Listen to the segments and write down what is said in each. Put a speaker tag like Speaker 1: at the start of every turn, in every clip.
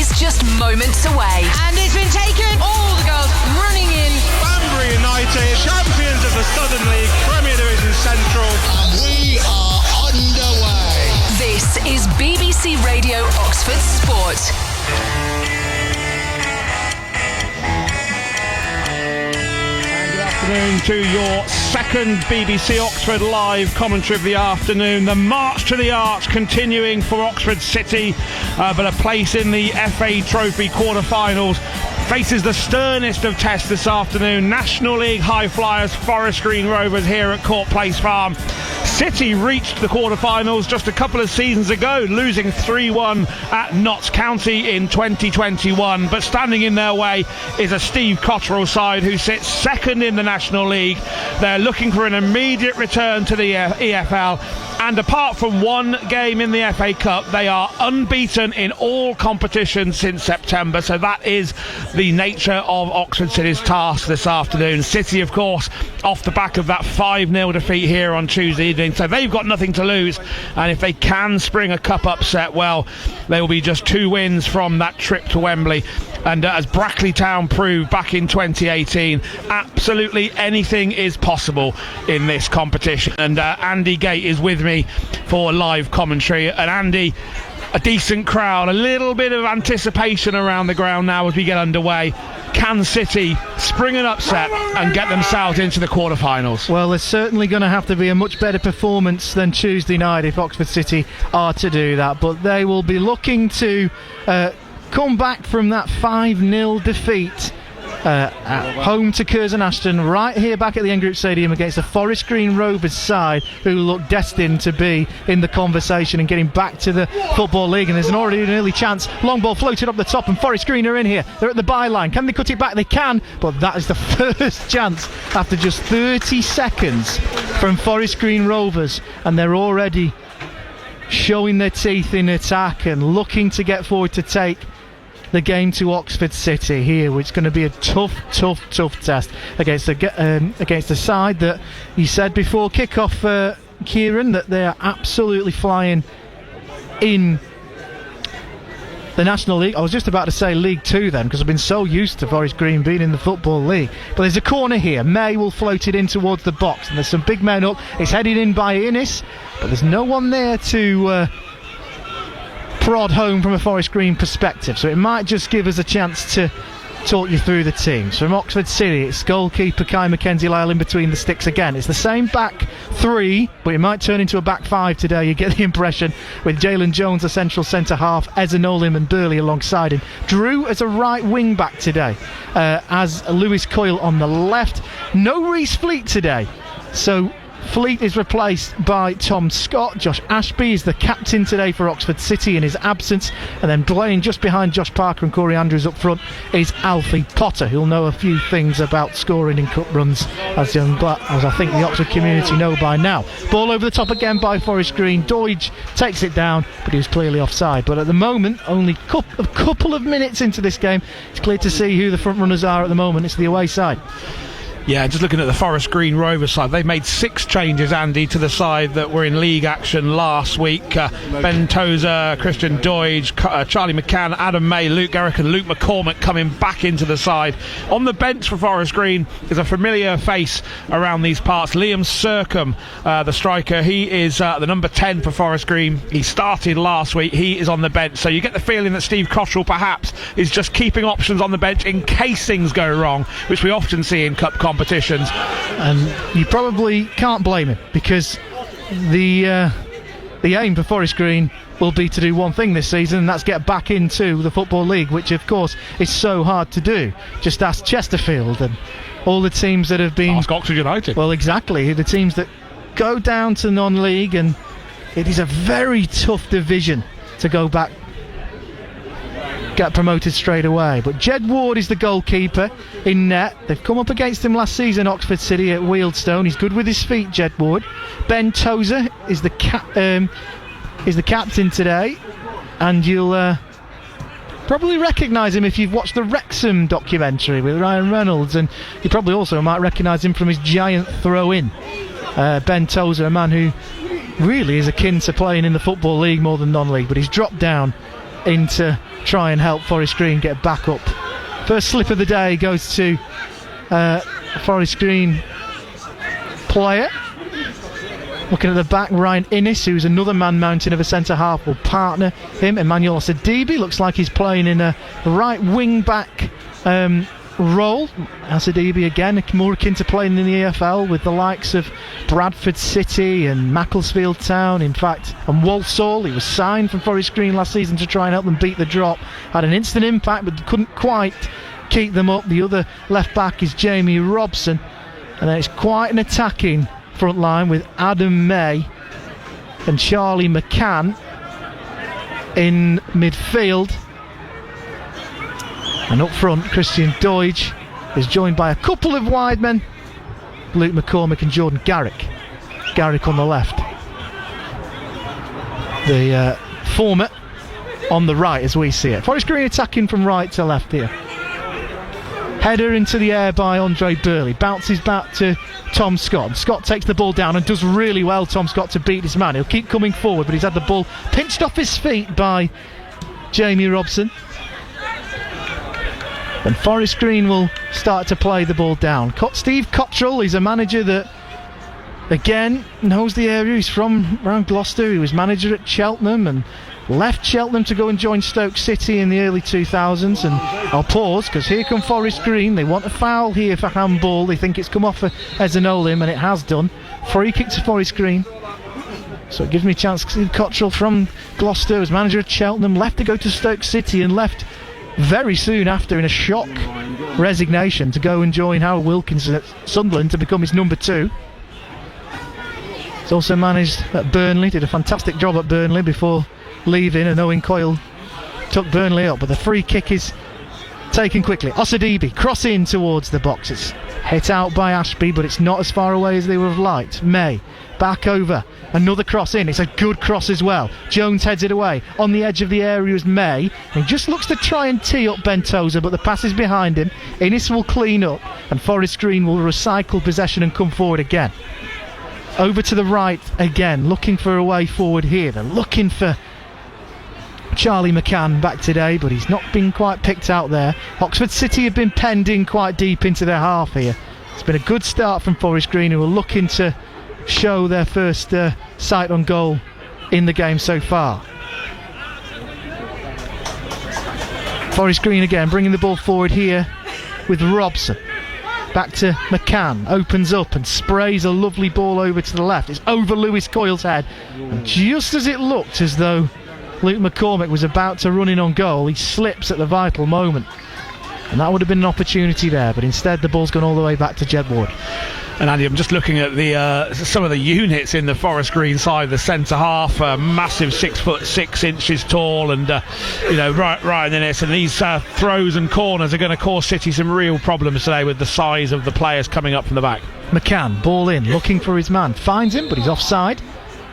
Speaker 1: is just moments away.
Speaker 2: And it's been taken. All the girls running in.
Speaker 3: Banbury United, champions of the Southern League, Premier Division Central.
Speaker 4: And we are underway.
Speaker 1: This is BBC Radio Oxford Sport.
Speaker 5: To your second BBC Oxford live commentary of the afternoon. The march to the arch continuing for Oxford City, but a place in the FA Trophy quarter-finals faces the sternest of tests this afternoon. National League high flyers Forest Green Rovers here at Court Place Farm. City reached the quarter-finals just a couple of seasons ago, losing 3-1 at Notts County in 2021. But standing in their way is a Steve Cotterill side who sits second in the National League. They're looking for an immediate return to the EFL. And apart from one game in the FA Cup, they are unbeaten in all competitions since September. So that is the nature of Oxford City's task this afternoon. City, of course, off the back of that 5-0 defeat here on Tuesday evening. So they've got nothing to lose. And if they can spring a cup upset, well, they will be just 2 wins from that trip to Wembley. And as Brackley Town proved back in 2018, absolutely anything is possible in this competition. And Andy Gate is with me for live commentary. And Andy, a decent crowd, a little bit of anticipation around the ground now as we get underway. Can City spring an upset and get themselves into the quarterfinals?
Speaker 6: Well, there's certainly going to have to be a much better performance than Tuesday night if Oxford City are to do that. But they will be looking to come back from that 5-0 defeat at home to Curzon Ashton, right here back at the N Group Stadium against the Forest Green Rovers side, who look destined to be in the conversation and getting back to the Football League. And there's already an early chance. Long ball floated up the top, and Forest Green are in here. They're at the byline. Can they cut it back? They can, but that is the first chance after just 30 seconds from Forest Green Rovers, and they're already showing their teeth in attack and looking to get forward to take the game to Oxford City here, which is going to be a tough test against the side that you said before kick-off, Kieran, that they are absolutely flying in the National League. I was just about to say League 2 then, because I've been so used to Forest Green being in the Football League. But there's a corner here. May will float it in towards the box, and there's some big men up. It's headed in by Innes, but there's no one there to prod home from a Forest Green perspective, so it might just give us a chance to talk you through the teams. From Oxford City, it's goalkeeper Kai Mackenzie-Lyle in between the sticks again. It's the same back 3, but it might turn into a back 5 today, you get the impression, with Jalen Jones a central centre half, Ezra Nolan and Burley alongside him. Drew as a right wing back today, as Lewis Coyle on the left. No Reece Fleet today, so Fleet is replaced by Tom Scott. Josh Ashby is the captain today for Oxford City in his absence, and then playing just behind Josh Parker and Corey Andrews up front is Alfie Potter, who'll know a few things about scoring in cup runs, as I think the Oxford community know by now. Ball over the top again by Forest Green. Doidge takes it down, but he was clearly offside. But at the moment, only a couple of minutes into this game, it's clear to see who the front runners are at the moment. It's the away side.
Speaker 5: Yeah, just looking at the Forest Green Rovers side, they've made 6 changes, Andy, to the side that were in league action last week. Ben Tozer, Christian Doidge, Charlie McCann, Adam May, Luke Garrick and Luke McCormick coming back into the side. On the bench for Forest Green is a familiar face around these parts, Liam Sercombe, the striker. He is the number 10 for Forest Green. He started last week. He is on the bench. So you get the feeling that Steve Cotterill perhaps is just keeping options on the bench in case things go wrong, which we often see in cup competitions.
Speaker 6: And you probably can't blame him, because the aim for Forest Green will be to do one thing this season, and that's get back into the Football League, which of course is so hard to do. Just ask Chesterfield and all the teams that have been...
Speaker 5: Ask Oxford United.
Speaker 6: Well, exactly, the teams that go down to non-league, and it is a very tough division to go back, get promoted straight away. But Jed Ward is the goalkeeper in net. They've come up against him last season, Oxford City, at Wealdstone. He's good with his feet, Jed Ward. Ben Tozer is the captain today, and you'll probably recognise him if you've watched the Wrexham documentary with Ryan Reynolds, and you probably also might recognise him from his giant throw-in. Ben Tozer, a man who really is akin to playing in the Football League more than non-league, but he's dropped down in to try and help Forest Green get back up. First slip of the day goes to Forest Green player. Looking at the back, Ryan Innes, who's another man mountain of a centre-half, will partner him. Emmanuel Asadibi looks like he's playing in a right wing-back role. Asadibi again, more akin to playing in the EFL with the likes of Bradford City and Macclesfield Town, in fact, and Walsall. He was signed from Forest Green last season to try and help them beat the drop. Had an instant impact, but couldn't quite keep them up. The other left-back is Jamie Robson. And then it's quite an attacking front line with Adam May and Charlie McCann in midfield, and up front Christian Deutsch is joined by a couple of wide men, Luke McCormick and Jordan Garrick on the left, the former on the right as we see it. Forest Green attacking from right to left here. Header into the air by Andre Burley, bounces back to Tom Scott. Scott takes the ball down and does really well, Tom Scott, to beat his man. He'll keep coming forward, but he's had the ball pinched off his feet by Jamie Robson. And Forest Green will start to play the ball down. Steve Cottrell is a manager that, again, knows the area. He's from around Gloucester. He was manager at Cheltenham and left Cheltenham to go and join Stoke City in the early 2000s. And I'll pause because here come Forest Green. They want a foul here for handball. They think it's come off for Ezanolim, and it has done. Free kick to Forest Green. So it gives me a chance to see Cottrell from Gloucester, was manager at Cheltenham, left to go to Stoke City and left very soon after in a shock resignation to go and join Howard Wilkinson at Sunderland to become his number 2. He's also managed at Burnley, did a fantastic job at Burnley before leaving, and Owen Coyle took Burnley up, but the free kick is taken quickly. Asadibi cross in towards the boxes, hit out by Ashby, but it's not as far away as they would have liked. May back over, another cross in, it's a good cross as well. Jones heads it away, on the edge of the area is May, and he just looks to try and tee up Bentosa, but the pass is behind him. Innes will clean up and Forest Green will recycle possession and come forward again. Over to the right again, looking for a way forward here. They're looking for Charlie McCann back today, but he's not been quite picked out there. Oxford City have been penned in quite deep into their half here. It's been a good start from Forest Green, who are looking to show their first sight on goal in the game so far. Forest Green again bringing the ball forward here with Robson. Back to McCann, opens up and sprays a lovely ball over to the left. It's over Lewis Coyle's head, and just as it looked as though Luke McCormick was about to run in on goal, he slips at the vital moment, and that would have been an opportunity there, but instead the ball's gone all the way back to Jed Ward.
Speaker 5: And Andy, I'm just looking at the some of the units in the Forest Green side. The centre half, massive 6'6" tall, and Ryan Innes. And these throws and corners are going to cause City some real problems today with the size of the players coming up from the back.
Speaker 6: McCann, ball in, looking for his man, finds him, but he's offside.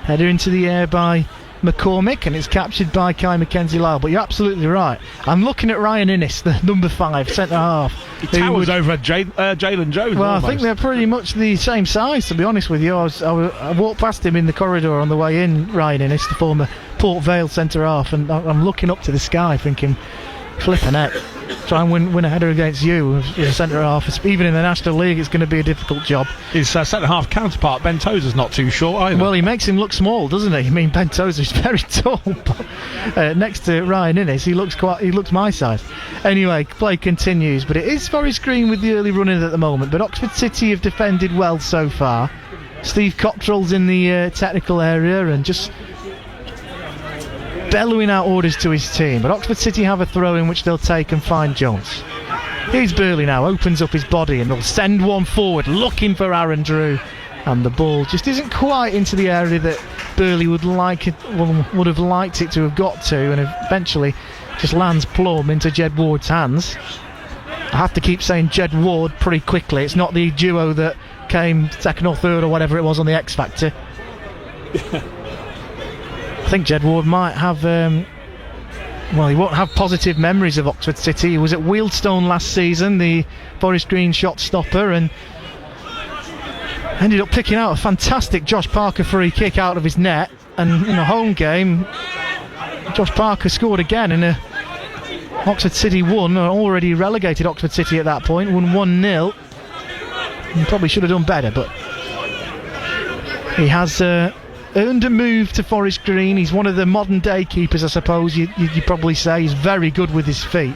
Speaker 6: Header into the air by McCormick, and it's captured by Kai Mackenzie-Lyle. But you're absolutely right. I'm looking at Ryan Innes, the number 5 centre half.
Speaker 5: He towers over Jalen Jones.
Speaker 6: Well,
Speaker 5: almost.
Speaker 6: I think they're pretty much the same size, to be honest with you. I walked past him in the corridor on the way in, Ryan Innes, the former Port Vale centre half, and I'm looking up to the sky thinking, flipping heck, try and win a header against you as a centre half. Even in the National League, it's going to be a difficult job.
Speaker 5: His centre half counterpart Bentosa's not too short either.
Speaker 6: Well, he makes him look small, doesn't he? I mean, Bentosa's very tall, but next to Ryan Innes, he looks my size. Anyway, play continues, but it is Forest Green with the early running at the moment. But Oxford City have defended well so far. Steve Cottrell's in the technical area and just bellowing out orders to his team, but Oxford City have a throw in which they'll take and find Jones. Here's Burley now, opens up his body and they'll send one forward looking for Aaron Drew, and the ball just isn't quite into the area that Burley would have liked it to have got to, and eventually just lands plumb into Jed Ward's hands. I have to keep saying Jed Ward pretty quickly. It's not the duo that came second or third or whatever it was on the X Factor. I think Jed Ward might have he won't have positive memories of Oxford City. He was at Wealdstone last season, the Forest Green shot stopper, and ended up picking out a fantastic Josh Parker free kick out of his net, and in a home game Josh Parker scored again, and Oxford City won, already relegated Oxford City at that point, won 1-0. Probably should have done better, but he has earned a move to Forest Green. He's one of the modern day keepers, I suppose you'd probably say. He's very good with his feet,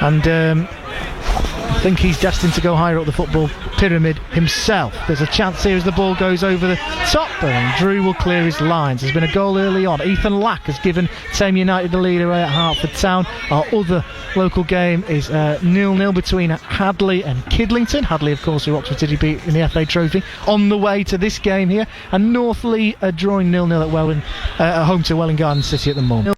Speaker 6: and I think he's destined to go higher up the football pyramid himself. There's a chance here as the ball goes over the top, and Drew will clear his lines. There's been a goal early on. Ethan Lack has given Tame United the lead away at Hertford Town. Our other local game is 0-0 between Hadley and Kidlington. Hadley, of course, who Oxford City beat in the FA Trophy. On the way to this game here, and Northley are drawing 0-0 at home to Welwyn Garden City at the moment.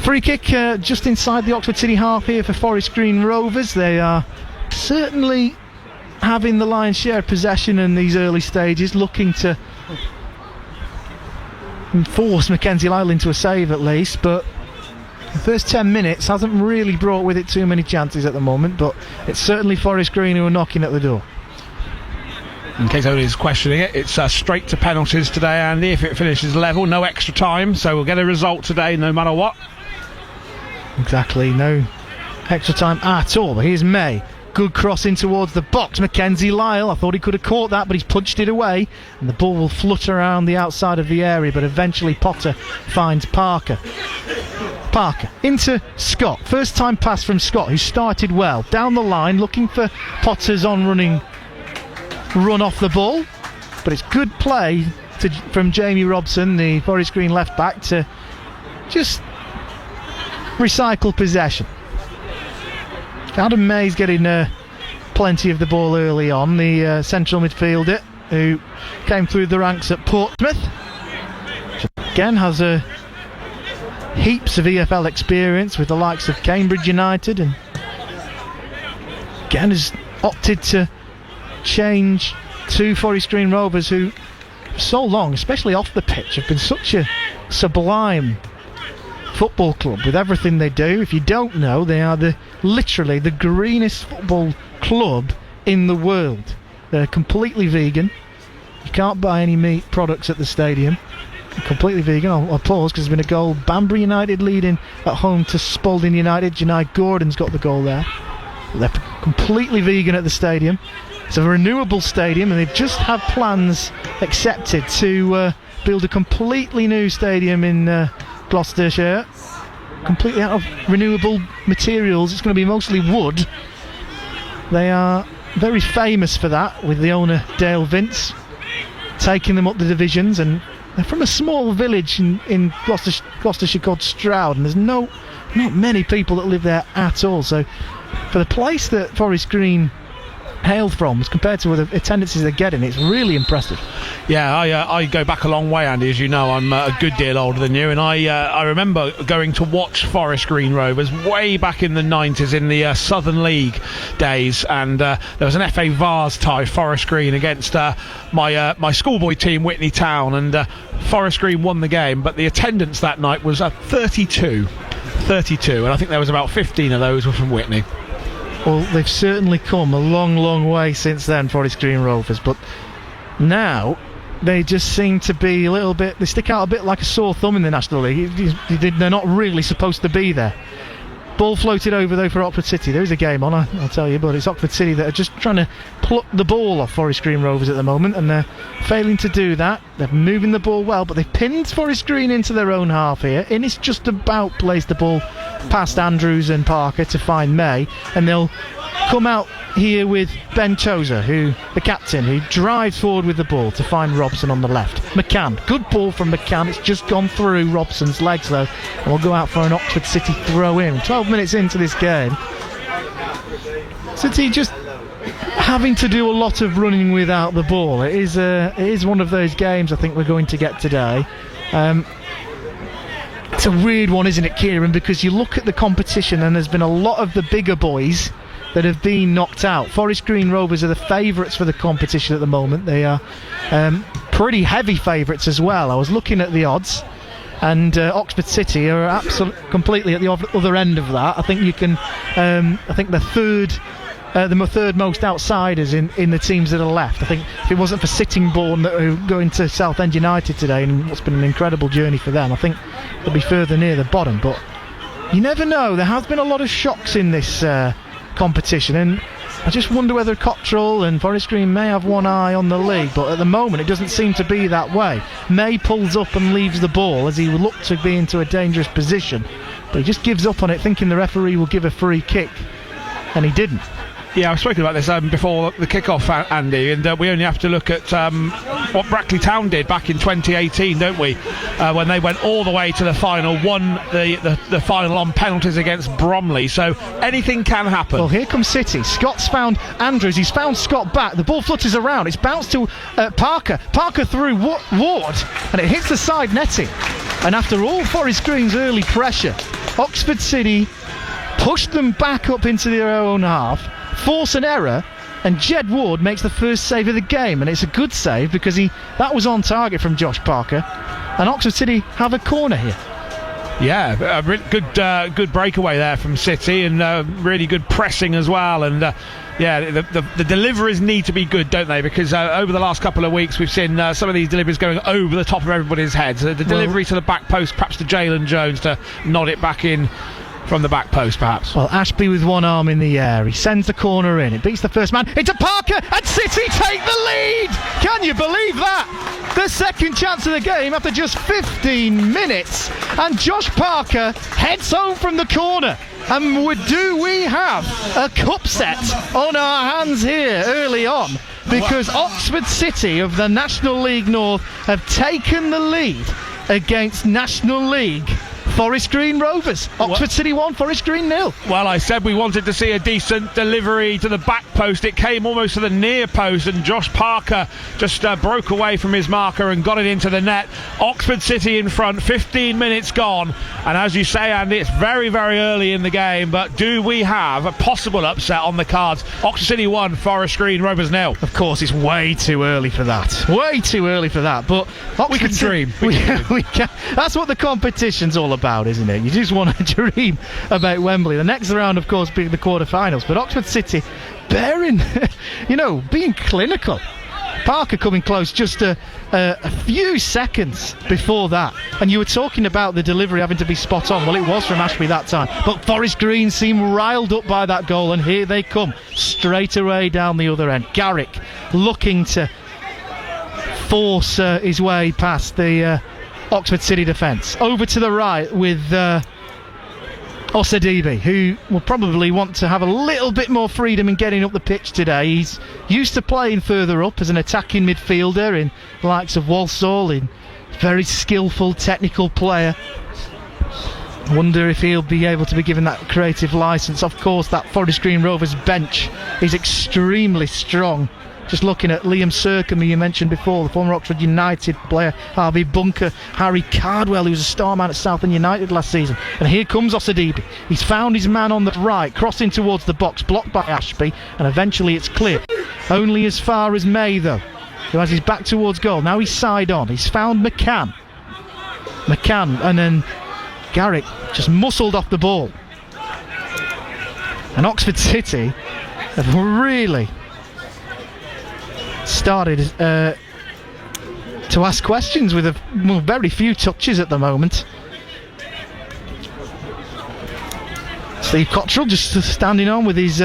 Speaker 6: Free kick just inside the Oxford City half here for Forest Green Rovers. They are certainly having the lion's share of possession in these early stages, looking to force Mackenzie Lyle into a save at least, but the first 10 minutes hasn't really brought with it too many chances at the moment, but it's certainly Forest Green who are knocking at the door.
Speaker 5: In case anybody's questioning it, it's straight to penalties today, Andy. If it finishes level, no extra time, so we'll get a result today no matter what.
Speaker 6: Exactly, no extra time at all. Here's May. Good cross in towards the box. Mackenzie Lyle, I thought he could have caught that, but he's punched it away, and the ball will flutter around the outside of the area, but eventually Potter finds Parker. Parker into Scott. First time pass from Scott, who started well. Down the line, looking for Potter's on-running run off the ball, but it's good play from Jamie Robson, the Forest Green left back, to just recycle possession. Adam May's getting plenty of the ball early on, the central midfielder who came through the ranks at Portsmouth. Again has heaps of EFL experience with the likes of Cambridge United, and again has opted to change to Forest Green Rovers, who for so long, especially off the pitch, have been such a sublime football club with everything they do. If you don't know, they are literally the greenest football club in the world. They're completely vegan. You can't buy any meat products at the stadium. Completely vegan. I'll pause because there's been a goal. Banbury United leading at home to Spalding United. Janai Gordon's got the goal there. They're completely vegan at the stadium. It's a renewable stadium, and they've just had plans accepted to build a completely new stadium in Gloucestershire, completely out of renewable materials. It's going to be mostly wood. They are very famous for that, with the owner Dale Vince taking them up the divisions, and they're from a small village in Gloucestershire called Stroud, and there's not many people that live there at all. So for the place that Forest Green hail from, as compared to the attendances they're getting, it's really impressive.
Speaker 5: Yeah, I go back a long way, Andy. As you know, I'm a good deal older than you, and I remember going to watch Forest Green Rovers way back in the 90s in the Southern League days, and there was an FA Vars tie, Forest Green against my schoolboy team, Whitney Town, and Forest Green won the game, but the attendance that night was 32, and I think there was about 15 of those were from Whitney.
Speaker 6: Well, they've certainly come a long, long way since then, Forest Green Rovers, but now they just seem to be a little bit, they stick out a bit like a sore thumb in the National League. They're not really supposed to be there. Ball floated over though for Oxford City. There is a game on, I'll tell you, but it's Oxford City that are just trying to pluck the ball off Forest Green Rovers at the moment, and they're failing to do that. They're moving the ball well, but they've pinned Forest Green into their own half here. Innes just about placed the ball past Andrews and Parker to find May, and they'll come out here with Ben Tozer, the captain, who drives forward with the ball to find Robson on the left. McCann, good ball from McCann. It's just gone through Robson's legs though, and we'll go out for an Oxford City throw in. 12 minutes into this game, City just having to do a lot of running without the ball. It is one of those games I think we're going to get today. It's a weird one, isn't it, Kieran, because you look at the competition and there's been a lot of the bigger boys that have been knocked out. Forest Green Rovers are the favourites for the competition at the moment. They are pretty heavy favourites as well. I was looking at the odds, and Oxford City are completely at the other end of that. I think you can. I think the third the third most outsiders in the teams that are left. I think if it wasn't for Sittingbourne that are going to Southend United today, and what's been an incredible journey for them, I think they'll be further near the bottom. But you never know. There has been a lot of shocks in this competition, and I just wonder whether Cottrell and Forest Green may have one eye on the league, but at the moment it doesn't seem to be that way. May pulls up and leaves the ball as he looked to be into a dangerous position, but he just gives up on it, thinking the referee will give a free kick, and he didn't.
Speaker 5: Yeah, I've spoken about this before the kick-off, Andy, and we only have to look at what Brackley Town did back in 2018, don't we? When they went all the way to the final, won the final on penalties against Bromley. So anything can happen.
Speaker 6: Well, here comes City. Scott's found Andrews. He's found Scott back. The ball flutters around. It's bounced to Parker. Parker through Ward, and it hits the side netting. And after all Forest Green's early pressure, Oxford City pushed them back up into their own half, force an error, and Jed Ward makes the first save of the game, and it's a good save because that was on target from Josh Parker, and Oxford City have a corner here.
Speaker 5: Yeah, good breakaway there from City, and really good pressing as well. And the deliveries need to be good, don't they? Because over the last couple of weeks we've seen some of these deliveries going over the top of everybody's heads. The delivery to the back post, perhaps to Jalen Jones to nod it back in from the back post, perhaps.
Speaker 6: Well, Ashby with one arm in the air, he sends the corner in, it beats the first man into Parker, and City take the lead. Can you believe that? The second chance of the game after just 15 minutes, and Josh Parker heads home from the corner. And do we have a cup set on our hands here early on? Because Oxford City of the National League North have taken the lead against National League Forest Green Rovers. Oxford City 1, Forest Green 0.
Speaker 5: Well, I said we wanted to see a decent delivery to the back post. It came almost to the near post, and Josh Parker just broke away from his marker and got it into the net. Oxford City in front, 15 minutes gone, and as you say, Andy, it's very, very early in the game, but do we have a possible upset on the cards? Oxford City 1, Forest Green Rovers 0.
Speaker 6: Of course, it's way too early for that. Way too early for that, but
Speaker 5: we can dream.
Speaker 6: We can. That's what the competition's all about, isn't it? You just want to dream about Wembley. The next round, of course, being the quarter-finals, but Oxford City being clinical. Parker coming close just a few seconds before that, and you were talking about the delivery having to be spot on. Well, it was from Ashby that time, but Forest Green seem riled up by that goal, and here they come straight away down the other end. Garrick looking to force his way past the Oxford City defence. Over to the right with Osadibe, who will probably want to have a little bit more freedom in getting up the pitch today. He's used to playing further up as an attacking midfielder in the likes of Walsall, in very skillful technical player. Wonder if he'll be able to be given that creative licence. Of course, that Forest Green Rovers bench is extremely strong. Just looking at Liam Sercombe, who you mentioned before, the former Oxford United player, Harvey Bunker, Harry Cardwell, who was a star man at Southend United last season. And here comes Osadibe. He's found his man on the right, crossing towards the box, blocked by Ashby, and eventually it's clear. Only as far as May, though, who has his back towards goal. Now he's side on. He's found McCann, and then Garrick just muscled off the ball. And Oxford City have really started to ask questions with very few touches at the moment. Steve Cottrell just standing on with his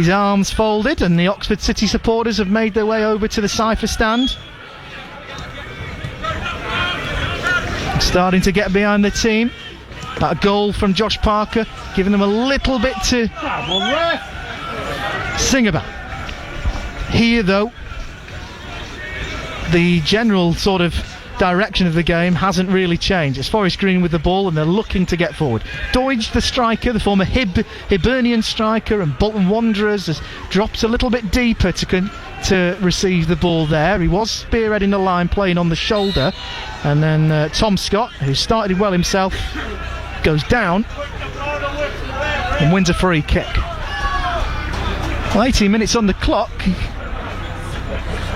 Speaker 6: arms folded, and the Oxford City supporters have made their way over to the Cypher stand, starting to get behind the team. That goal from Josh Parker giving them a little bit to sing about. Here, though, the general sort of direction of the game hasn't really changed. It's Forest Green with the ball, and they're looking to get forward. Doidge, the striker, the former Hibernian striker and Bolton Wanderers, has dropped a little bit deeper to receive the ball there. He was spearheading the line, playing on the shoulder, and then Tom Scott, who started well himself, goes down and wins a free kick. Well, 18 minutes on the clock.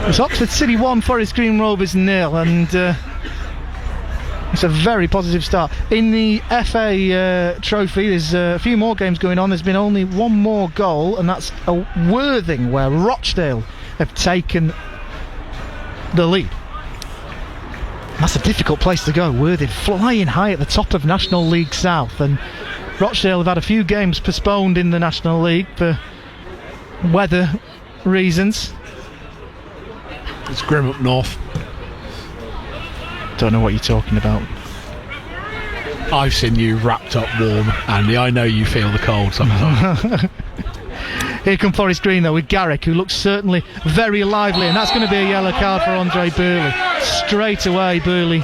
Speaker 6: It's Oxford City 1, Forest Green Rovers 0, and It's a very positive start. In the FA Trophy, there's a few more games going on. There's been only one more goal, and that's a Worthing, where Rochdale have taken the lead. That's a difficult place to go. Worthing flying high at the top of National League South, and Rochdale have had a few games postponed in the National League for weather reasons.
Speaker 5: It's grim up north.
Speaker 6: Don't know what you're talking about.
Speaker 5: I've seen you wrapped up warm, Andy. I know you feel the cold sometimes.
Speaker 6: Here come Forest Green though with Garrick, who looks certainly very lively, and that's going to be a yellow card for Andre Burley. Straight away Burley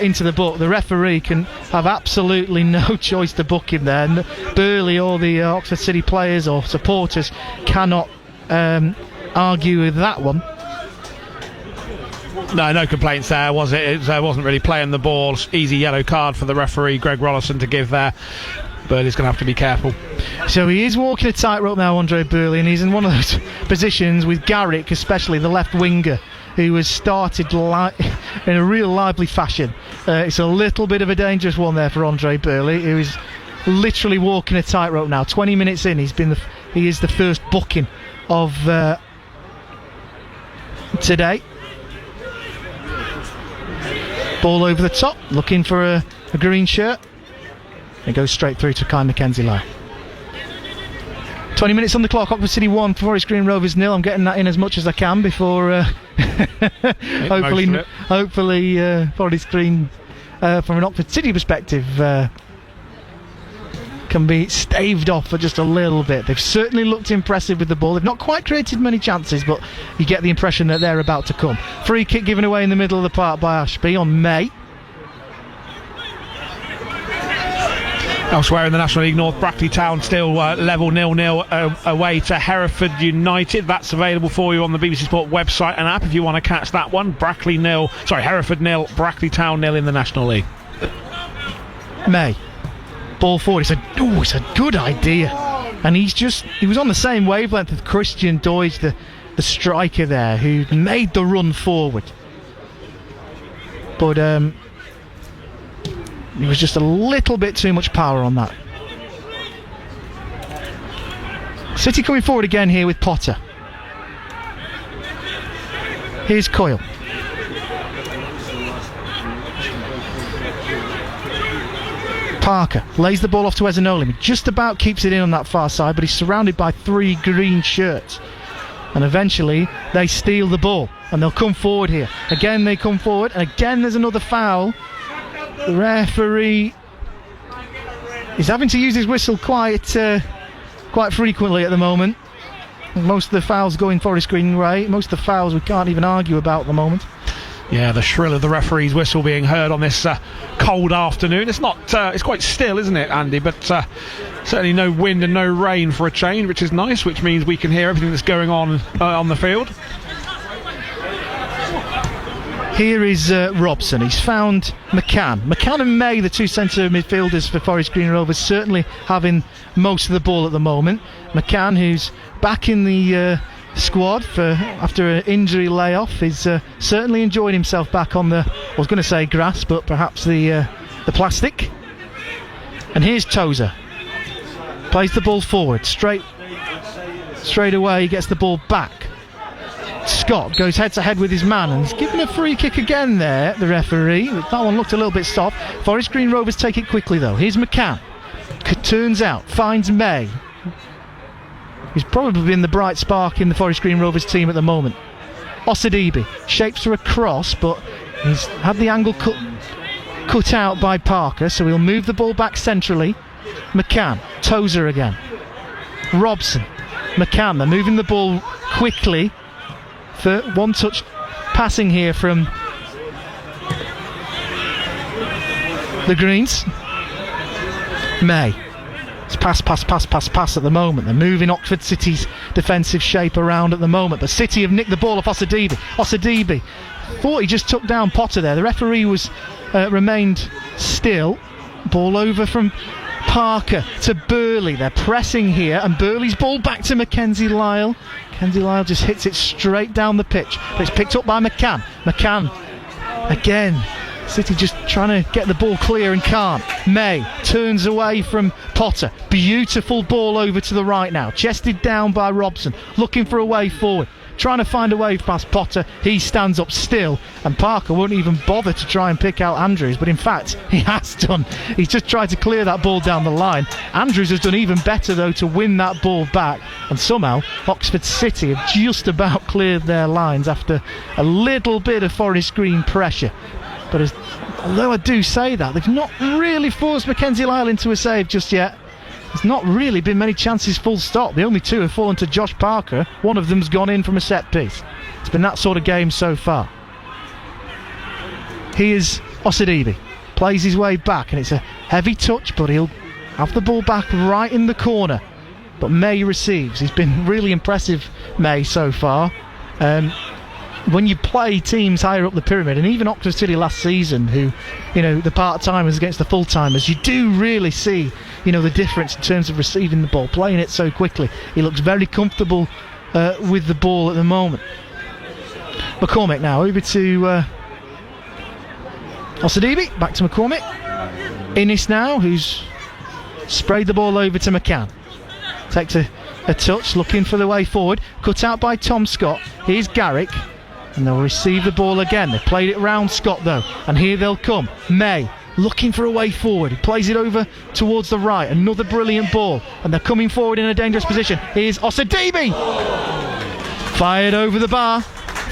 Speaker 6: into the book. The referee can have absolutely no choice to book him there, and Burley or the Oxford City players or supporters cannot argue with that one.
Speaker 5: No complaints there, was it? It wasn't really playing the ball. Easy yellow card for the referee, Greg Rollison, to give there. Burley's going to have to be careful.
Speaker 6: So he is walking a tightrope now, Andre Burley, and he's in one of those positions with Garrick, especially the left winger, who has started in a real lively fashion. It's a little bit of a dangerous one there for Andre Burley, who is literally walking a tightrope now. 20 minutes in, he is the first booking of today. Ball over the top, looking for a green shirt. It goes straight through to Kai Mackenzie-Lyle. 20 minutes on the clock. Oxford City 1, Forest Green Rovers 0. I'm getting that in as much as I can before hopefully Forest Green from an Oxford City perspective can be staved off for just a little bit. They've certainly looked impressive with the ball. They've not quite created many chances, but you get the impression that they're about to come. Free kick given away in the middle of the park by Ashby on May.
Speaker 5: Elsewhere in the National League North, Brackley Town still level 0-0 away to Hereford United. That's available for you on the BBC Sport website and app if you want to catch that one. Hereford 0, Brackley Town 0 in the National League.
Speaker 6: May. Ball forward. It's a good idea. And he was on the same wavelength with Christian Doige, the striker there, who made the run forward. But it was just a little bit too much power on that. City coming forward again here with Potter. Here's Coyle. Parker lays the ball off to Ezenolimi. Just about keeps it in on that far side, but he's surrounded by 3 green shirts. And eventually they steal the ball and they'll come forward here. Again they come forward, and again there's another foul. The referee is having to use his whistle quite frequently at the moment. Most of the fouls going Forest Green way. Most of the fouls we can't even argue about at the moment.
Speaker 5: Yeah, the shrill of the referee's whistle being heard on this cold afternoon. It's not. It's quite still, isn't it, Andy? But certainly no wind and no rain for a change, which is nice. Which means we can hear everything that's going on the field.
Speaker 6: Here is Robson. He's found McCann. McCann and May, the two centre midfielders for Forest Green Rovers, certainly having most of the ball at the moment. McCann, who's back in the squad after an injury layoff, is certainly enjoying himself back on the, I was going to say grass, but perhaps the plastic. And here's Tozer. Plays the ball forward, straight away. He gets the ball back. Scott goes head to head with his man, and he's given a free kick again there, the referee. That one looked a little bit soft. Forest Green Rovers take it quickly though. Here's McCann. Turns out, finds May. He's probably been the bright spark in the Forest Green Rovers team at the moment. Osadibe shapes for a cross, but he's had the angle cut out by Parker, so he'll move the ball back centrally. McCann, Tozer again. Robson, McCann, they're moving the ball quickly for one touch passing here from the Greens. May. It's pass at the moment. They're moving Oxford City's defensive shape around at the moment. The City have nicked the ball off Osadibe. Osadibe thought he just took down Potter there. The referee remained still. Ball over from Parker to Burley. They're pressing here, and Burley's ball back to Mackenzie-Lyle. Mackenzie-Lyle just hits it straight down the pitch, but it's picked up by McCann. McCann again City just trying to get the ball clear and can't. May turns away from Potter. Beautiful ball over to the right now. Chested down by Robson. Looking for a way forward. Trying to find a way past Potter. He stands up still, and Parker won't even bother to try and pick out Andrews, but in fact he has done. He's just tried to clear that ball down the line. Andrews has done even better though to win that ball back, and somehow Oxford City have just about cleared their lines after a little bit of Forest Green pressure. But although I do say that, they've not really forced Mackenzie Lyle into a save just yet. There's not really been many chances full stop. The only two have fallen to Josh Parker. One of them's gone in from a set piece. It's been that sort of game so far. Here's Osadibe. Plays his way back, and it's a heavy touch, but he'll have the ball back right in the corner. But May receives. He's been really impressive, May, so far. When you play teams higher up the pyramid, and even Oxford City last season, who, the part-timers against the full-timers, you do really see, the difference in terms of receiving the ball, playing it so quickly. He looks very comfortable with the ball at the moment. McCormick now over to Osadibe, back to McCormick. Innes now, who's sprayed the ball over to McCann. Takes a touch, looking for the way forward. Cut out by Tom Scott. Here's Garrick. And they'll receive the ball again. They played it round Scott though, and here they'll come. May looking for a way forward. He plays it over towards the right. Another brilliant ball, and they're coming forward in a dangerous position. Here's Osadibe, fired over the bar.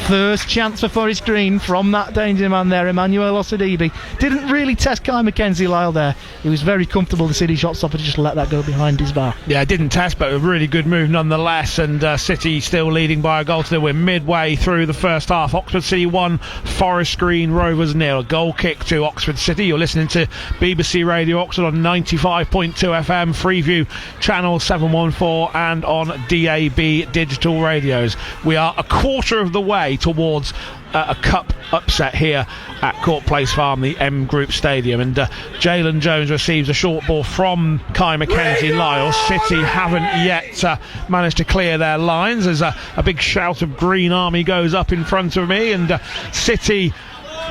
Speaker 6: First chance for Forest Green from that danger man there, Emmanuel Osadibe. Didn't really test Kai Mackenzie Lyle there. He was very comfortable, the City shot stopper, to just let that go behind his bar.
Speaker 5: Yeah, didn't test, but a really good move nonetheless, and City still leading by a goal to 0. We're midway through the first half. Oxford City 1, Forest Green Rovers 0. A goal kick to Oxford City. You're listening to BBC Radio Oxford on 95.2 FM, Freeview Channel 714, and on DAB digital radios. We are a quarter of the way towards a cup upset here at Court Place Farm, the M Group Stadium, and Jalen Jones receives a short ball from Kai Mackenzie Lyle. City haven't yet managed to clear their lines. There's a big shout of Green Army goes up in front of me, and City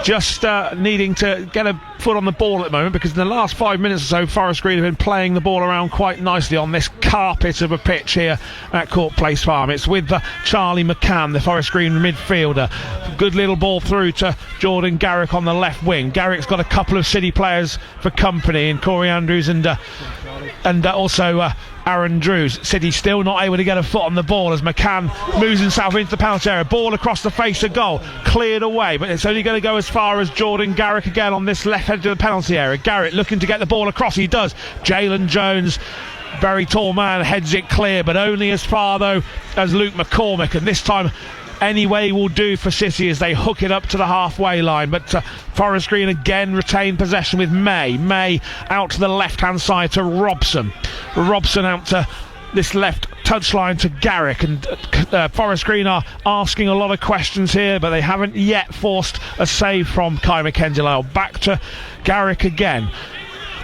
Speaker 5: just needing to get a foot on the ball at the moment, because in the last 5 minutes or so Forest Green have been playing the ball around quite nicely on this carpet of a pitch here at Court Place Farm. It's with Charlie McCann, the Forest Green midfielder. Good little ball through to Jordan Garrick on the left wing. Garrick's got a couple of City players for company in Corey Andrews and also Aaron Drews. City still not able to get a foot on the ball as McCann moves himself into the penalty area. Ball across the face of goal, cleared away, but it's only going to go as far as Jordan Garrick again on this left edge of the penalty area. Garrick looking to get the ball across. He does. Jalen Jones, very tall man, heads it clear, but only as far though as Luke McCormick, and this time any way will do for City as they hook it up to the halfway line. But Forest Green again retain possession with May out to the left hand side to Robson out to this left touchline to Garrick, and Forest Green are asking a lot of questions here, but they haven't yet forced a save from Kai Mackenzie Lyle. Back to Garrick again,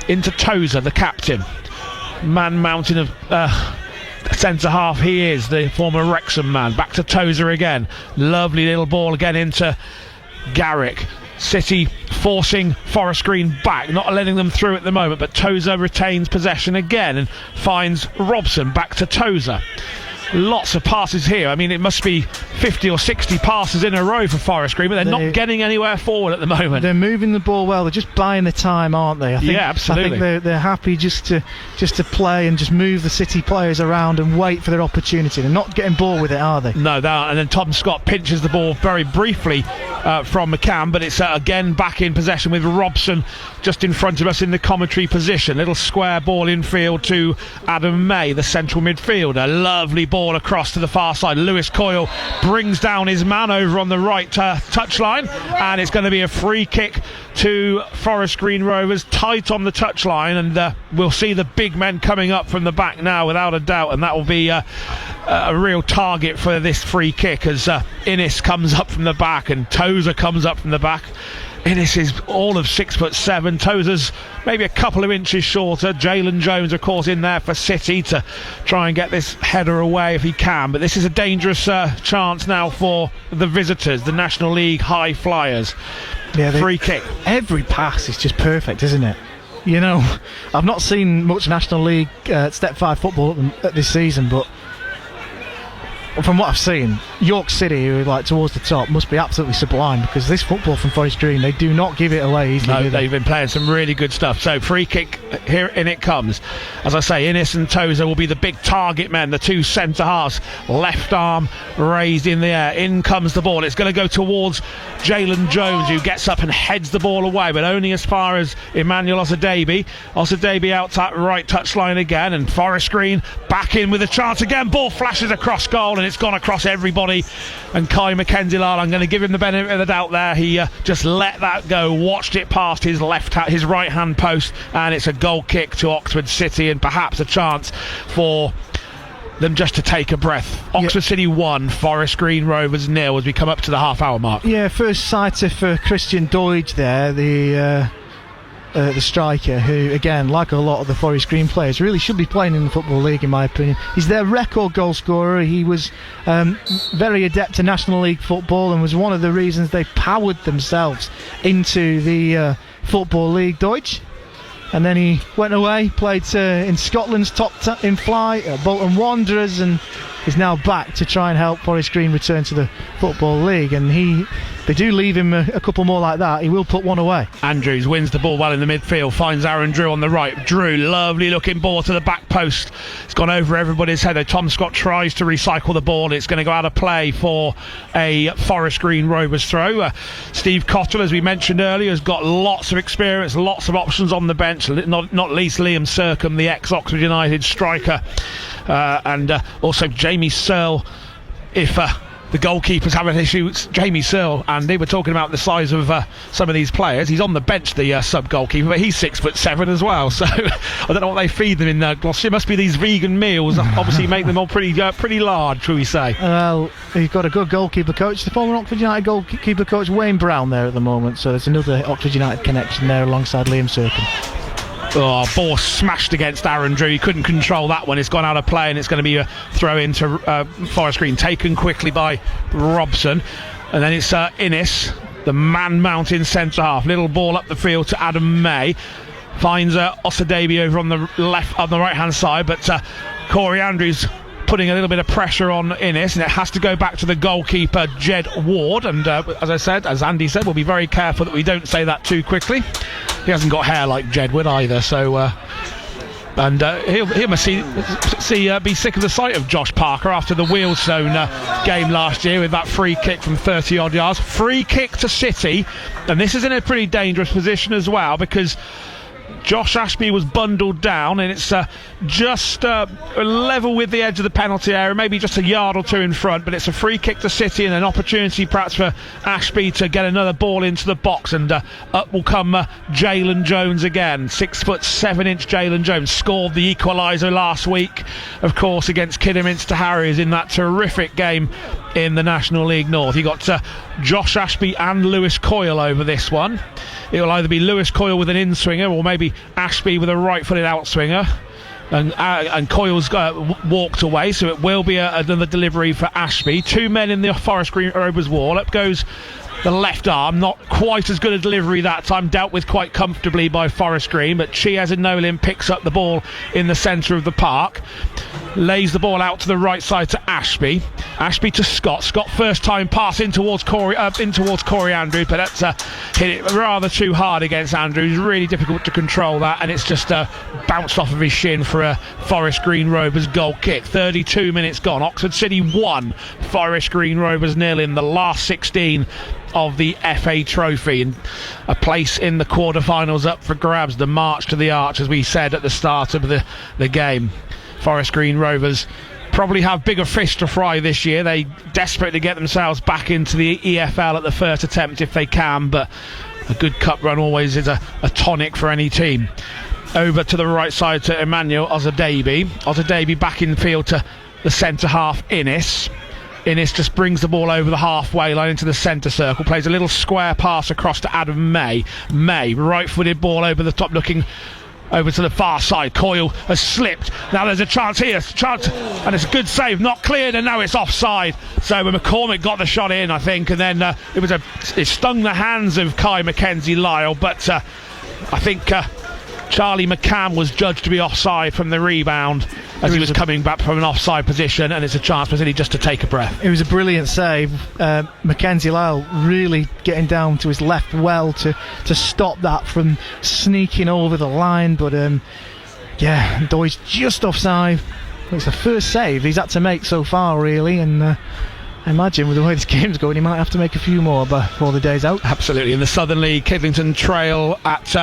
Speaker 5: into Tozer, the captain, man mountain of centre half he is, the former Wrexham man. Back to Tozer again, lovely little ball again into Garrick. City forcing Forest Green back, not letting them through at the moment, but Tozer retains possession again and finds Robson. Back to Tozer. Lots of passes here. I mean, it must be 50 or 60 passes in a row for Forest Green, but they're not getting anywhere forward at the moment.
Speaker 6: They're moving the ball well. They're just buying the time, aren't they?
Speaker 5: Yeah, absolutely.
Speaker 6: I think they're happy just to play and just move the City players around and wait for their opportunity. They're not getting bored with it, are they?
Speaker 5: No, they aren't. And then Tom Scott pinches the ball very briefly from McCann, but it's again back in possession with Robson just in front of us in the commentary position. Little square ball infield to Adam May, the central midfielder. Lovely ball across to the far side. Lewis Coyle brings down his man over on the right touchline, and it's going to be a free kick to Forest Green Rovers, tight on the touchline, and we'll see the big men coming up from the back now without a doubt, and that will be a real target for this free kick as Innes comes up from the back and Tozer comes up from the back. Innes is all of 6'7". Tozer's maybe a couple of inches shorter. Jalen Jones, of course, in there for City to try and get this header away if he can. But this is a dangerous chance now for the visitors, the National League high flyers. Yeah, free kick.
Speaker 6: Every pass is just perfect, isn't it? You know, I've not seen much National League Step 5 football this season, but from what I've seen, York City, who are like towards the top, must be absolutely sublime, because this football from Forest Green, they do not give it away easily.
Speaker 5: No, they've been playing some really good stuff. So free kick, here in it comes. As I say, Innes and Tozer will be the big target men, the two centre halves. Left arm raised in the air. In comes the ball. It's going to go towards Jalen Jones, who gets up and heads the ball away, but only as far as Emmanuel Osadebi. Osadebi out that right touchline again, and Forest Green back in with a chance again. Ball flashes across goal, and it's gone across everybody. And Kai Mackenzie-Lyle, I'm going to give him the benefit of the doubt there. He just let that go, watched it past his his right hand post, and it's a goal kick to Oxford City, and perhaps a chance for them just to take a breath. Oxford City 1, Forest Green Rovers 0 as we come up to the half-hour mark.
Speaker 6: Yeah, first sighter for Christian Doidge there, the striker, who, again, like a lot of the Forest Green players, really should be playing in the Football League, in my opinion. He's their record goal scorer. He was very adept to National League football, and was one of the reasons they powered themselves into the Football League. Deutsch. And then he went away, played in Scotland's top in flight at Bolton Wanderers, and is now back to try and help Forest Green return to the Football League. And they do leave him a couple more like that, he will put one away.
Speaker 5: Andrews wins the ball well in the midfield, finds Aaron Drew on the right. Drew, lovely looking ball to the back post. It's gone over everybody's head. Tom Scott tries to recycle the ball. It's going to go out of play for a Forest Green Rovers throw. Steve Cottle, as we mentioned earlier, has got lots of experience, lots of options on the bench, not least Liam Sercombe, the ex-Oxford United striker, and also Jamie Searle. If the goalkeepers have an issue, it's Jamie Searle, and they were talking about the size of some of these players. He's on the bench, the sub-goalkeeper, but he's 6'7" as well, so I don't know what they feed them in Gloucestershire. It must be these vegan meals, obviously make them all pretty large, shall we say. Well,
Speaker 6: you've got a good goalkeeper coach, the former Oxford United goalkeeper coach Wayne Brown there at the moment, so there's another Oxford United connection there alongside Liam Sercombe.
Speaker 5: Oh, ball smashed against Aaron Drew. He couldn't control that one. It's gone out of play, and it's going to be a throw into Forest Green, taken quickly by Robson. And then it's Innes, the man-mountain centre-half. Little ball up the field to Adam May. Finds Osadebi over on the right-hand side, but Corey Andrews putting a little bit of pressure on Innes, and it has to go back to the goalkeeper Jed Ward. And as Andy said, we'll be very careful that we don't say that too quickly. He hasn't got hair like Jedward either, so he must be sick of the sight of Josh Parker after the Wealdstone game last year with that free kick from 30 odd yards. Free kick to City, and this is in a pretty dangerous position as well, because Josh Ashby was bundled down, and it's just level with the edge of the penalty area, maybe just a yard or two in front, but it's a free kick to City and an opportunity perhaps for Ashby to get another ball into the box, and up will come Jalen Jones again. 6'7" Jalen Jones scored the equaliser last week, of course, against Kidderminster Harriers in that terrific game in the National League North. You got Josh Ashby and Lewis Coyle over this one. It will either be Lewis Coyle with an in-swinger, or maybe Ashby with a right-footed out-swinger. And Coyle's walked away, so it will be another delivery for Ashby. Two men in the Forest Green Rovers wall. Up goes the left arm, not quite as good a delivery that time, dealt with quite comfortably by Forest Green, but Chiaz Nolan picks up the ball in the centre of the park, lays the ball out to the right side to Ashby to Scott first time pass in towards Corey Andrews, but that's hit it rather too hard against Andrews. Really difficult to control that, and it's just bounced off of his shin for a Forest Green Rovers goal kick. 32 minutes gone. Oxford City 1, Forest Green Rovers 0 in the last 16 of the FA Trophy, and a place in the quarter-finals up for grabs. The march to the arch, as we said at the start of the game. Forest Green Rovers probably have bigger fish to fry this year. They desperately get themselves back into the EFL at the first attempt if they can, but a good cup run always is a tonic for any team. Over to the right side to Emmanuel Osadebi back in field to the centre half Innes. Innes just brings the ball over the halfway line into the centre circle, plays a little square pass across to Adam May. Right-footed ball over the top, looking over to the far side. Coyle has slipped. Now there's a chance here, and it's a good save, not cleared, and now it's offside. So McCormick got the shot in, I think, and then it stung the hands of Kai Mackenzie-Lyle, but I think Charlie McCann was judged to be offside from the rebound as he was coming back from an offside position, and it's a chance for City just to take a breath.
Speaker 6: It was a brilliant save. Mackenzie-Lyle really getting down to his left well to stop that from sneaking over the line, but Doy's just offside. It's the first save he's had to make so far, really, and I imagine with the way this game's going, he might have to make a few more before the day's out.
Speaker 5: Absolutely. In the Southern League, Kidlington trail at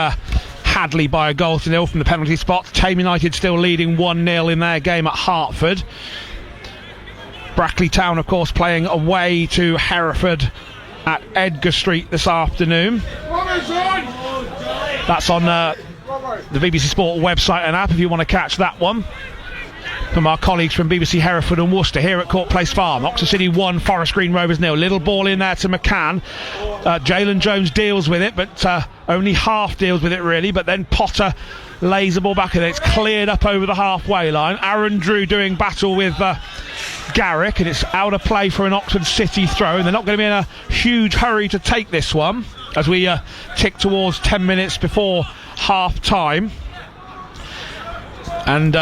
Speaker 5: Hadley by a goal to nil from the penalty spot. Tame United still leading 1-0 in their game at Hertford. Brackley Town, of course, playing away to Hereford at Edgar Street this afternoon. That's on the BBC Sport website and app if you want to catch that one. From our colleagues from BBC Hereford and Worcester here at Court Place Farm. Oxford City 1, Forest Green Rovers 0. Little ball in there to McCann. Jalen Jones deals with it, but only half deals with it really. But then Potter lays the ball back and it's cleared up over the halfway line. Aaron Drew doing battle with Garrick, and it's out of play for an Oxford City throw. And they're not going to be in a huge hurry to take this one as we tick towards 10 minutes before half time. And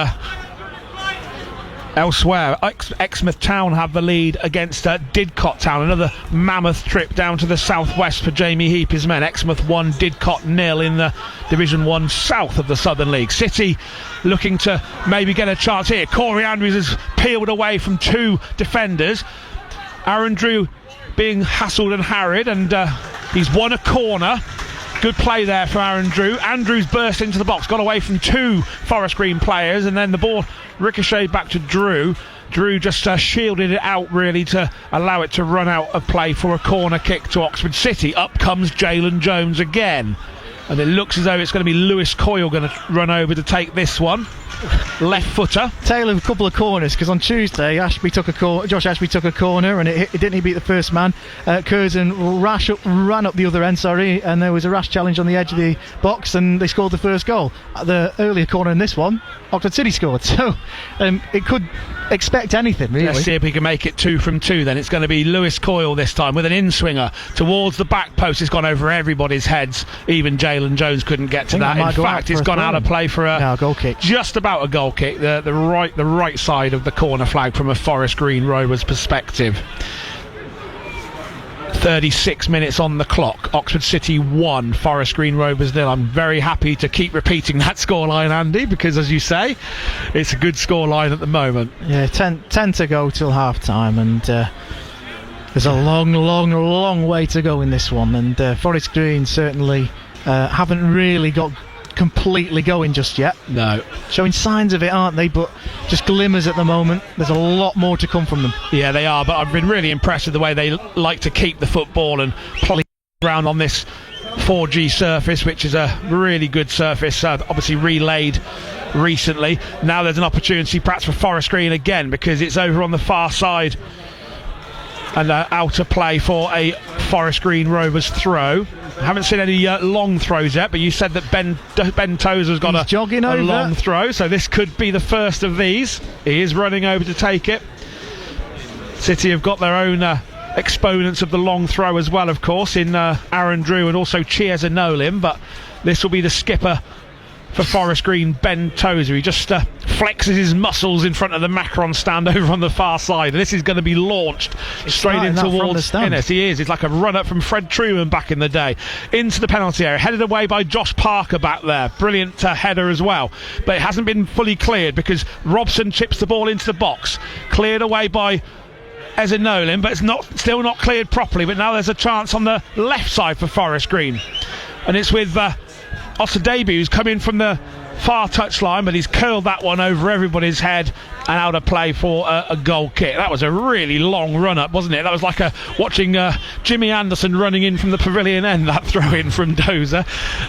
Speaker 5: elsewhere, Exmouth Town have the lead against Didcot Town. Another mammoth trip down to the southwest for Jamie Heap's men. Exmouth 1, Didcot 0 in the Division 1 south of the Southern League. City looking to maybe get a chance here. Corey Andrews has peeled away from two defenders. Aaron Drew being hassled and harried, and he's won a corner. Good play there for Aaron Drew. Andrews burst into the box, got away from two Forest Green players, and then the ball ricocheted back to Drew. Drew just shielded it out really to allow it to run out of play for a corner kick to Oxford City. Up comes Jalen Jones again, and it looks as though it's going to be Lewis Coyle going to run over to take this one. Left footer.
Speaker 6: Tale of a couple of corners, because on Tuesday Josh Ashby took a corner and it didn't beat the first man. Curzon ran up the other end, and there was a rash challenge on the edge of the box and they scored the first goal. The earlier corner in this one, Oxford City scored, so it could expect anything really.
Speaker 5: Let's see if we can make it 2 from 2 then. It's going to be Lewis Coyle this time with an in-swinger towards the back post. It's gone over everybody's heads. Even Jalen Jones couldn't get to that. In fact, it's gone out of play for a
Speaker 6: goal kick.
Speaker 5: Just about a goal kick, the right side of the corner flag from a Forest Green Rovers perspective. 36 minutes on the clock. Oxford City 1, Forest Green Rovers 0. I'm very happy to keep repeating that scoreline, Andy, because as you say, it's a good scoreline at the moment.
Speaker 6: Yeah, 10 to go till half time, and there's a long way to go in this one, and Forest Green certainly haven't really got completely going just yet.
Speaker 5: No. Showing
Speaker 6: signs of it, aren't they? But just glimmers at the moment. There's a lot more to come from them.
Speaker 5: Yeah, they are, but I've been really impressed with the way they like to keep the football and play around on this 4G surface, which is a really good surface, obviously relayed recently. Now there's an opportunity perhaps for Forest Green again, because it's over on the far side and out of play for a Forest Green Rovers throw. I haven't seen any long throws yet, but you said that Ben Tozer's got a long throw, so this could be the first of these. He is running over to take it. City have got their own exponents of the long throw as well, of course, in Aaron Drew and also Chiesa Nolim, but this will be the skipper for Forest Green, Ben Tozer. He just flexes his muscles in front of the Macron stand over on the far side, and this is going to be launched straight in towards Innes. He is. It's like a run up from Fred Truman back in the day into the penalty area, headed away by Josh Parker back there. Brilliant header as well, but it hasn't been fully cleared because Robson chips the ball into the box, cleared away by Eza Nolan, but it's still not cleared properly. But now there's a chance on the left side for Forest Green, and it's with Osadebi, who's come in from the far touchline, but he's curled that one over everybody's head and out of play for a goal kick. That was a really long run up, wasn't it? That was like watching Jimmy Anderson running in from the pavilion end, that throw in from Dozer,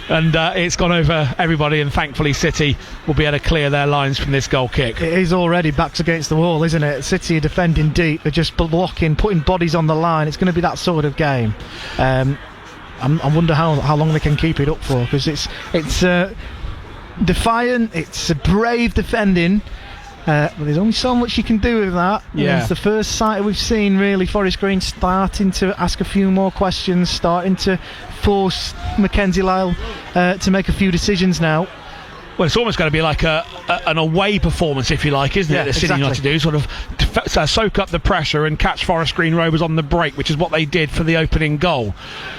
Speaker 5: and it's gone over everybody, and thankfully City will be able to clear their lines from this goal kick.
Speaker 6: It is already backs against the wall, isn't it? City are defending deep, they're just blocking, putting bodies on the line. It's going to be that sort of game. I wonder how long they can keep it up for, because it's defiant, it's a brave defending, but there's only so much you can do with that.
Speaker 5: Yeah.
Speaker 6: It's the first sight we've seen, really, Forest Green starting to ask a few more questions, starting to force Mackenzie Lyle to make a few decisions now.
Speaker 5: Well, it's almost going to be like an away performance, if you like, isn't it? The City
Speaker 6: exactly.
Speaker 5: United to do, sort of soak up the pressure and catch Forest Green Rovers on the break, which is what they did for the opening goal.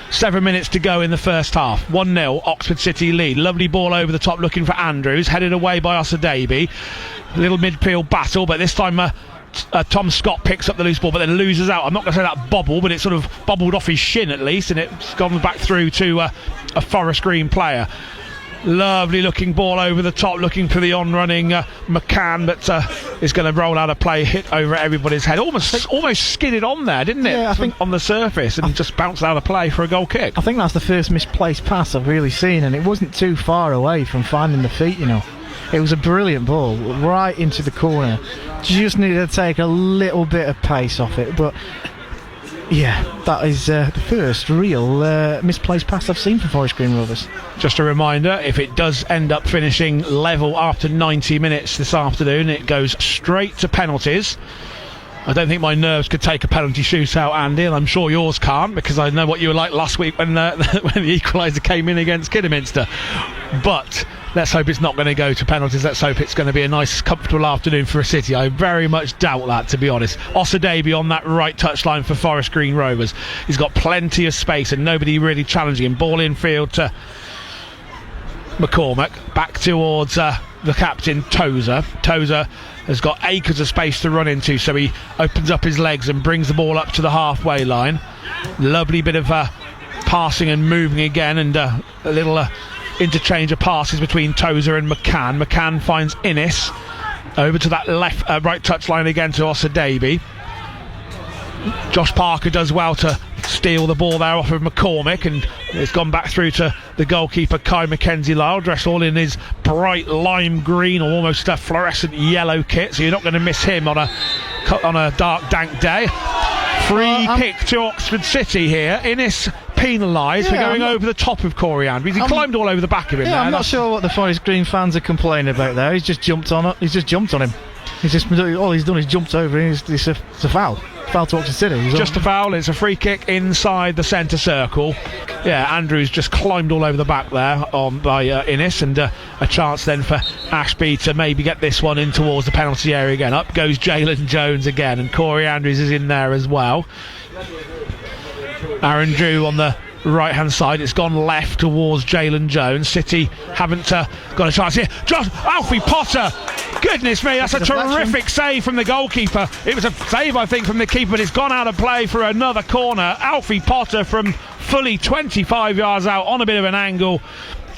Speaker 5: 7 minutes to go in the first half. 1-0, Oxford City lead. Lovely ball over the top, looking for Andrews, headed away by Osadebe. Little midfield battle, but this time Tom Scott picks up the loose ball, but then loses out. I'm not going to say that bobble, but it sort of bobbled off his shin at least, and it's gone back through to a Forest Green player. Lovely looking ball over the top, looking for the on-running McCann, but is going to roll out of play, hit over everybody's head. Almost skidded on there, didn't it?
Speaker 6: Yeah, I think
Speaker 5: on the surface, and just bounced out of play for a goal kick.
Speaker 6: I think that's the first misplaced pass I've really seen, and it wasn't too far away from finding the feet, you know. It was a brilliant ball, right into the corner. Just needed to take a little bit of pace off it, but yeah, that is the first real misplaced pass I've seen from Forest Green Rovers.
Speaker 5: Just a reminder, if it does end up finishing level after 90 minutes this afternoon, it goes straight to penalties. I don't think my nerves could take a penalty shootout, Andy, and I'm sure yours can't, because I know what you were like last week when the equaliser came in against Kidderminster. But let's hope it's not going to go to penalties. Let's hope it's going to be a nice, comfortable afternoon for a City. I very much doubt that, to be honest. Osadebe on that right touchline for Forest Green Rovers. He's got plenty of space and nobody really challenging him. Ball in field to McCormack. Back towards the captain, Tozer. Tozer has got acres of space to run into, so he opens up his legs and brings the ball up to the halfway line. Lovely bit of passing and moving again, and a little interchange of passes between Tozer and McCann. McCann finds Innes over to that right touchline again to Osadebe. Josh Parker does well to steal the ball there off of McCormick, and it's gone back through to the goalkeeper Kai Mackenzie Lyle, dressed all in his bright lime green or almost a fluorescent yellow kit, so you're not going to miss him on a dark, dank day. Free kick to Oxford City here. Innes penalised for going over the top of Corey Andrews. He climbed all over the back of him.
Speaker 6: I'm not sure what the Forest Green fans are complaining about there. He's just jumped on him. All he's done is jumped over him. It's a foul. Foul to Oxford City.
Speaker 5: Just a foul. It's a free kick inside the centre circle. Yeah, Andrews just climbed all over the back there by Innes, and a chance then for Ashby to maybe get this one in towards the penalty area again. Up goes Jalen Jones again, and Corey Andrews is in there as well. Aaron Drew on the right hand side. It's gone left towards Jalen Jones. City haven't got a chance here. Alfie Potter, goodness me, that's a terrific save from the goalkeeper. It was a save, I think, from the keeper, but it's gone out of play for another corner. Alfie Potter from fully 25 yards out on a bit of an angle,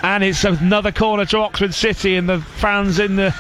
Speaker 5: and it's another corner to Oxford City, and the fans in the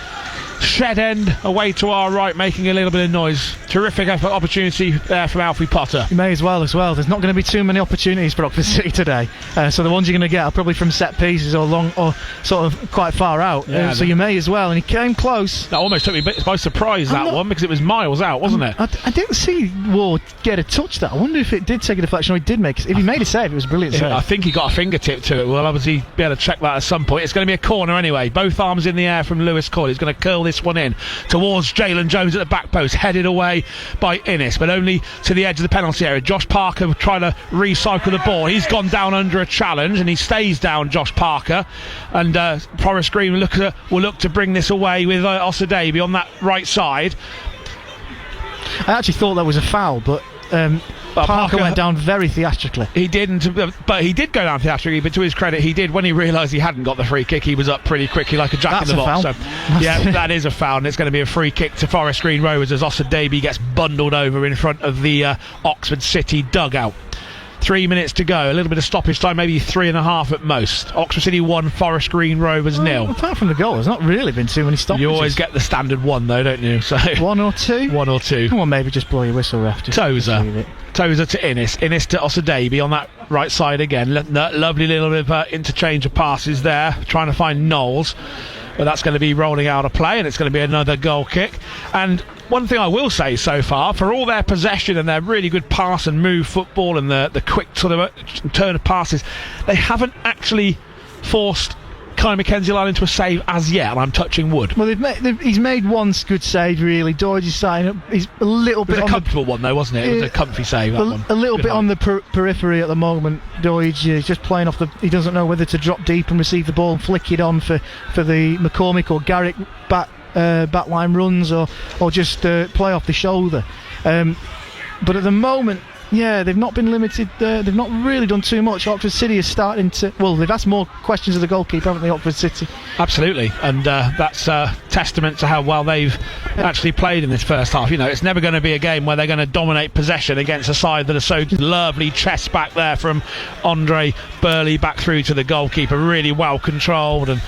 Speaker 5: shed end away to our right making a little bit of noise. Terrific opportunity there from Alfie Potter.
Speaker 6: You may as well. There's not going to be too many opportunities for Oxford City today, so the ones you're going to get are probably from set pieces or long or sort of quite far out. So you may as well, and he came close.
Speaker 5: That almost took me by surprise, one, because it was miles out, wasn't it?
Speaker 6: I didn't see Ward get a touch there. I wonder if it did take a deflection or he did make it. If he made a save, it was a brilliant save.
Speaker 5: I think he got a fingertip to it. We'll obviously be able to check that at some point. It's going to be a corner anyway. Both arms in the air from Lewis Coyle. He's going to curl this one in towards Jalen Jones at the back post, headed away by Innes, but only to the edge of the penalty area. Josh Parker trying to recycle the ball. He's gone down under a challenge, and he stays down, Josh Parker, and Forest Green will look to bring this away with Osadebe on that right side.
Speaker 6: I actually thought that was a foul, but Parker went down very theatrically.
Speaker 5: He didn't, but he did go down theatrically, but to his credit, he did. When he realised he hadn't got the free kick, he was up pretty quickly like a jack in the box. So, yeah, that is a foul, and it's going to be a free kick to Forest Green Rovers as Osadebe gets bundled over in front of the Oxford City dugout. 3 minutes to go. A little bit of stoppage time, maybe 3.5 at most. Oxford City 1, Forest Green Rovers 0.
Speaker 6: Apart from the goal, there's not really been too many stoppages.
Speaker 5: You always get the standard 1 though, don't you? So
Speaker 6: 1 or 2?
Speaker 5: 1 or 2.
Speaker 6: Come on, maybe just blow your whistle, ref.
Speaker 5: Tozer to Innes. Innes to Osadebe on that right side again. Lovely little bit of interchange of passes there, trying to find Knowles. But that's going to be rolling out of play, and it's going to be another goal kick. And one thing I will say so far, for all their possession and their really good pass and move football and the quick sort of turn of passes, they haven't actually forced Kai Mackenzie-Lyle into a save as yet, and I'm touching wood.
Speaker 6: Well, he's made one good save, really. Doidge is signing up. He's a little bit
Speaker 5: on a comfortable one, though, wasn't it? It was a comfy save, that one.
Speaker 6: A little bit on the periphery at the moment. Doidge is just playing off he doesn't know whether to drop deep and receive the ball and flick it on for the McCormick or Garrick backline runs, or just play off the shoulder. But at the moment, yeah, they've not been limited. They've not really done too much. Oxford City is starting to... Well, they've asked more questions of the goalkeeper, haven't they, Oxford City?
Speaker 5: Absolutely, and that's a testament to how well they've actually played in this first half. You know, it's never going to be a game where they're going to dominate possession against a side that are so lovely. Chest back there from Andre Burley back through to the goalkeeper. Really well controlled, and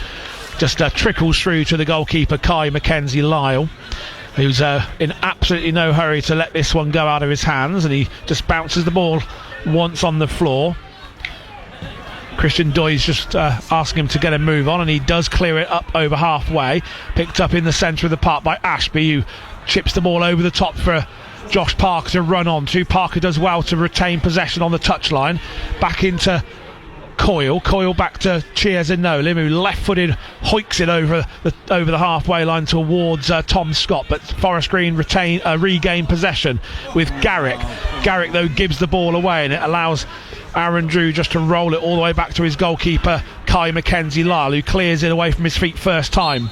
Speaker 5: just trickles through to the goalkeeper, Kai Mackenzie-Lyle, who's in absolutely no hurry to let this one go out of his hands, and he just bounces the ball once on the floor. Christian Doy's just asking him to get a move on, and he does clear it up over halfway. Picked up in the centre of the park by Ashby, who chips the ball over the top for Josh Parker to run on to. Parker does well to retain possession on the touchline. Back into Coyle back to Chiesa Nolim, who left-footed hoiks it over the halfway line towards Tom Scott, but Forest Green regain possession with Garrick. Garrick, though, gives the ball away, and it allows Aaron Drew just to roll it all the way back to his goalkeeper, Kai Mackenzie-Lyle, who clears it away from his feet first time.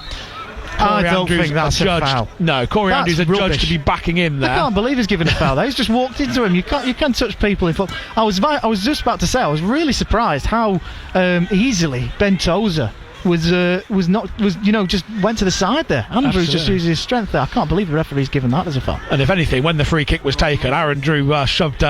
Speaker 6: I don't think that's a foul.
Speaker 5: No, Corey Andrews a judge to be backing him there.
Speaker 6: I can't believe he's given a foul there. He's just walked into him. You can touch people in football. I was just about to say, I was really surprised how easily Ben Tozer just went to the side there. Andrews just used his strength there. I can't believe the referee's given that as a foul.
Speaker 5: And if anything, when the free kick was taken, Aaron Drew shoved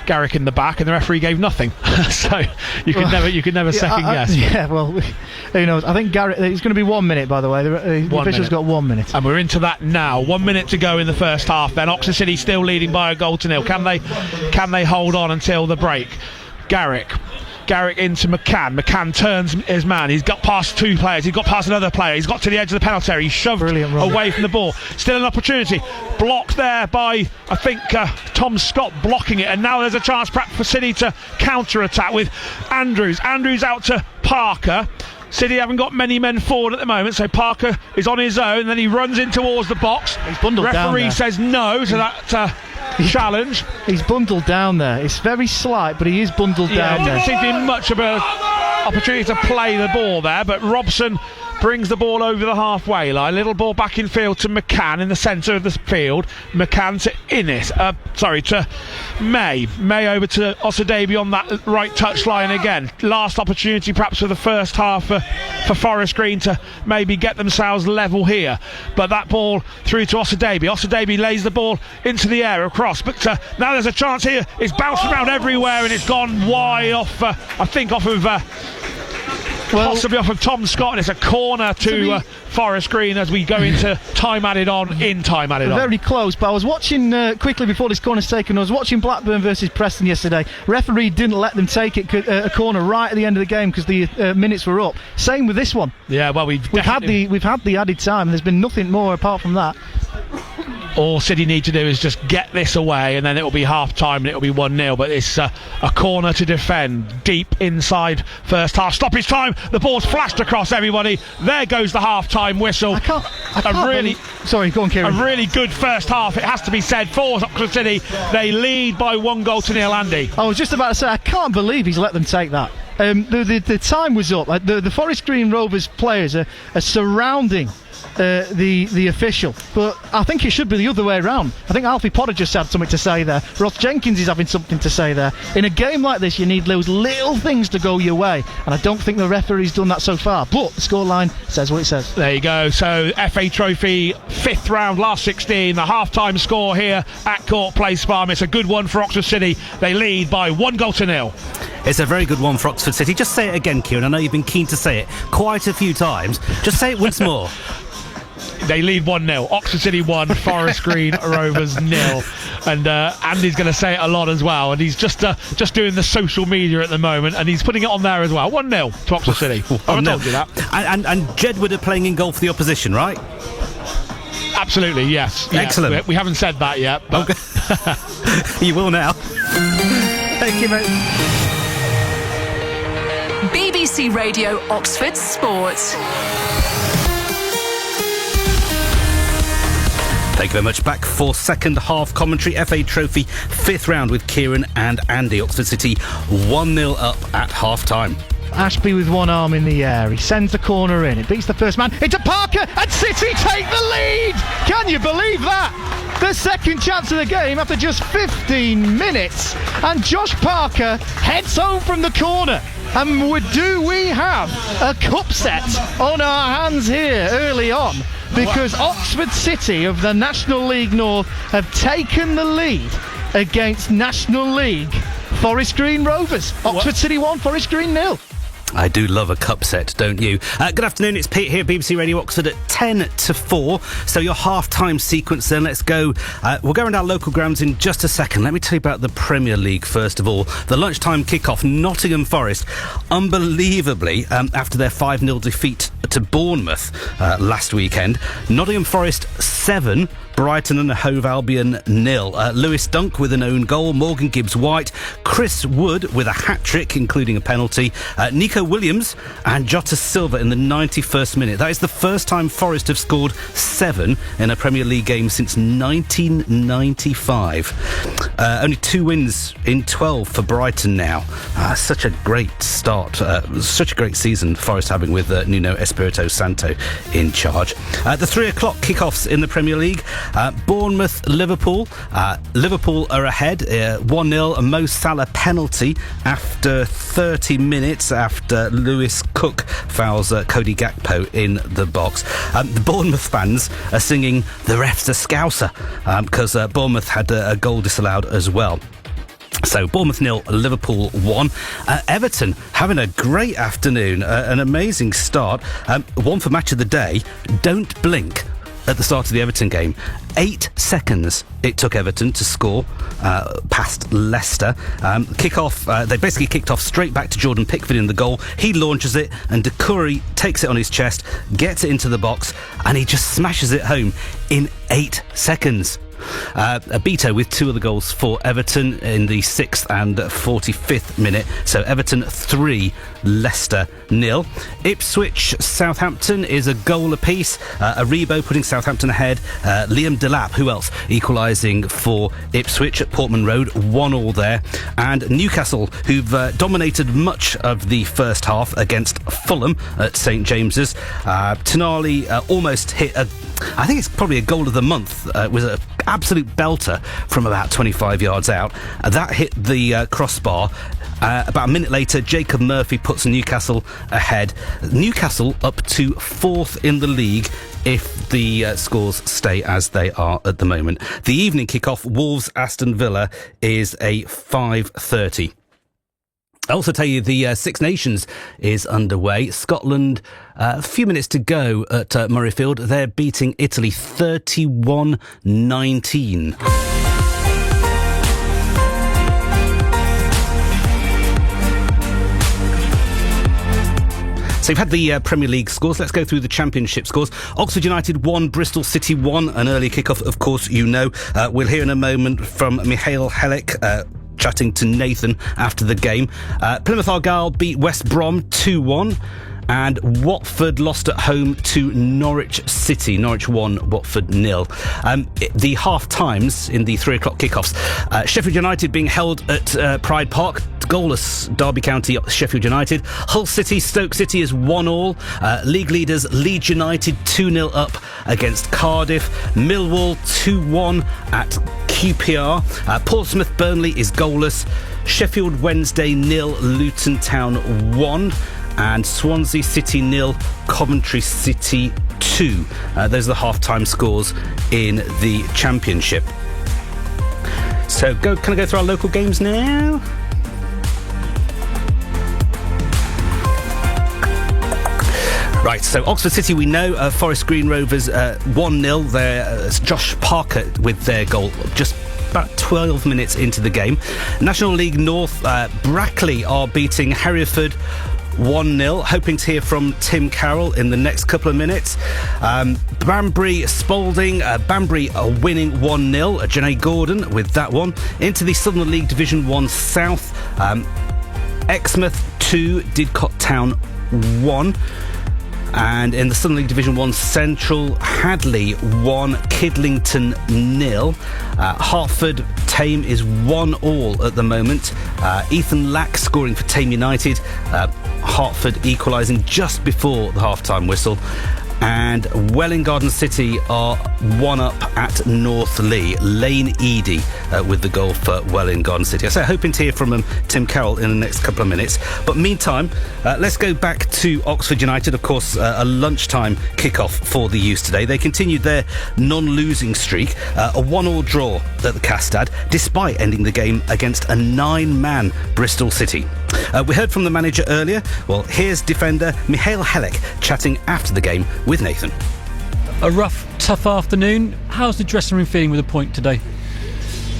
Speaker 5: Garrick in the back, and the referee gave nothing. So you could never second guess.
Speaker 6: Yeah, well, who knows? I think Garrick. It's going to be 1 minute, by the way. The official's got 1 minute,
Speaker 5: and we're into that now. 1 minute to go in the first half. Then Oxford City still leading by a goal to nil. Can they hold on until the break? Garrick into McCann. McCann turns his man. He's got past two players. He's got past another player. He's got to the edge of the penalty area. He's shoved away from the ball. Still an opportunity. Blocked there by, I think, Tom Scott blocking it. And now there's a chance perhaps for City to counter-attack with Andrews. Andrews out to Parker. City haven't got many men forward at the moment, so Parker is on his own. Then he runs in towards the box.
Speaker 6: He's bundled down there.
Speaker 5: Referee says no to that challenge.
Speaker 6: He's bundled down there. It's very slight, but he is bundled down there.
Speaker 5: Didn't seem to be much of an opportunity to play the ball there, but Robson brings the ball over the halfway line. Little ball back in field to McCann in the centre of the field. McCann to May. May over to Osadebe on that right touch line again. Last opportunity perhaps for the first half for Forest Green to maybe get themselves level here. But that ball through to Osadebe. Osadebe lays the ball into the air across. But now there's a chance here. It's bounced around everywhere and it's gone wide off, possibly off of Tom Scott, and it's a corner to Forest Green as we go into time added on. Very close, but I was watching quickly before this corner's taken. I was watching Blackburn versus Preston yesterday. Referee didn't let them take it a corner right at the end of the game because the minutes were up. Same with this one. Yeah, well, we've
Speaker 6: had the added time. There's been nothing more apart from that.
Speaker 5: All City need to do is just get this away, and then it will be half time and it will be 1-0. But it's a corner to defend deep inside first half. Stoppage time. The ball's flashed across everybody. There goes the half time whistle.
Speaker 6: Sorry, go on, Kieran.
Speaker 5: A really good first half, it has to be said, for Oxford City. They lead by 1-0, Andy.
Speaker 6: I was just about to say, I can't believe he's let them take that. The time was up. The Forest Green Rovers players are surrounding the official. But I think it should be the other way around. I think Alfie Potter just had something to say there. Ross Jenkins is having something to say there. In a game like this, you need those little things to go your way, and I don't think the referee's done that so far. But the scoreline says what it says.
Speaker 5: There you go. So FA Trophy, 5th round, last 16. The half-time score here at Court Place Farm. It's a good one for Oxford City. They lead by 1-0.
Speaker 7: It's a very good one for Oxford City. Just say it again, Kieran. I know you've been keen to say it quite a few times. Just say it once more.
Speaker 5: They lead 1-0. Oxford City 1, Forest Green Rovers 0. And Andy's going to say it a lot as well. And he's just doing the social media at the moment, and he's putting it on there as well. 1-0 to Oxford City. I told you that.
Speaker 7: And Jedward are playing in goal for the opposition, right?
Speaker 5: Absolutely, yes. Yeah,
Speaker 7: excellent.
Speaker 5: We haven't said that yet, but
Speaker 7: okay. You will now. Thank you, mate.
Speaker 1: BBC Radio Oxford Sports.
Speaker 7: Thank you very much. Back for second half commentary. FA Trophy, 5th round with Kieran and Andy. Oxford City 1-0 up at half time.
Speaker 6: Ashby with one arm in the air. He sends the corner in. It beats the first man into Parker, and City take the lead. Can you believe that? The second chance of the game after just 15 minutes. And Josh Parker heads home from the corner. And do we have a cup set on our hands here early on? Because Oxford City of the National League North have taken the lead against National League Forest Green Rovers. Oxford City 1, Forest Green 0.
Speaker 7: I do love a cup set, don't you? Good afternoon, it's Pete here, BBC Radio Oxford at 10-4. So your half-time sequence then, let's go. We'll go around our local grounds in just a second. Let me tell you about the Premier League first of all. The lunchtime kick-off, Nottingham Forest, unbelievably, after their 5-0 defeat to Bournemouth last weekend. Nottingham Forest 7, Brighton and Hove Albion 0. Lewis Dunk with an own goal, Morgan Gibbs-White, Chris Wood with a hat-trick, including a penalty, Nico Williams and Jota Silva in the 91st minute. That is the first time Forest have scored 7 in a Premier League game since 1995. Only 2 wins in 12 for Brighton now. Such a great start, such a great season Forest having with Nuno Espirito Santo in charge. The 3 o'clock kickoffs in the Premier League. Bournemouth, Liverpool. Liverpool are ahead, 1-0. A Mo Salah penalty after 30 minutes after Lewis Cook fouls Cody Gakpo in the box. The Bournemouth fans are singing "The ref's a Scouser" because Bournemouth had a goal disallowed as well. So Bournemouth 0, Liverpool 1. Everton having a great afternoon, an amazing start. One for match of the day. Don't blink. At the start of the Everton game, 8 seconds it took Everton to score past Leicester. Kick-off, they basically kicked off straight back to Jordan Pickford in the goal. He launches it and Doucouré takes it on his chest, gets it into the box, and he just smashes it home in 8 seconds. Abito with 2 of the goals for Everton in the 6th and 45th minute. So Everton 3, Leicester 0. Ipswich Southampton is a goal apiece. Aribo putting Southampton ahead. Liam Delap, who else, equalising for Ipswich at Portman Road, 1-1 there. And Newcastle, who've dominated much of the first half against Fulham at St James's. Tonali almost hit I think it's probably a goal of the month. It was an absolute belter from about 25 yards out. That hit the crossbar. About a minute later, Jacob Murphy puts Newcastle ahead. Newcastle up to 4th in the league if the scores stay as they are at the moment. The evening kickoff, Wolves-Aston Villa, is a 5:30. I'll also tell you the Six Nations is underway. Scotland, a few minutes to go at Murrayfield. They're beating Italy 31-19. So you've had the Premier League scores. Let's go through the Championship scores. Oxford United 1, Bristol City 1. An early kickoff, of course, you know. We'll hear in a moment from Michael Helik, chatting to Nathan after the game. Plymouth Argyle beat West Brom 2-1. and Watford lost at home to Norwich City. Norwich 1, Watford 0. The half times in the 3 o'clock kickoffs. Sheffield United being held at Pride Park, goalless Derby County Sheffield United. Hull City Stoke City is 1-1. League leaders Leeds United 2-0 up against Cardiff. Millwall 2-1 at QPR. Portsmouth Burnley is goalless. Sheffield Wednesday 0, Luton Town 1, and Swansea City 0, Coventry City 2. Those are the half-time scores in the Championship. So, can I go through our local games now? Right, so Oxford City, we know, Forest Green Rovers 1-0. There, Josh Parker with their goal just about 12 minutes into the game. National League North, Brackley are beating Hereford 1-0. Hoping to hear from Tim Carroll in the next couple of minutes. Banbury Spalding, Banbury are winning 1-0. Janae Gordon with that one. Into the Southern League Division 1 South, Exmouth 2, Didcot Town 1. And in the Southern League Division 1 Central, Hadley 1, Kidlington 0. Hartford Tame is 1-1 at the moment. Ethan Lack scoring for Tame United. Hartford equalising just before the half-time whistle. And Welwyn Garden City are 1-up at North Lee. Lane Eady with the goal for Welwyn Garden City. So hoping to hear from Tim Carroll in the next couple of minutes. But meantime, let's go back to Oxford United. Of course, a lunchtime kick-off for the youth today. They continued their non-losing streak. A 1-1 draw at the Castad, despite ending the game against a 9-man Bristol City. We heard from the manager earlier. Well, here's defender Michael Helek chatting after the game with Nathan.
Speaker 8: A rough, tough afternoon. How's the dressing room feeling with a point today?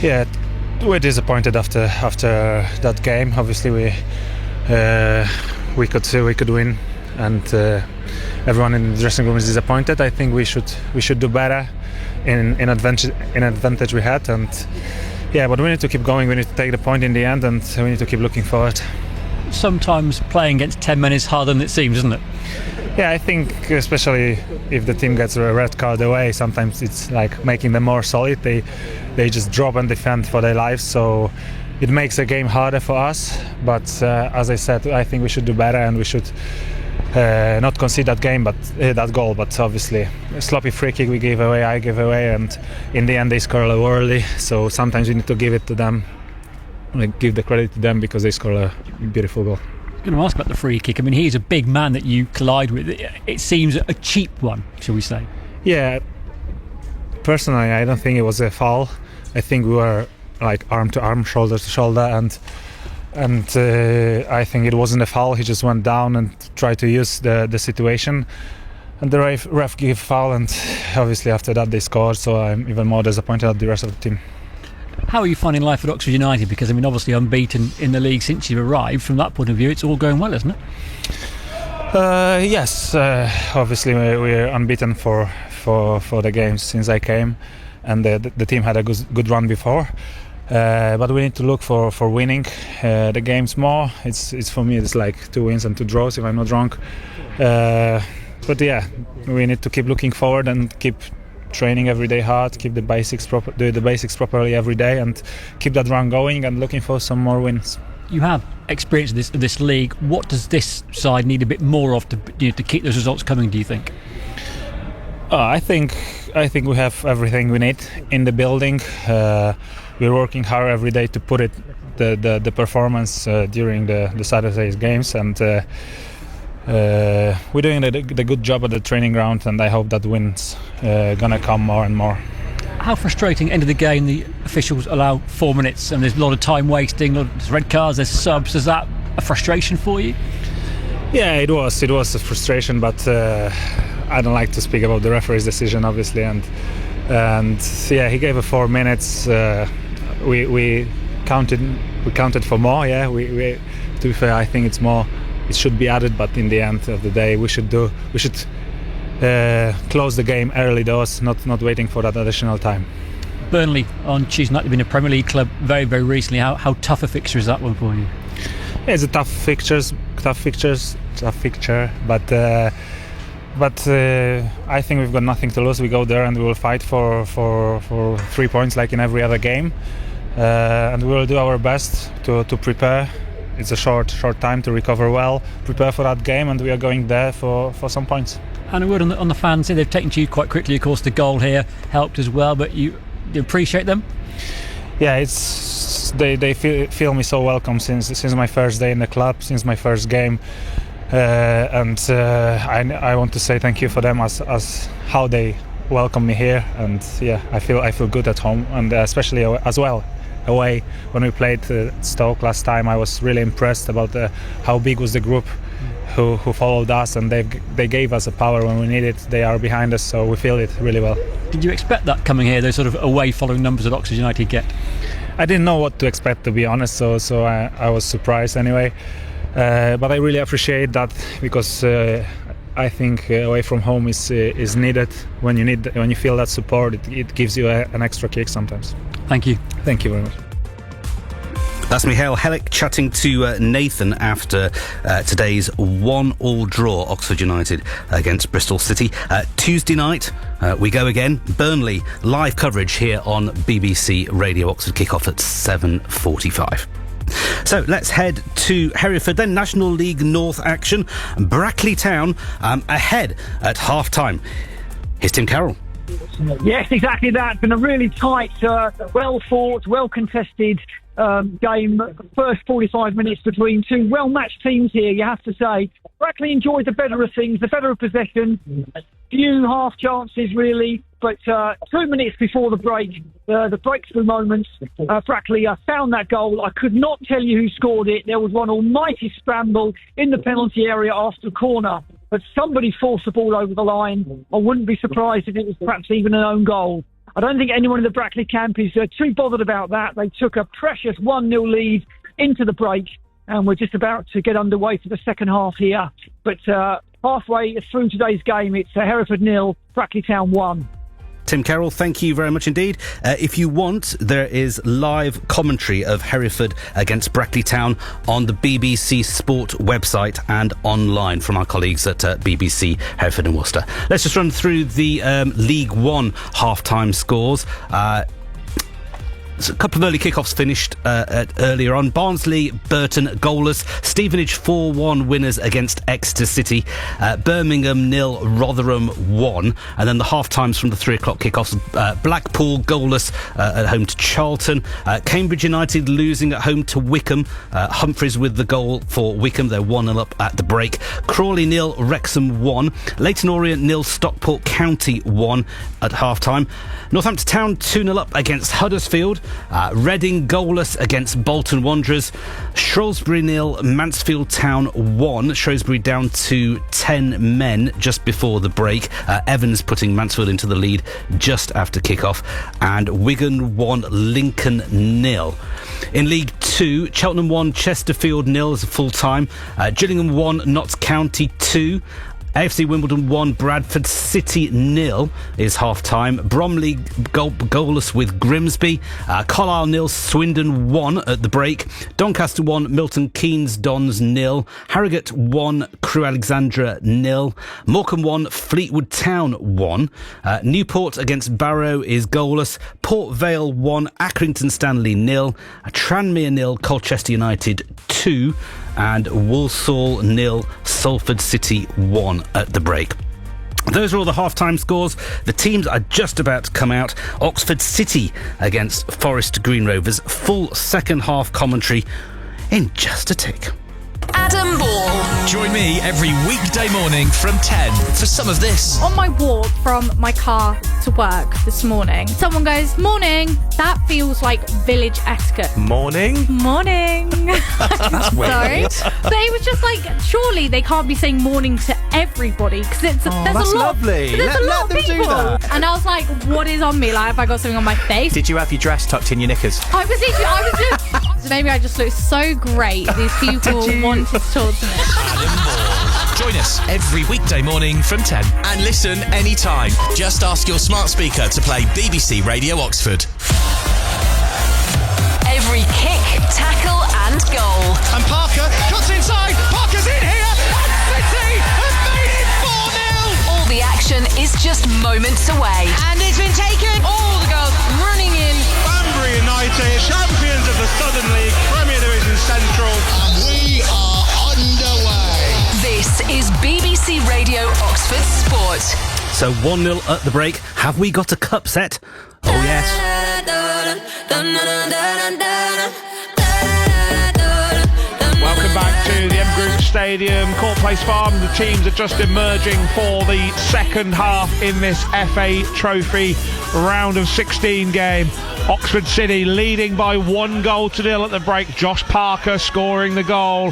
Speaker 9: Yeah, we're disappointed after that game. Obviously, we could win, and everyone in the dressing room is disappointed. I think we should do better in advantage we had, and yeah, but we need to keep going. We need to take the point in the end, and we need to keep looking forward.
Speaker 8: Sometimes playing against 10 men is harder than it seems, isn't it?
Speaker 9: Yeah, I think especially if the team gets a red card away, sometimes it's like making them more solid. They just drop and defend for their lives, so it makes the game harder for us. But as I said, I think we should do better, and we should not concede that goal. But obviously, a sloppy free kick we gave away, I gave away, and in the end they score early. So sometimes you need to give it to them, give the credit to them, because they score a beautiful goal.
Speaker 8: I'm going to ask about the free kick. I mean, he's a big man that you collide with. It seems a cheap one, shall we say? Yeah,
Speaker 9: personally, I don't think it was a foul. I think we were like arm to arm, shoulder to shoulder, and I think it wasn't a foul. He just went down and tried to use the situation, and the ref gave foul, and obviously after that they scored. So I'm even more disappointed at the rest of the team.
Speaker 8: How are you finding life at Oxford United? Because I mean, obviously unbeaten in the league since you've arrived. From that point of view, it's all going well, isn't it?
Speaker 9: Yes, obviously we're unbeaten for the games since I came, and the team had a good run before. But we need to look for winning the games more. It's for me, it's like 2 wins and 2 draws, if I'm not wrong. But yeah, we need to keep looking forward and keep training every day hard, keep do the basics properly every day, and keep that run going, and looking for some more wins.
Speaker 8: You have experience of this league. What does this side need a bit more of to keep those results coming, do you think?
Speaker 9: I think we have everything we need in the building. We're working hard every day to put the performance during the Saturday's games, and we're doing the good job at the training ground, and I hope that wins gonna come more and more.
Speaker 8: How frustrating, end of the game, the officials allow 4 minutes and there's a lot of time wasting, there's red cards, there's subs. Is that a frustration for you?
Speaker 9: Yeah, it was a frustration, but I don't like to speak about the referee's decision, obviously, and yeah, he gave 4 minutes. We counted for more. Yeah, we to be fair, I think it's more. It should be added, but in the end of the day, we should close the game early doors, not waiting for that additional time.
Speaker 8: Burnley on Tuesday night, they've been a Premier League club very, very recently. How tough a fixture is that one for you?
Speaker 9: Yeah, it's a tough fixture tough fixture, but I think we've got nothing to lose. We go there and we will fight for 3 points like in every other game, and we will do our best to prepare. It's a short time to recover well, prepare for that game, and we are going there for some points.
Speaker 8: And a word on the fans here. They've taken to you quite quickly. Of course, the goal here helped as well, but you appreciate them?
Speaker 9: Yeah, they feel me so welcome since my first day in the club, since my first game, and I want to say thank you for them as how they welcome me here, and yeah, I feel good at home, and especially as well away. When we played Stoke last time, I was really impressed about how big was the group who followed us, and they gave us a power when we need it. They are behind us, so we feel it really well.
Speaker 8: Did you expect that coming here, those sort of away following numbers that Oxford United get?
Speaker 9: I didn't know what to expect, to be honest, so I was surprised anyway, but I really appreciate that, because I think away from home is needed. When you feel that support, it gives you an extra kick sometimes.
Speaker 8: Thank you.
Speaker 9: Thank you very much.
Speaker 7: That's Michael Hellick chatting to Nathan after today's 1-1 draw, Oxford United against Bristol City. Tuesday night, we go again. Burnley, live coverage here on BBC Radio Oxford, kick-off at 7:45. So let's head to Hereford, then National League North action. Brackley Town ahead at half-time. Here's Tim Carroll.
Speaker 10: Yes, exactly that. It's been a really tight, well-fought, well-contested game. First 45 minutes between two well-matched teams here, you have to say. Brackley enjoyed the better of things, the better of possession. Few half chances, really. But 2 minutes before the break, the breakthrough moments, Brackley found that goal. I could not tell you who scored it. There was one almighty scramble in the penalty area after a corner. But somebody forced the ball over the line. I wouldn't be surprised if it was perhaps even an own goal. I don't think anyone in the Brackley camp is too bothered about that. They took a precious 1-0 lead into the break, and we're just about to get underway for the second half here. But halfway through today's game, it's Hereford 0, Brackley Town 1.
Speaker 7: Tim Carroll, thank you very much indeed. If you want, there is live commentary of Hereford against Brackley Town on the BBC Sport website and online from our colleagues at BBC Hereford and Worcester. Let's just run through the League One half-time scores. A couple of early kickoffs finished earlier on. Barnsley, Burton goalless. Stevenage 4-1 winners against Exeter City. Birmingham 0, Rotherham 1. And then the half times from the 3 o'clock kickoffs. Blackpool goalless at home to Charlton. Cambridge United losing at home to Wickham. Humphreys with the goal for Wickham. They're 1-0 up at the break. Crawley 0, Wrexham 1. Leyton Orient 0, Stockport County 1 at half time. Northampton Town 2-0 up against Huddersfield. Reading goalless against Bolton Wanderers. Shrewsbury 0, Mansfield Town 1. Shrewsbury down to 10 men just before the break. Evans putting Mansfield into the lead just after kickoff. And Wigan 1, Lincoln 0. In League 2, Cheltenham 1, Chesterfield 0 as a full time. Gillingham 1, Notts County 2. AFC Wimbledon 1, Bradford City 0 is half-time. Bromley goalless with Grimsby. Carlisle 0, Swindon 1 at the break. Doncaster 1, Milton Keynes Dons 0. Harrogate 1, Crewe Alexandra 0. Morecambe 1, Fleetwood Town 1. Newport against Barrow is goalless. Port Vale 1, Accrington Stanley 0. Tranmere 0, Colchester United 2. And Walsall 0, Salford City 1 at the break. Those are all the half-time scores. The teams are just about to come out. Oxford City against Forest Green Rovers. Full second half commentary in just a tick.
Speaker 1: Adam Ball.
Speaker 11: Join me every weekday morning from 10 for some of this.
Speaker 12: On my walk from my car to work this morning, someone goes, "Morning." That feels like village etiquette.
Speaker 11: Morning?
Speaker 12: Morning.
Speaker 11: That's weird.
Speaker 12: Sorry. But it was just like, surely they can't be saying morning to everybody, because there's
Speaker 11: that's
Speaker 12: a lot.
Speaker 11: lovely.
Speaker 12: There's a lot
Speaker 11: let them
Speaker 12: of people.
Speaker 11: do that.
Speaker 12: And I was like, what is on me? Like, have I got something on my face?
Speaker 11: Did you have your dress tucked in your knickers?
Speaker 12: I was maybe I just looked so great. These people wanted to talk to me.
Speaker 11: Adam Ball. Join us every weekday morning from 10 and listen anytime. Just ask your smart speaker to play BBC Radio Oxford.
Speaker 1: Every kick, tackle and goal.
Speaker 11: And Parker cuts inside. Parker's in.
Speaker 1: just moments away.
Speaker 2: And it's been taken. All the girls running in.
Speaker 3: Banbury United, champions of the Southern League, Premier Division Central.
Speaker 4: And we are underway.
Speaker 1: This is BBC Radio Oxford Sport.
Speaker 7: So 1-0 at the break. Have we got a cup set? Oh yes.
Speaker 5: Welcome back to the M Group Stadium, Court Place Farm. The teams are just emerging for the second half in this FA Trophy round of 16 game. Oxford City leading by 1-0 at the break. Josh Parker scoring the goal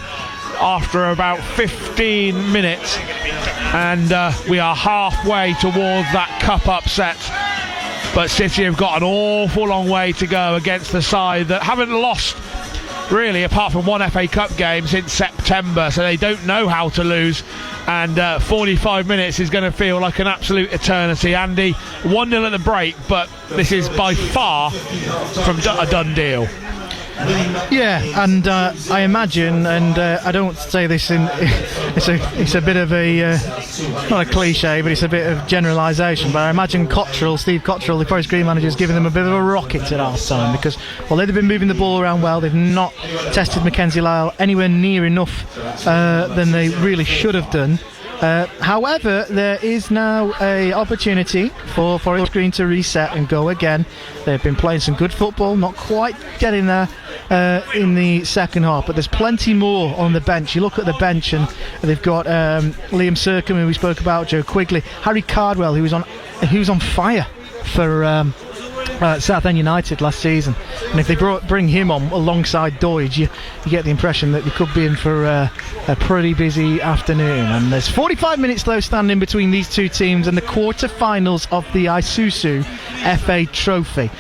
Speaker 5: after about 15 minutes, and we are halfway towards that cup upset. But City have got an awful long way to go against the side that haven't lost really apart from one FA Cup game since September, so they don't know how to lose, and 45 minutes is going to feel like an absolute eternity. Andy, 1-0 at the break, but this is by far from a done deal.
Speaker 6: Yeah, and I imagine, and I don't say this in it's a bit of a not a cliche, but it's a bit of generalisation, but I imagine Steve Cottrell, the Forest Green manager, is giving them a bit of a rocket at half time, because although they've been moving the ball around well, they've not tested Mackenzie Lyle anywhere near enough than they really should have done. However, there is now an opportunity for Forest Green to reset and go again. They've been playing some good football, not quite getting there in the second half, but there's plenty more on the bench. You look at the bench and they've got Liam Sercombe, who we spoke about, Joe Quigley, Harry Cardwell, who was on fire for Southend United last season, and if they bring him on alongside Doidge, you get the impression that they could be in for a pretty busy afternoon. And there's 45 minutes though standing between these two teams and the quarter-finals of the Isuzu FA Trophy.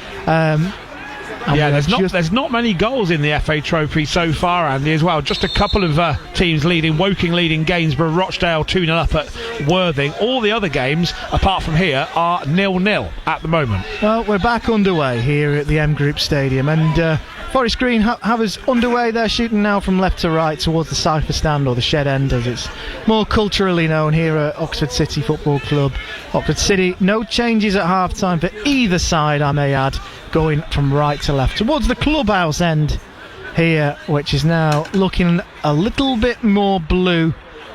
Speaker 5: There's not many goals in the FA Trophy so far, Andy, as well. Just a couple of teams leading. Woking leading Gainsborough, Rochdale 2-0 up at Worthing. All the other games, apart from here, are 0-0 at the moment.
Speaker 6: Well, we're back underway here at the M Group Stadium, and Forest Green have us underway. They're shooting now from left to right towards the Cypher Stand, or the Shed End as it's more culturally known here at Oxford City Football Club. Oxford City, no changes at half time for either side, I may add, going from right to left towards the clubhouse end here, which is now looking a little bit more blue,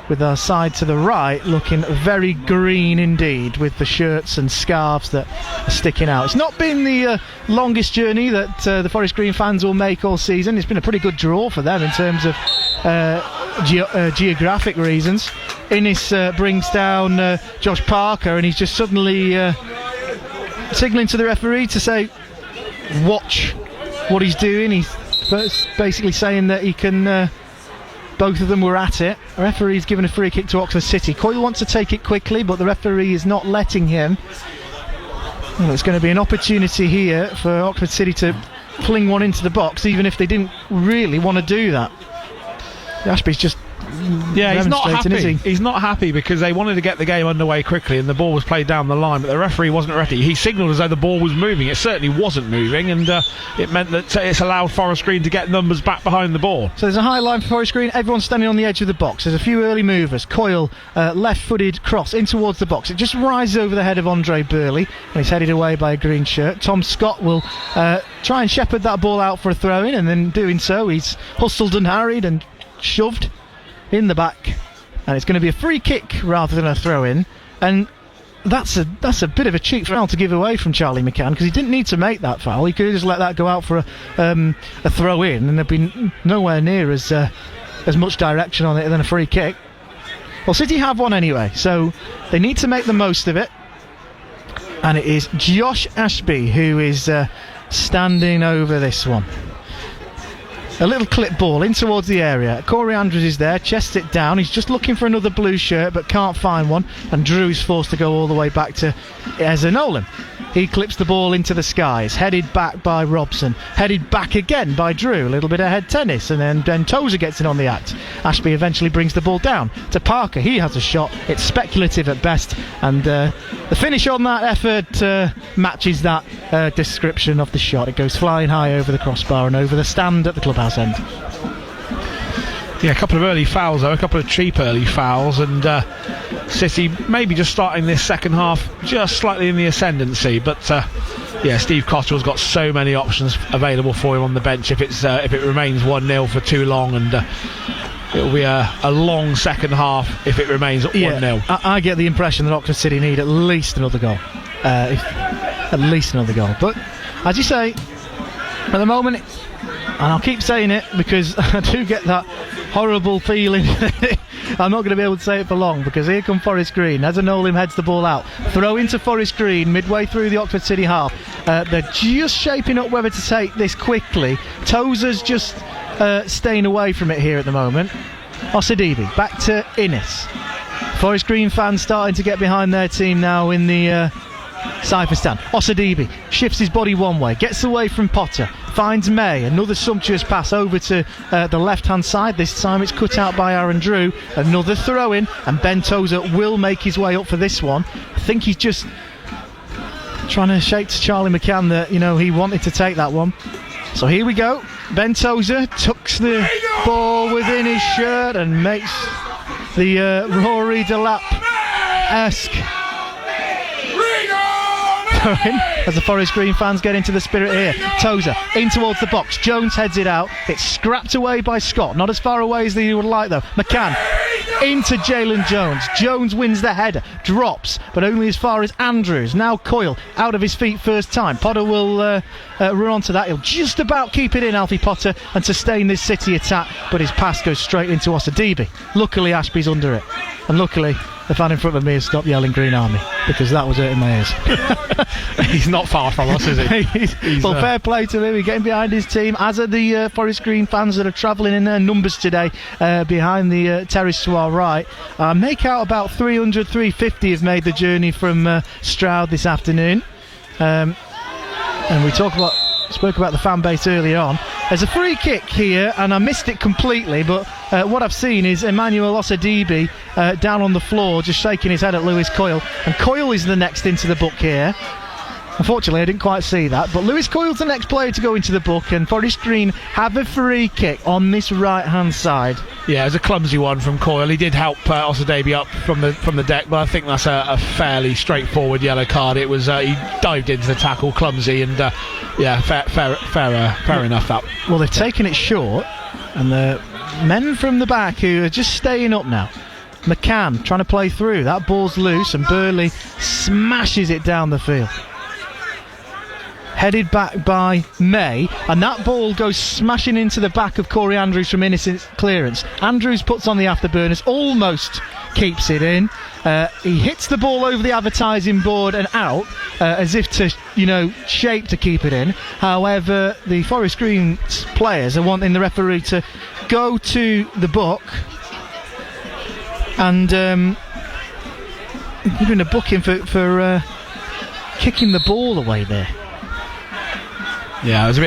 Speaker 6: with our side to the right looking very green indeed, with the shirts and scarves that are sticking out. It's not been the longest journey that the Forest Green fans will make all season. It's been a pretty good draw for them in terms of geographic reasons. Innes brings down Josh Parker, and he's just suddenly signalling to the referee to say watch what he's doing. He's basically saying that he can both of them were at it. The referee's given a free kick to Oxford City. Coyle wants to take it quickly, but the referee is not letting him. Well, it's going to be an opportunity here for Oxford City to fling one into the box, even if they didn't really want to do that. Ashby's just
Speaker 5: he's not happy. He's not happy because they wanted to get the game underway quickly and the ball was played down the line, but the referee wasn't ready. He signalled as though the ball was moving. It certainly wasn't moving, and it meant that it's allowed Forest Green to get numbers back behind the ball.
Speaker 6: So there's a high line for Forest Green. Everyone's standing on the edge of the box. There's a few early movers. Coyle, left-footed cross in towards the box. It just rises over the head of Andre Burley, and he's headed away by a green shirt. Tom Scott will try and shepherd that ball out for a throw-in, and then doing so, he's hustled and harried and shoved in the back, and it's going to be a free kick rather than a throw-in, and that's a bit of a cheap foul to give away from Charlie McCann, because he didn't need to make that foul. He could have just let that go out for a throw-in, and there'd be nowhere near as much direction on it than a free kick. Well, City have one anyway, so they need to make the most of it, and it is Josh Ashby who is standing over this one. A little clip ball in towards the area. Corey Andrews is there, chests it down. He's just looking for another blue shirt but can't find one, and Drew is forced to go all the way back to Ezra Nolan. He clips the ball into the skies, headed back by Robson, headed back again by Drew. A little bit of head tennis, and then Tozer gets in on the act. Ashby eventually brings the ball down to Parker. He has a shot. It's speculative at best, and the finish on that effort matches that description of the shot. It goes flying high over the crossbar and over the stand at the clubhouse end.
Speaker 5: Yeah, a couple of early fouls though, a couple of cheap early fouls, and City maybe just starting this second half just slightly in the ascendancy, but Steve Cottrell's got so many options available for him on the bench if it remains 1-0 for too long, and it'll be a long second half if it remains 1-0.
Speaker 6: I get the impression that Oxford City need at least another goal. At least another goal. But, as you say, at the moment, and I'll keep saying it because I do get that horrible feeling I'm not going to be able to say it for long, because here come Forest Green as Nolan heads the ball out, throw into Forest Green midway through the Oxford City half. They're just shaping up whether to take this quickly. Tozer's just staying away from it here at the moment. Osadibi back to Innes. Forest Green fans starting to get behind their team now in the Cypher stand. Osadibi shifts his body one way, gets away from Potter, finds May, another sumptuous pass over to the left hand side. This time it's cut out by Aaron Drew. Another throw in, and Ben Tozer will make his way up for this one. I think he's just trying to shake to Charlie McCann that he wanted to take that one. So here we go. Ben Tozer tucks the ball within his shirt and makes the Rory Delap-esque as the Forest Green fans get into the spirit here. Tozer in towards the box. Jones heads it out. It's scrapped away by Scott. Not as far away as he would like though. McCann into Jalen Jones. Jones wins the header. Drops, but only as far as Andrews. Now Coyle out of his feet first time. Potter will run onto that. He'll just about keep it in, Alfie Potter, and sustain this City attack, but his pass goes straight into Osadibi. Luckily Ashby's under it, and luckily the fan in front of me has stopped yelling Green Army, because that was hurting my ears.
Speaker 5: He's not far from us, is he?
Speaker 6: Well, fair play to him. He's getting behind his team, as are the Forest Green fans that are travelling in their numbers today behind the terrace to our right. Make out about 300, 350 have made the journey from Stroud this afternoon. And we spoke about the fan base earlier on. There's a free kick here, and I missed it completely, but what I've seen is Emmanuel Osadibi down on the floor, just shaking his head at Lewis Coyle, and Coyle is the next into the book here. Unfortunately, I didn't quite see that, but Lewis Coyle's the next player to go into the book, and Forest Green have a free kick on this right-hand side.
Speaker 5: Yeah, it was a clumsy one from Coyle. He did help Osadibi up from the deck, but I think that's a fairly straightforward yellow card. It was he dived into the tackle, clumsy, and fair enough. That.
Speaker 6: Well, they've taken it short, and the men from the back who are just staying up now. McCann trying to play through. That ball's loose, and Burley smashes it down the field. Headed back by May, and that ball goes smashing into the back of Corey Andrews from innocent clearance. Andrews puts on the afterburners, almost keeps it in. He hits the ball over the advertising board and out, as if to, shape to keep it in. However, the Forest Green players are wanting the referee to go to the book and giving a booking for kicking the ball away there.
Speaker 5: Yeah, it was a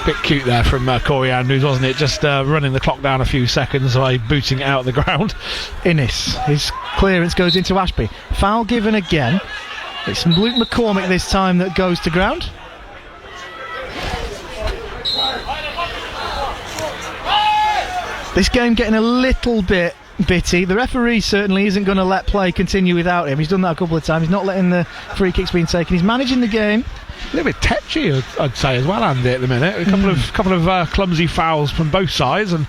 Speaker 5: bit cute there from Corey Andrews, wasn't it? Just running the clock down a few seconds by booting it out of the ground.
Speaker 6: Innes, his clearance goes into Ashby. Foul given again. It's Luke McCormick this time that goes to ground. This game getting a little bit bitty. The referee certainly isn't going to let play continue without him. He's done that a couple of times. He's not letting the free kicks being taken. He's managing the game.
Speaker 5: A little bit tetchy, I'd say, as well, Andy, at the minute. A couple of clumsy fouls from both sides, and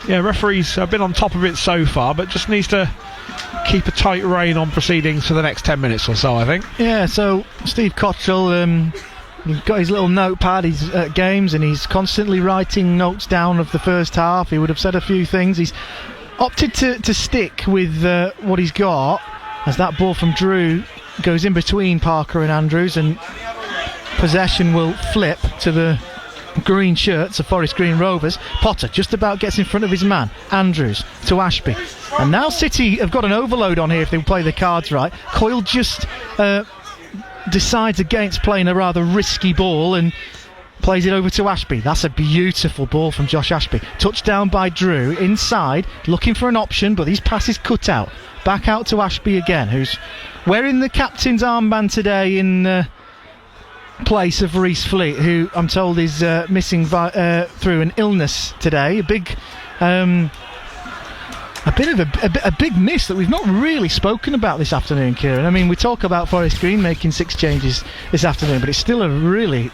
Speaker 5: referees have been on top of it so far, but just needs to keep a tight rein on proceedings for the next 10 minutes or so, I think.
Speaker 6: Yeah, so Steve Cottrell, he's got his little notepad, he's at games, and he's constantly writing notes down of the first half. He would have said a few things. He's opted to stick with what he's got, as that ball from Drew goes in between Parker and Andrews, and possession will flip to the green shirts of Forest Green Rovers. Potter just about gets in front of his man. Andrews to Ashby. And now City have got an overload on here if they play the cards right. Coyle just decides against playing a rather risky ball and plays it over to Ashby. That's a beautiful ball from Josh Ashby. Touchdown by Drew. Inside, looking for an option, but his pass is cut out. Back out to Ashby again, who's wearing the captain's armband today in place of Reece Fleet, who I'm told is missing through an illness today. A big miss that we've not really spoken about this afternoon, Kieran. I mean, we talk about Forest Green making 6 changes this afternoon, but it's still a really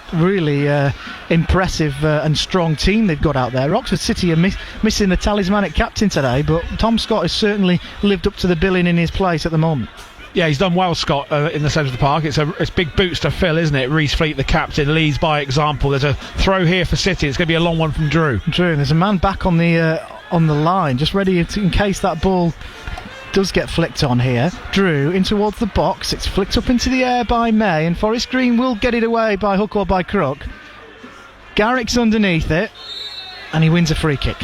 Speaker 6: impressive and strong team they've got out there. Oxford City are missing the talismanic captain today, but Tom Scott has certainly lived up to the billing in his place at the moment.
Speaker 5: Yeah, he's done well, Scott, in the centre of the park. It's big boots to fill, isn't it? Reece Fleet, the captain, leads by example. There's a throw here for City. It's going to be a long one from Drew.
Speaker 6: And there's a man back on the line, just ready in case that ball does get flicked on here. Drew in towards the box. It's flicked up into the air by May, and Forest Green will get it away by hook or by crook. Garrick's underneath it, and he wins a free kick.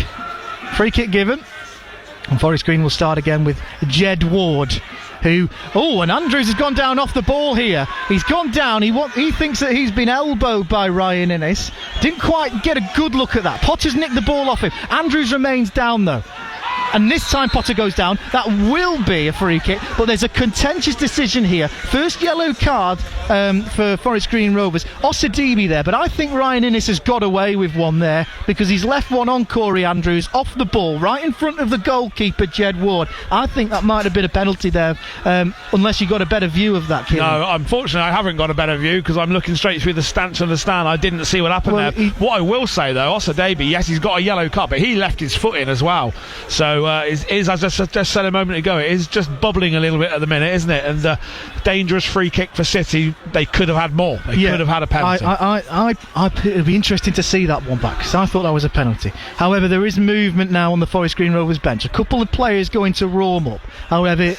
Speaker 6: Free kick given, and Forest Green will start again with Jed Ward, who... Oh, and Andrews has gone down off the ball here. He's gone down. He thinks that he's been elbowed by Ryan Innes. Didn't quite get a good look at that. Potter's nicked the ball off him. Andrews remains down, though. And this time Potter goes down. That will be a free kick, but there's a contentious decision here. First yellow card for Forest Green Rovers. Osadibi there, but I think Ryan Innes has got away with one there because he's left one on Corey Andrews off the ball, right in front of the goalkeeper, Jed Ward. I think that might have been a penalty there, unless you got a better view of that, Kieran.
Speaker 5: No, unfortunately I haven't got a better view because I'm looking straight through the stance of the stand. I didn't see what happened there. What I will say, though, Osadibi, yes, he's got a yellow card, but he left his foot in as well. So is as I just said a moment ago, it is just bubbling a little bit at the minute, isn't it? And dangerous free kick for City. They could have had more. They could have had a penalty.
Speaker 6: It'd be interesting to see that one back because I thought that was a penalty. However, there is movement now on the Forest Green Rovers bench. A couple of players going to warm up. However,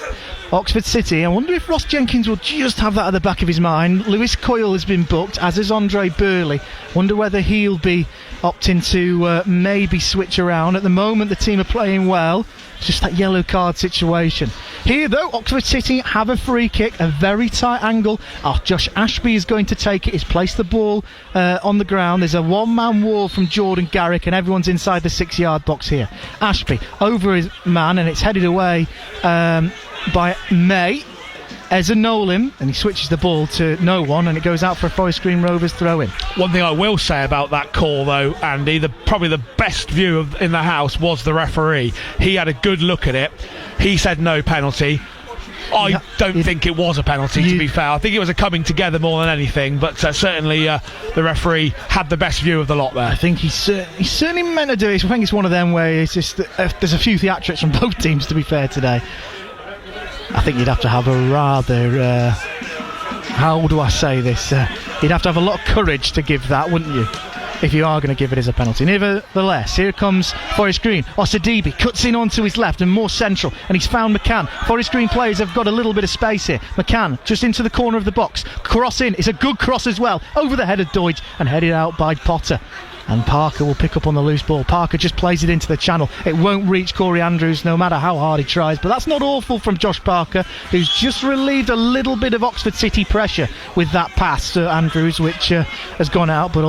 Speaker 6: Oxford City, I wonder if Ross Jenkins will just have that at the back of his mind. Lewis Coyle has been booked, as is Andre Burley. Wonder whether he'll be opting to maybe switch around. At the moment, the team are playing well. It's just that yellow card situation. Here, though, Oxford City have a free kick, a very tight angle. Josh Ashby is going to take it. He's placed the ball on the ground. There's a one-man wall from Jordan Garrick, and everyone's inside the 6-yard box here. Ashby over his man, and it's headed away by May. Ezra Nolan, and he switches the ball to no one, and it goes out for a Forest Green Rovers throw-in.
Speaker 5: One thing I will say about that call, though, Andy, probably the best view in the house was the referee. He had a good look at it. He said no penalty. I don't think it was a penalty, to be fair. I think it was a coming together more than anything, but certainly the referee had the best view of the lot there.
Speaker 6: I think he's certainly meant to do it. I think it's one of them where it's just there's a few theatrics from both teams, to be fair, today. I think you'd have to have a rather... how do I say this? You'd have to have a lot of courage to give that, wouldn't you? If you are going to give it as a penalty. Nevertheless, here comes Forest Green. Osadibi cuts in onto his left and more central, and he's found McCann. Forest Green players have got a little bit of space here. McCann just into the corner of the box. Cross in. It's a good cross as well. Over the head of Doidge and headed out by Potter. And Parker will pick up on the loose ball. Parker just plays it into the channel. It won't reach Corey Andrews no matter how hard he tries, but that's not awful from Josh Parker, who's just relieved a little bit of Oxford City pressure with that pass to Andrews, which has gone out, but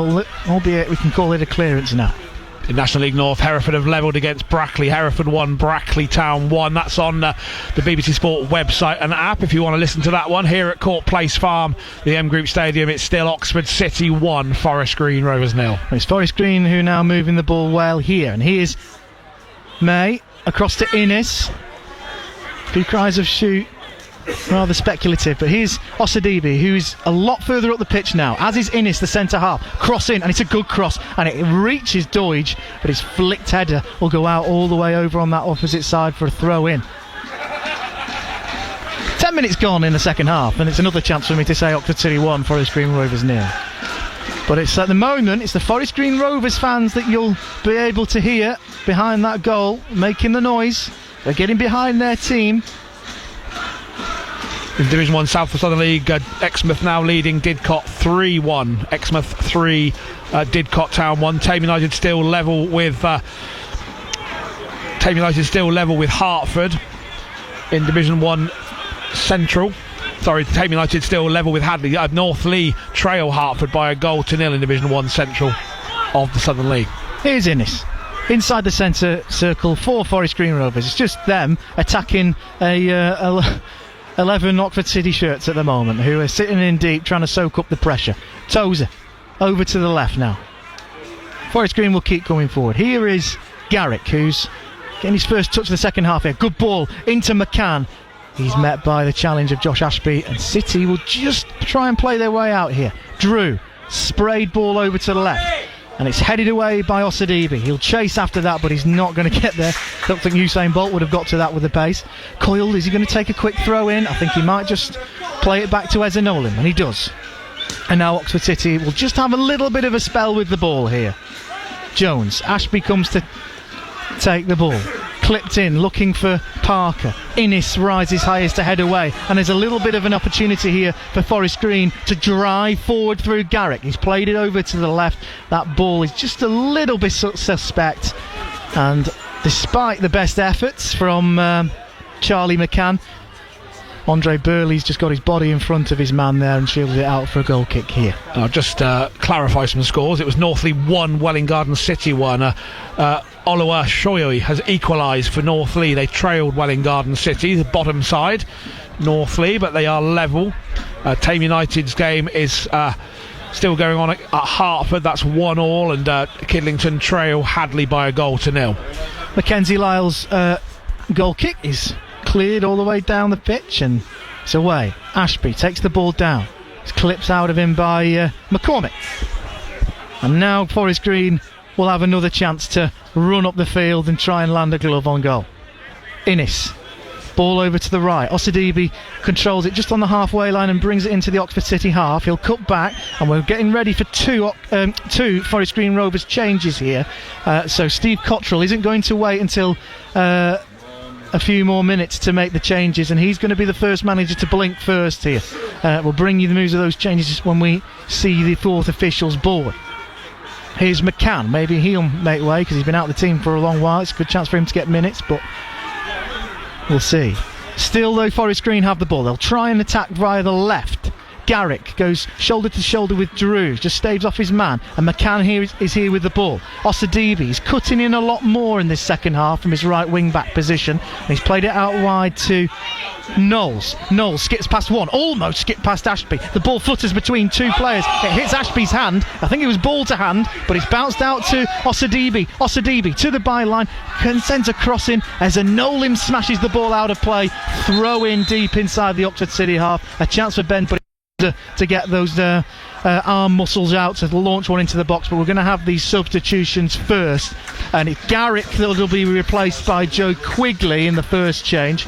Speaker 6: albeit we can call it a clearance now.
Speaker 5: In National League North, Hereford have levelled against Brackley. Hereford 1, Brackley Town 1. That's on the BBC Sport website and app if you want to listen to that one. Here at Court Place Farm, the M Group Stadium, it's still Oxford City 1, Forest Green Rovers 0.
Speaker 6: It's Forest Green who now moving the ball well here, and here's May across to Innes. Few cries of shoot. Rather speculative, but here's Osadibi, who's a lot further up the pitch now, as is Innes, the centre half. Cross in, and it's a good cross, and it reaches Doidge, but his flicked header will go out all the way over on that opposite side for a throw in. 10 minutes gone in the second half, and it's another chance for me to say Oxford City 1, Forest Green Rovers 0. But it's at the moment, it's the Forest Green Rovers fans that you'll be able to hear behind that goal, making the noise. They're getting behind their team.
Speaker 5: In Division 1 South of Southern League, Exmouth now leading Didcot 3-1. Exmouth 3, Didcot Town 1. Tame United still level with Hertford. In Division 1 Central, Tame United still level with Hadley. North Lee trail Hertford by a goal to 0 in Division 1 Central of the Southern League.
Speaker 6: Here's Innes. Inside the centre circle for Forest Green Rovers. It's just them attacking a 11 Oxford City shirts at the moment who are sitting in deep trying to soak up the pressure. Tozer over to the left now. Forest Green will keep coming forward. Here is Garrick, who's getting his first touch of the second half here. Good ball into McCann. He's met by the challenge of Josh Ashby, and City will just try and play their way out here. Drew, sprayed ball over to the left, and it's headed away by Osadibe. He'll chase after that, but he's not going to get there. Don't think Usain Bolt would have got to that with the pace. Coyle, is he going to take a quick throw in? I think he might just play it back to Eza Nolan, and he does. And now Oxford City will just have a little bit of a spell with the ball here. Jones, Ashby comes to take the ball. Clipped in, looking for Parker. Innes rises highest to head away, and there's a little bit of an opportunity here for Forest Green to drive forward through Garrick. He's played it over to the left. That ball is just a little bit suspect, and despite the best efforts from Charlie McCann, Andre Burley's just got his body in front of his man there and shielded it out for a goal kick here.
Speaker 5: I'll just clarify some scores. It was Northley 1, Welwyn Garden City 1. Oluwa Shoyoi has equalised for Northley. They trailed Welwyn Garden City, the bottom side, Northley, but they are level. Tame United's game is still going on at Hertford. That's 1-1, and Kidlington trail Hadley by a goal to 0.
Speaker 6: Mackenzie Lyle's goal kick is cleared all the way down the pitch, and it's away. Ashby takes the ball down. It's clips out of him by McCormick. And now Forest Green will have another chance to run up the field and try and land a glove on goal. Innes, ball over to the right. Osadibe controls it just on the halfway line and brings it into the Oxford City half. He'll cut back, and we're getting ready for two Forest Green Rovers changes here. So Steve Cottrell isn't going to wait until a few more minutes to make the changes, and he's going to be the first manager to blink first here. We'll bring you the news of those changes when we see the fourth official's board. Here's McCann. Maybe he'll make way because he's been out of the team for a long while. It's a good chance for him to get minutes, but we'll see. Still, though, Forest Green have the ball. They'll try and attack via the left. Garrick goes shoulder to shoulder with Drew, just staves off his man, and McCann here is here with the ball. Osadibe, he's cutting in a lot more in this second half from his right wing back position, and he's played it out wide to Knowles. Knowles skips past one, almost skipped past Ashby. The ball flutters between two players. It hits Ashby's hand. I think it was ball to hand, but it's bounced out to Osadibe. Osadibe to the byline, sends a cross in as Nolan smashes the ball out of play. Throw in deep inside the Oxford City half. A chance for Ben, but to get those arm muscles out to launch one into the box, but we're going to have these substitutions first, and it's Garrick that'll be replaced by Joe Quigley in the first change.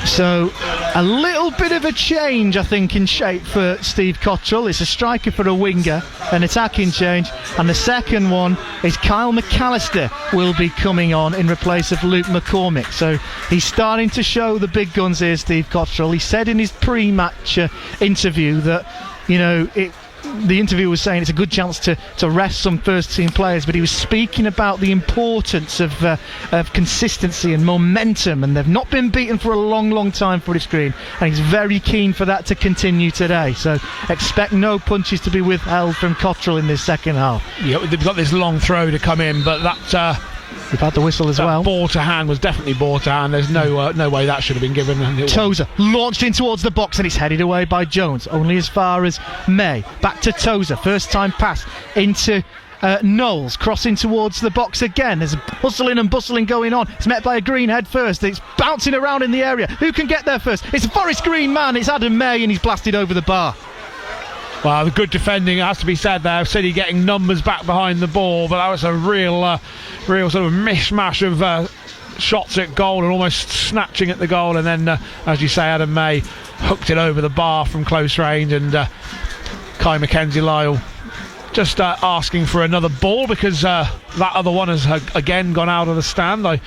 Speaker 6: So a little bit of a change, I think, in shape for Steve Cottrell. It's a striker for a winger, an attacking change, and the second one is Kyle McAllister will be coming on in replace of Luke McCormick. So he's starting to show the big guns here, Steve Cottrell. He said in his pre-match interview that, you know, the interviewer was saying it's a good chance to rest some first team players, but he was speaking about the importance of consistency and momentum, and they've not been beaten for a long time for Forest Green, and he's very keen for that to continue today. So expect no punches to be withheld from Cottrell in this second half.
Speaker 5: Yeah, they've got this long throw to come in, but that
Speaker 6: we've had the whistle as well.
Speaker 5: Ball to hand was definitely ball to hand. There's no way that should have been given.
Speaker 6: Tozer launched in towards the box, and it's headed away by Jones, only as far as May. Back to Tozer, first time pass into Knowles, crossing towards the box again. There's hustling and bustling going on. It's met by a Green head first. It's bouncing around in the area. Who can get there first? It's a Forest Green man. It's Adam May, and he's blasted over the bar.
Speaker 5: Well, the good defending, it has to be said there. City getting numbers back behind the ball, but that was a real sort of mishmash of shots at goal and almost snatching at the goal, and then, as you say, Adam May hooked it over the bar from close range, and Kai Mackenzie Lyle just asking for another ball because that other one has again gone out of the stand. I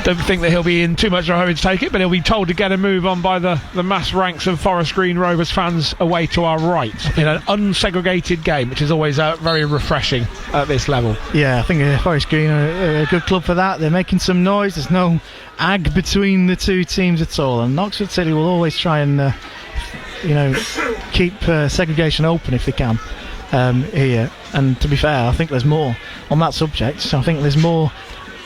Speaker 5: don't think that he'll be in too much of a hurry to take it, but he'll be told to get a move on by the mass ranks of Forest Green Rovers fans away to our right in an unsegregated game, which is always very refreshing at this level.
Speaker 6: Yeah, I think Forest Green are a good club for that. They're making some noise. There's no ag between the two teams at all, and Oxford City will always try and keep segregation open if they can here. And to be fair, I think there's more on that subject. So I think there's more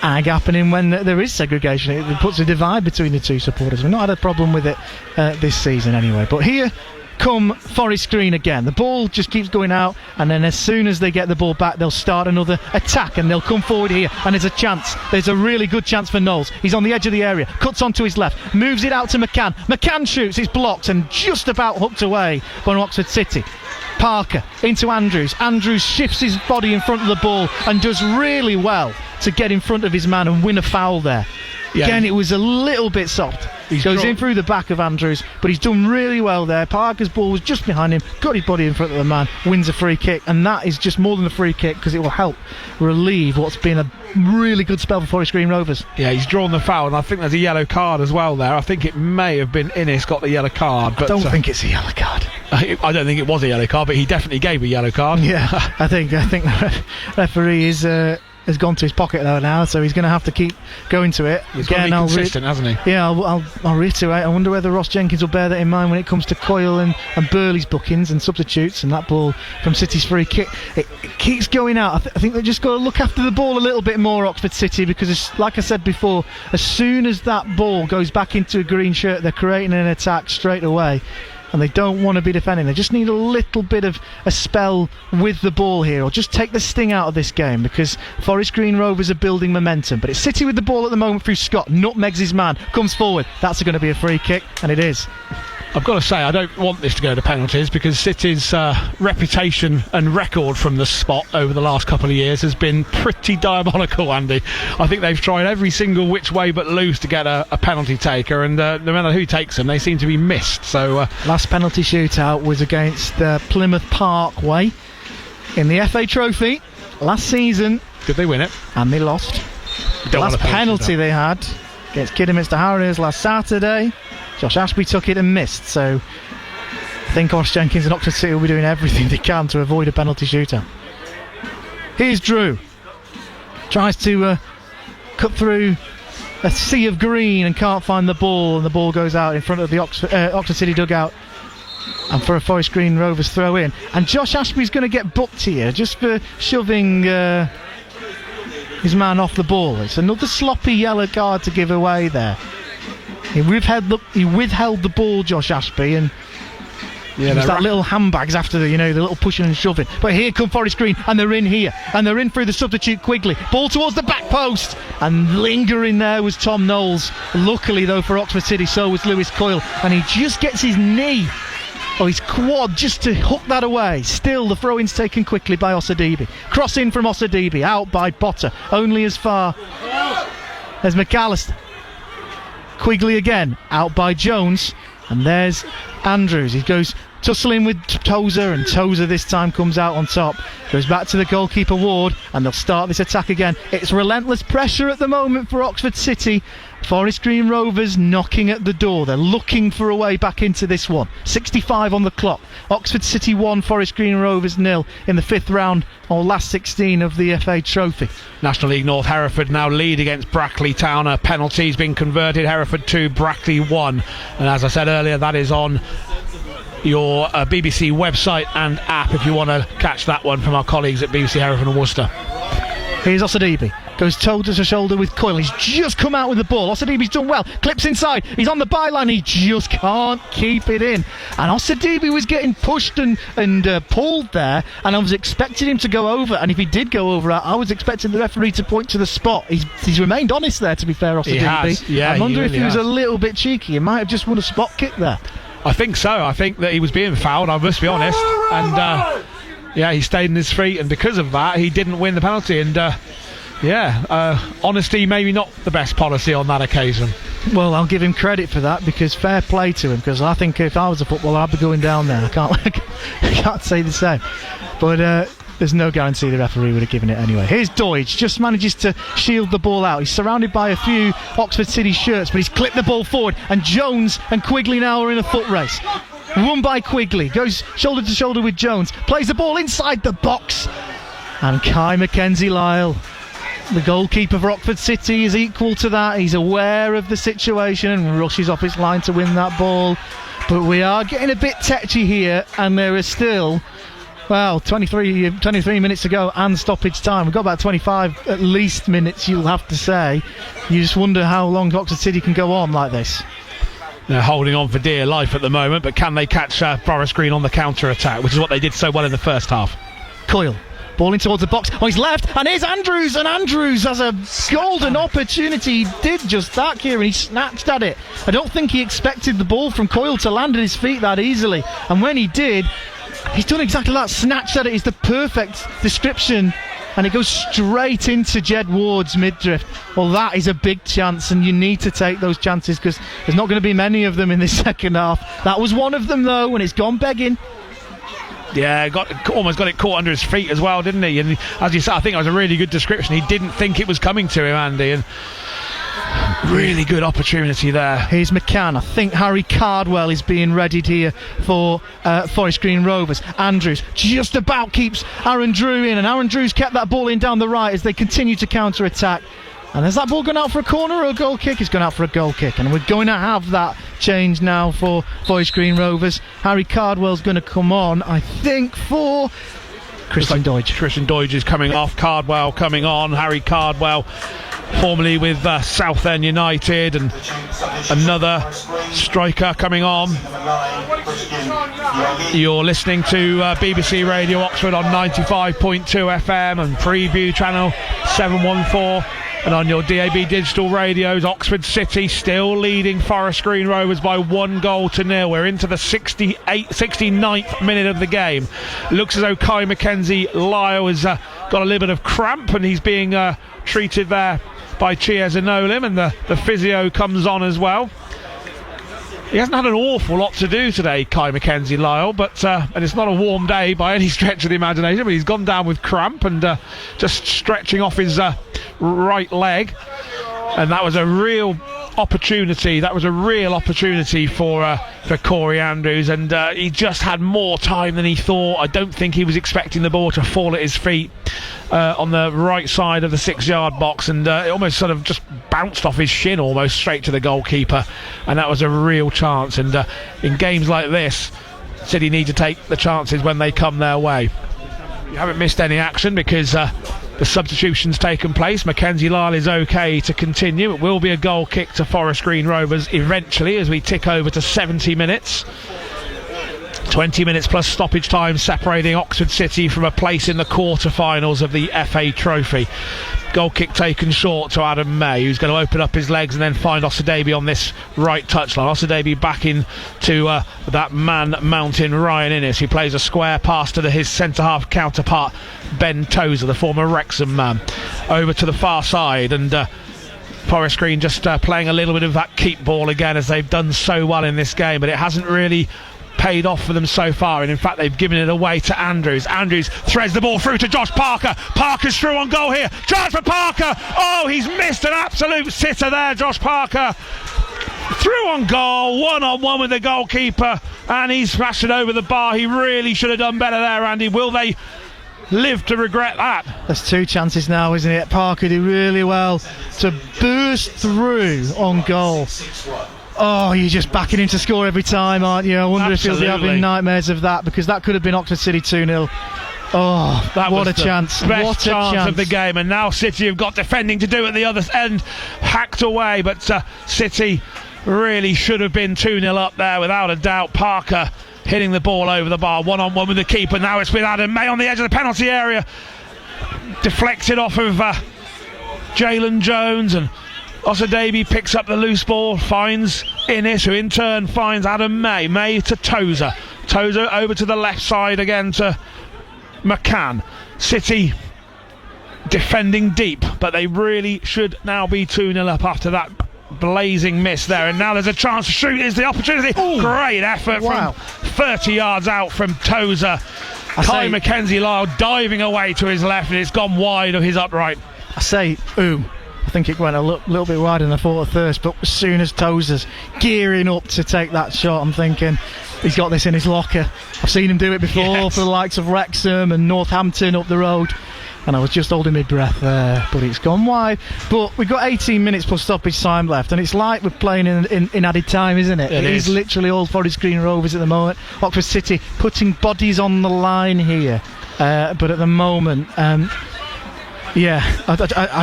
Speaker 6: ag happening when there is segregation. It puts a divide between the two supporters. We've not had a problem with it this season anyway. But here come Forest Green again. The ball just keeps going out, and then as soon as they get the ball back, they'll start another attack, and they'll come forward here, and there's a chance. There's a really good chance for Knowles. He's on the edge of the area, cuts onto his left, moves it out to McCann. McCann shoots, it's blocked and just about hooked away by Oxford City. Parker into Andrews. Andrews shifts his body in front of the ball and does really well to get in front of his man and win a foul there. Yeah. Again, it was a little bit soft. He goes in through the back of Andrews, but he's done really well there. Parker's ball was just behind him, got his body in front of the man, wins a free kick, and that is just more than a free kick because it will help relieve what's been a really good spell for Forest Green Rovers.
Speaker 5: Yeah, he's drawn the foul, and I think there's a yellow card as well there. I think it may have been Innes got the yellow card. But
Speaker 6: I don't think it's a yellow card.
Speaker 5: I don't think it was a yellow card, but he definitely gave a yellow card.
Speaker 6: Yeah, I think the referee has gone to his pocket though now, so he's going to have to keep going to it.
Speaker 5: He's got to be consistent, hasn't he?
Speaker 6: Yeah, I'll reiterate. I wonder whether Ross Jenkins will bear that in mind when it comes to Coyle and Burley's bookings and substitutes, and that ball from City's free kick. It keeps going out. I think they've just got to look after the ball a little bit more, Oxford City, because like I said before, as soon as that ball goes back into a green shirt, they're creating an attack straight away. And they don't want to be defending. They just need a little bit of a spell with the ball here, or just take the sting out of this game, because Forest Green Rovers are building momentum. But it's City with the ball at the moment through Scott. Nutmegs his man, comes forward. That's going to be a free kick, and it is.
Speaker 5: I've got to say, I don't want this to go to penalties, because City's reputation and record from the spot over the last couple of years has been pretty diabolical, Andy. I think they've tried every single which way but loose to get a penalty taker, and no matter who takes them, they seem to be missed. So
Speaker 6: last penalty shootout was against Plymouth Parkway in the FA Trophy last season.
Speaker 5: Did they win it?
Speaker 6: And they lost. The last penalty they had against Kidderminster Harriers last Saturday, Josh Ashby took it and missed, so I think Ross Jenkins and Oxford City will be doing everything they can to avoid a penalty shootout. Here's Drew. Tries to cut through a sea of green and can't find the ball, and the ball goes out in front of the Oxford City dugout, and for a Forest Green Rovers throw in. And Josh Ashby's going to get booked here just for shoving his man off the ball. It's another sloppy yellow card to give away there. He withheld the ball, Josh Ashby, and there's that little handbags after the little pushing and shoving. But here come Forest Green, and they're in here, and they're in through the substitute Quigley. Ball towards the back post, and lingering there was Tom Knowles. Luckily though for Oxford City, so was Lewis Coyle, and he just gets his knee or his quad just to hook that away. Still the throw-in's taken quickly by Osadibi. Cross in from Osadibi, out by Potter, only as far as McAllister. Quigley again, out by Jones, and there's Andrews. He goes tussling with Tozer, and Tozer this time comes out on top. Goes back to the goalkeeper Ward, and they'll start this attack again. It's relentless pressure at the moment for Oxford City. Forest Green Rovers knocking at the door. They're looking for a way back into this one. 65 on the clock. Oxford City 1, Forest Green Rovers 0 in the 5th round, or last 16 of the FA Trophy.
Speaker 5: National League North Hereford now lead against Brackley Town. A penalty's been converted. Hereford 2, Brackley 1. And as I said earlier, that is on your BBC website and app if you want to catch that one from our colleagues at BBC Hereford and Worcester.
Speaker 6: Here's Osadibi. Goes shoulder to shoulder with Coyle. He's just come out with the ball. Osadibi's done well. Clips inside. He's on the byline. He just can't keep it in. And Osadibi was getting pushed and pulled there. And I was expecting him to go over. And if he did go over, I was expecting the referee to point to the spot. He's remained honest there, to be fair, Osadibi.
Speaker 5: He has. Yeah,
Speaker 6: I wonder if he was
Speaker 5: has.
Speaker 6: a little bit cheeky. He might have just won a spot kick there.
Speaker 5: I think so. I think that he was being fouled, I must be honest. And he stayed in his feet. And because of that, he didn't win the penalty. And honesty maybe not the best policy on that occasion.
Speaker 6: Well, I'll give him credit for that, because fair play to him, because I think if I was a footballer I'd be going down there. I can't say the same, but there's no guarantee the referee would have given it anyway. Here's Doidge, just manages to shield the ball out. He's surrounded by a few Oxford City shirts, but he's clipped the ball forward, and Jones and Quigley now are in a foot race. Run by Quigley, goes shoulder to shoulder with Jones, plays the ball inside the box, and Kai Mackenzie-Lyle, the goalkeeper for Oxford City, is equal to that. He's aware of the situation and rushes off his line to win that ball. But we are getting a bit tetchy here, and there are still Well, 23 minutes to go and stoppage time. We've got about 25 at least minutes, you'll have to say. You just wonder how long Oxford City can go on like this.
Speaker 5: They're holding on for dear life at the moment, but can they catch Forest Green on the counter-attack, which is what they did so well in the first half?
Speaker 6: Coyle. Ball in towards the box. Oh, he's left, and here's Andrews, and Andrews has a golden opportunity. He did just that, Kieran. He snatched at it. I don't think he expected the ball from Coyle to land at his feet that easily, and when he did, he's done exactly that. Snatched at it is the perfect description, and it goes straight into Jed Ward's mid-drift. Well, that is a big chance, and you need to take those chances because there's not going to be many of them in this second half. That was one of them, though, and it's gone begging.
Speaker 5: Yeah, almost got it caught under his feet as well, didn't he? And as you said, I think that was a really good description. He didn't think it was coming to him, Andy, and really good opportunity there.
Speaker 6: Here's McCann. I think Harry Cardwell is being readied here for Forest Green Rovers. Andrews just about keeps Aaron Drew in, and Aaron Drew's kept that ball in down the right as they continue to counter-attack. And has that ball gone out for a corner or a goal kick? It's gone out for a goal kick, and we're going to have that change now for Forest Green Rovers. Harry Cardwell's going to come on, I think, for Christian Deutsch.
Speaker 5: Christian Deutsch is coming off, Cardwell coming on. Harry Cardwell, formerly with Southend United, and another striker coming on. You're listening to BBC Radio Oxford on 95.2 FM and Preview Channel 714. And on your DAB digital radios, Oxford City still leading Forest Green Rovers by 1-0. We're into the 69th minute of the game. Looks as though Kai Mackenzie-Lyle has got a little bit of cramp, and he's being treated there by Chiez Enolim, and the physio comes on as well. He hasn't had an awful lot to do today, Kai Mackenzie-Lyle, but and it's not a warm day by any stretch of the imagination, but he's gone down with cramp and just stretching off his right leg, and that was a real opportunity. That was a real opportunity for Corey Andrews, and he just had more time than he thought. I don't think he was expecting the ball to fall at his feet on the right side of the 6-yard box, and it almost sort of just bounced off his shin almost straight to the goalkeeper, and that was a real chance. And in games like this, City need to take the chances when they come their way. You haven't missed any action because the substitution's taken place. Mackenzie-Lyle is okay to continue. It will be a goal kick to Forest Green Rovers eventually as we tick over to 70 minutes. 20 minutes plus stoppage time separating Oxford City from a place in the quarter-finals of the FA Trophy. Goal kick taken short to Adam May, who's going to open up his legs and then find Osadebe on this right touchline. Osadebe back into that man mountain Ryan Innes, who plays a square pass to his centre-half counterpart Ben Tozer, the former Wrexham man. Over to the far side, and Forest Green just playing a little bit of that keep ball again, as they've done so well in this game, but it hasn't really paid off for them so far, and in fact they've given it away to Andrews. Andrews threads the ball through to Josh Parker. Parker's through on goal here. Chance for Parker. Oh, he's missed an absolute sitter there, Josh Parker. Through on goal, one-on-one with the goalkeeper, and he's smashed it over the bar. He really should have done better there, Andy. Will they live to regret that?
Speaker 6: There's two chances now, isn't it? Parker did really well to burst through on goal. Oh, you're just backing him to score every time, aren't you? I wonder if he'll be having nightmares of that, because that could have been Oxford City 2-0. Oh,
Speaker 5: that
Speaker 6: what
Speaker 5: was
Speaker 6: a chance.
Speaker 5: Best
Speaker 6: what a
Speaker 5: chance of the game, and now City have got defending to do at the other end. Hacked away, but City really should have been 2-0 up there without a doubt. Parker hitting the ball over the bar, one-on-one with the keeper. Now it's with Adam May on the edge of the penalty area. Deflected off of Jalen Jones, and Osadebe picks up the loose ball, finds Innes, who in turn finds Adam May. May to Tozer. Tozer over to the left side again to McCann. City defending deep, but they really should now be 2-0 up after that blazing miss there. And now there's a chance to shoot. Is the opportunity. Ooh, great effort from 30 yards out from Tozer. Kai Mackenzie-Lyle diving away to his left, and it's gone wide of his upright.
Speaker 6: I say, I think it went a little bit wider than I thought at first, but as soon as Tozer's gearing up to take that shot, I'm thinking he's got this in his locker. I've seen him do it before for the likes of Wrexham and Northampton up the road. and I was just holding my breath there, but it's gone wide. But we've got 18 minutes plus stoppage time left, and it's like we're playing in added time, isn't it? It is literally all Forest Green Rovers at the moment. Oxford City putting bodies on the line here, but at the moment, I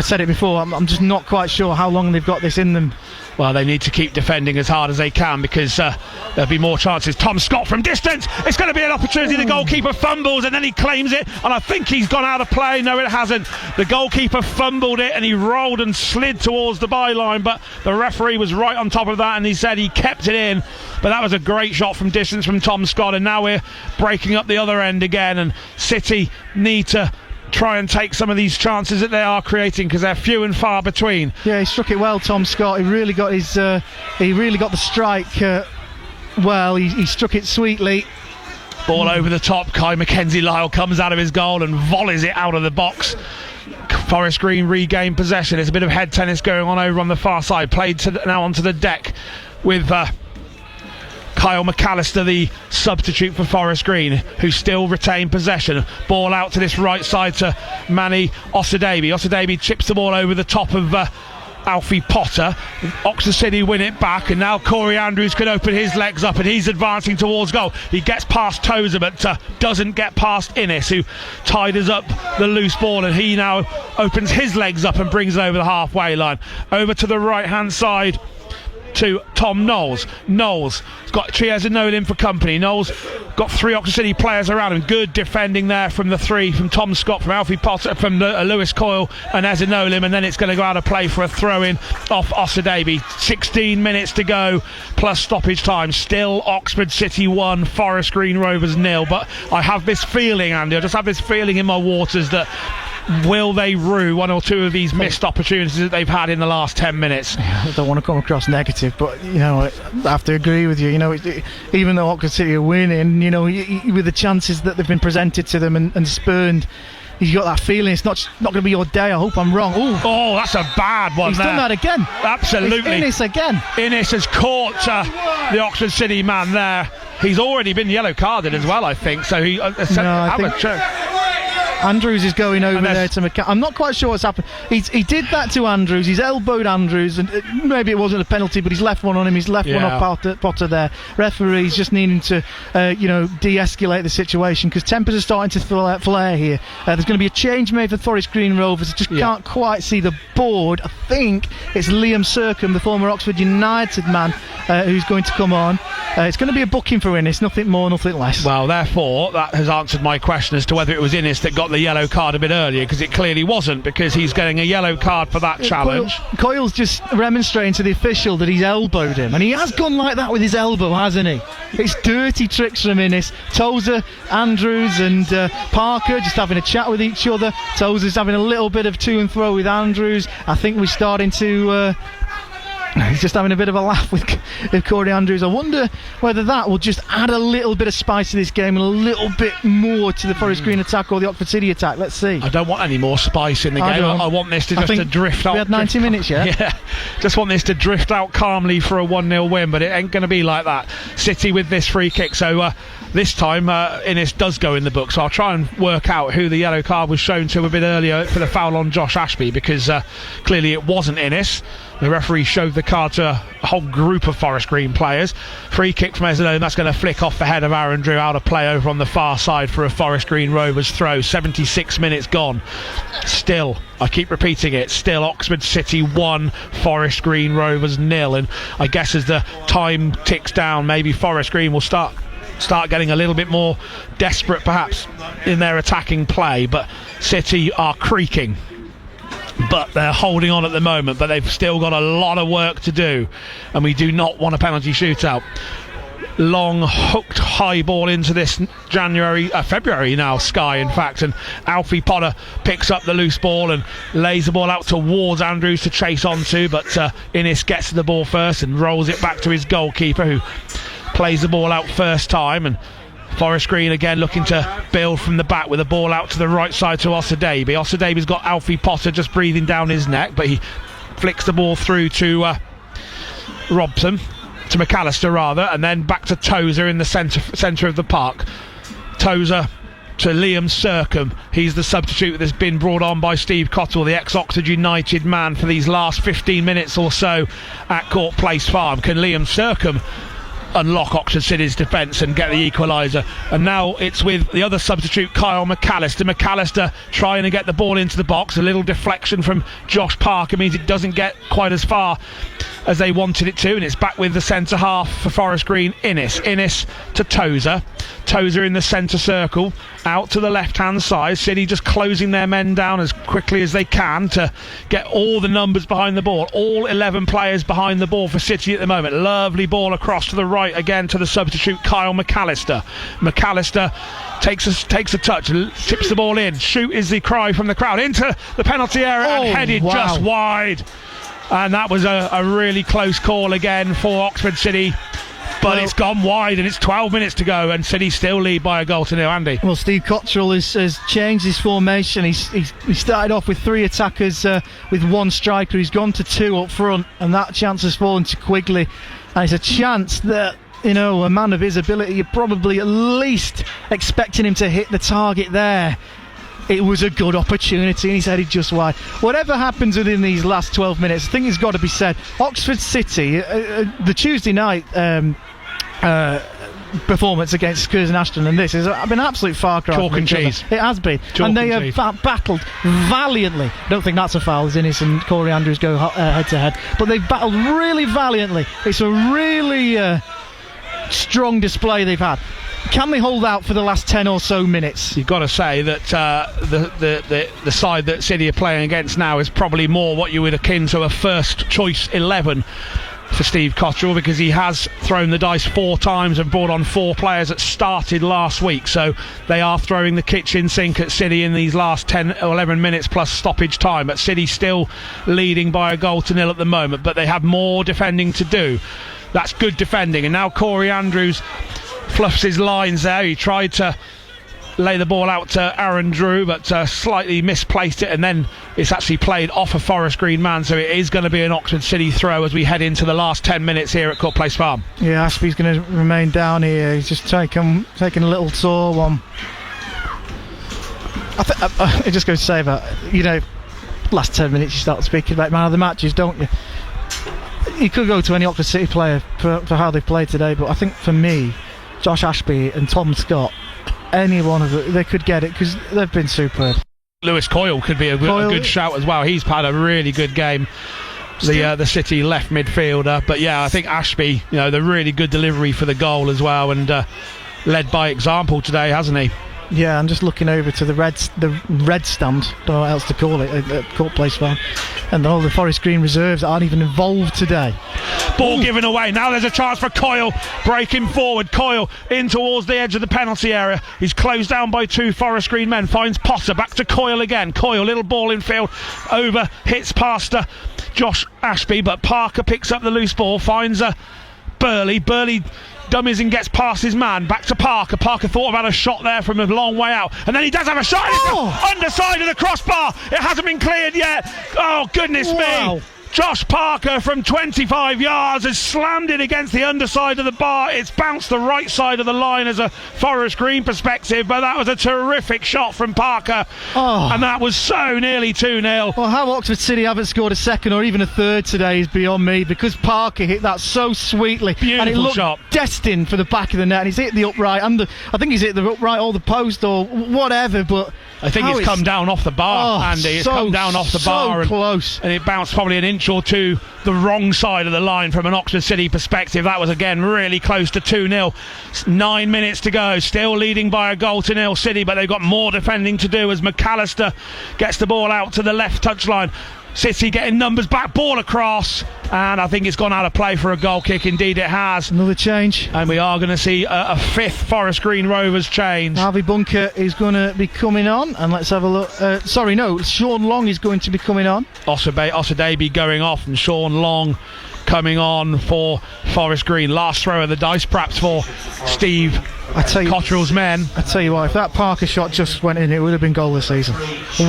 Speaker 6: said it before, I'm just not quite sure how long they've got this in them.
Speaker 5: Well, they need to keep defending as hard as they can, because there'll be more chances. Tom Scott from distance. It's going to be an opportunity. The goalkeeper fumbles and then he claims it, and I think he's gone out of play. No, it hasn't. The goalkeeper fumbled it and he rolled and slid towards the byline, but the referee was right on top of that and he said he kept it in. But that was a great shot from distance from Tom Scott, and now we're breaking up the other end again, and City need to try and take some of these chances that they are creating, because they're few and far between.
Speaker 6: Yeah, he struck it well, Tom Scott. He really got the strike well. He struck it sweetly.
Speaker 5: Ball over the top. Kai Mackenzie-Lyle comes out of his goal and volleys it out of the box. Forest Green regain possession. There's a bit of head tennis going on over on the far side. Played now onto the deck with Kyle McAllister, the substitute for Forest Green, who still retain possession. Ball out to this right side to Manny Osadebe. Osadebe chips the ball over the top of Alfie Potter. Oxford City win it back, and now Corey Andrews can open his legs up, and he's advancing towards goal. He gets past Tozer, but doesn't get past Innes, who tiders up the loose ball, and he now opens his legs up and brings it over the halfway line. Over to the right hand side to Tom Knowles. Knowles has got Chiesa Nolan for company. Knowles got three Oxford City players around him. Good defending there from the three, from Tom Scott, from Alfie Potter, from Lewis Coyle and Ezinolim, and then it's going to go out of play for a throw-in off Osadebe. 16 minutes to go plus stoppage time. Still Oxford City 1, Forest Green Rovers 0. But I have this feeling, Andy, I just have this feeling in my waters that will they rue one or two of these missed opportunities that they've had in the last 10 minutes?
Speaker 6: I don't want to come across negative, but I have to agree with you. Even though Oxford City are winning, with the chances that they've been presented to them and spurned, you've got that feeling it's not going to be your day. I hope I'm wrong. Ooh.
Speaker 5: Oh, that's a bad one.
Speaker 6: He's
Speaker 5: there.
Speaker 6: Done that again.
Speaker 5: Absolutely.
Speaker 6: It's Innes again.
Speaker 5: Innes has caught the Oxford City man there. He's already been yellow carded as well, I think. So
Speaker 6: Andrews is going over there to McCann. I'm not quite sure what's happened. He did that to Andrews. He's elbowed Andrews, and maybe it wasn't a penalty, but he's left one on him. He's left one off Potter there. Referee's just needing to, de-escalate the situation, because tempers are starting to flare here. There's going to be a change made for Forest Green Rovers. I just can't quite see the board. I think it's Liam Sercombe, the former Oxford United man, who's going to come on. It's going to be a booking for Innes, nothing more, nothing less.
Speaker 5: Well, therefore, that has answered my question as to whether it was Innes that got the yellow card a bit earlier, because it clearly wasn't, because he's getting a yellow card for that challenge.
Speaker 6: Coyle's just remonstrating to the official that he's elbowed him, and he has gone like that with his elbow, hasn't he? It's dirty tricks from Innes. Tozer, Andrews and Parker just having a chat with each other. Tozer's having a little bit of to and fro with Andrews. I think we're starting to he's just having a bit of a laugh with Corey Andrews. I wonder whether that will just add a little bit of spice to this game and a little bit more to the Forest Green attack or the Oxford City attack. Let's see.
Speaker 5: I don't want any more spice in the game. I want this to drift out.
Speaker 6: We had 90 minutes,
Speaker 5: Yeah, just want this to drift out calmly for a 1-0 win, but it ain't going to be like that. City with this free kick, so this time Innes does go in the book, so I'll try and work out who the yellow card was shown to a bit earlier for the foul on Josh Ashby, because clearly it wasn't Innes. The referee showed the card to a whole group of Forest Green players. Free kick from Ezelo, and that's going to flick off the head of Aaron Drew, out of play over on the far side for a Forest Green Rovers throw. 76 minutes gone. Still, I keep repeating it, still Oxford City 1, Forest Green Rovers 0. And I guess as the time ticks down, maybe Forest Green will start getting a little bit more desperate perhaps in their attacking play, but City are creaking. But they're holding on at the moment, but they've still got a lot of work to do, and we do not want a penalty shootout. Long hooked high ball into this February now sky, in fact, and Alfie Potter picks up the loose ball and lays the ball out towards Andrews to chase onto, but Innes gets to the ball first and rolls it back to his goalkeeper, who plays the ball out first time. And Forest Green again looking to build from the back with a ball out to the right side to Osadebe. Osadebe's got Alfie Potter just breathing down his neck, but he flicks the ball through to Robson, to McAllister rather, and then back to Tozer in the centre of the park. Tozer to Liam Sercombe. He's the substitute that's been brought on by Steve Cotterill, the ex-Oxford United man, for these last 15 minutes or so at Court Place Farm. Can Liam Sercombe unlock Oxford City's defence and get the equaliser? And now it's with the other substitute, Kyle McAllister. McAllister trying to get the ball into the box. A little deflection from Josh Parker means it doesn't get quite as far as they wanted it to, and it's back with the centre half for Forest Green. Innes to Tozer in the centre circle, out to the left hand side. City just closing their men down as quickly as they can to get all the numbers behind the ball, all 11 players behind the ball for City at the moment. Lovely ball across to the right again to the substitute Kyle McAllister. McAllister takes a touch, tips the ball in. Shoot is the cry from the crowd, into the penalty area and headed just wide. And that was a really close call again for Oxford City. But it's gone wide, and it's 12 minutes to go, and City still lead by a goal to nil. Andy.
Speaker 6: Well, Steve Cotterill has changed his formation. He started off with 3 attackers with 1 striker. He's gone to 2 up front, and that chance has fallen to Quigley. And it's a chance that, you know, a man of his ability, you're probably at least expecting him to hit the target there. It was a good opportunity, and he's headed just wide. Whatever happens within these last 12 minutes, I think it's got to be said. Oxford City, the Tuesday night performance against Curzon Ashton, and this has been an absolute far cry.
Speaker 5: Chalk and cheese.
Speaker 6: It has been. And they have battled valiantly. I don't think that's a foul, as Innes and Corey Andrews go head to head. But they've battled really valiantly. It's a really strong display they've had. Can they hold out for the last 10 or so minutes?
Speaker 5: You've got to say that the side that City are playing against now is probably more what you would akin to a first choice 11 for Steve Cotterill, because he has thrown the dice 4 times and brought on 4 players that started last week. So they are throwing the kitchen sink at City in these last 10 or 11 minutes plus stoppage time. But City still leading by a goal to nil at the moment, but they have more defending to do. That's good defending. And now Corey Andrews fluffs his lines there. He tried to lay the ball out to Aaron Drew, but slightly misplaced it, and then it's actually played off a Forest Green man, so it is going to be an Oxford City throw as we head into the last 10 minutes here at Court Place Farm.
Speaker 6: Yeah, Ashby's going to remain down here. He's just taking a little sore one. I just go to say that, you know, last 10 minutes you start speaking about man of the matches, don't you? You could go to any Oxford City player for how they played today, but I think for me, Josh Ashby and Tom Scott, any one of them, they could get it because they've been superb.
Speaker 5: Lewis Coyle could be a good shout as well. He's had a really good game, the City left midfielder. But yeah, I think Ashby, you know, the really good delivery for the goal as well, and led by example today, hasn't he?
Speaker 6: Yeah, I'm just looking over to the red stand, don't know what else to call it, at Court Place Farm, and all the Forest Green reserves aren't even involved today.
Speaker 5: Ball given away. Now there's a chance for Coyle, breaking forward. Coyle in towards the edge of the penalty area. He's closed down by 2 Forest Green men. Finds Potter, back to Coyle again. Coyle, little ball in field, over, hits past Josh Ashby, but Parker picks up the loose ball, finds Burley dummies and gets past his man, back to Parker. Parker thought about a shot there from a long way out, and then he does have a shot. Underside of the crossbar. It hasn't been cleared yet. Oh, goodness me. Josh Parker from 25 yards has slammed it against the underside of the bar. It's bounced the right side of the line as a Forest Green perspective, but that was a terrific shot from Parker. And that was so nearly 2-0.
Speaker 6: Well, how Oxford City haven't scored a second or even a third today is beyond me, because Parker hit that so sweetly.
Speaker 5: Beautiful
Speaker 6: and it looked
Speaker 5: shot.
Speaker 6: Destined for the back of the net, and he's hit the upright, and I think he's hit the upright or the post or whatever, but
Speaker 5: I think it's come down off the bar, Andy. It's come down off the bar,
Speaker 6: and
Speaker 5: it bounced probably an inch or two the wrong side of the line from an Oxford City perspective. That was again really close to 2-0. 9 minutes to go, still leading by a goal to nil City, but they've got more defending to do as McAllister gets the ball out to the left touchline. City getting numbers back, ball across, and I think it's gone out of play for a goal kick. Indeed it has.
Speaker 6: Another change,
Speaker 5: and we are going to see a 5th Forest Green Rovers change.
Speaker 6: Harvey Bunker is going to be coming on, and let's have a look. Sean Long is going to be coming on.
Speaker 5: Osadebe going off, and Sean Long coming on for Forest Green. Last throw of the dice perhaps for Steve Cotterill's men.
Speaker 6: I tell you what, if that Parker shot just went in, it would have been goal this season.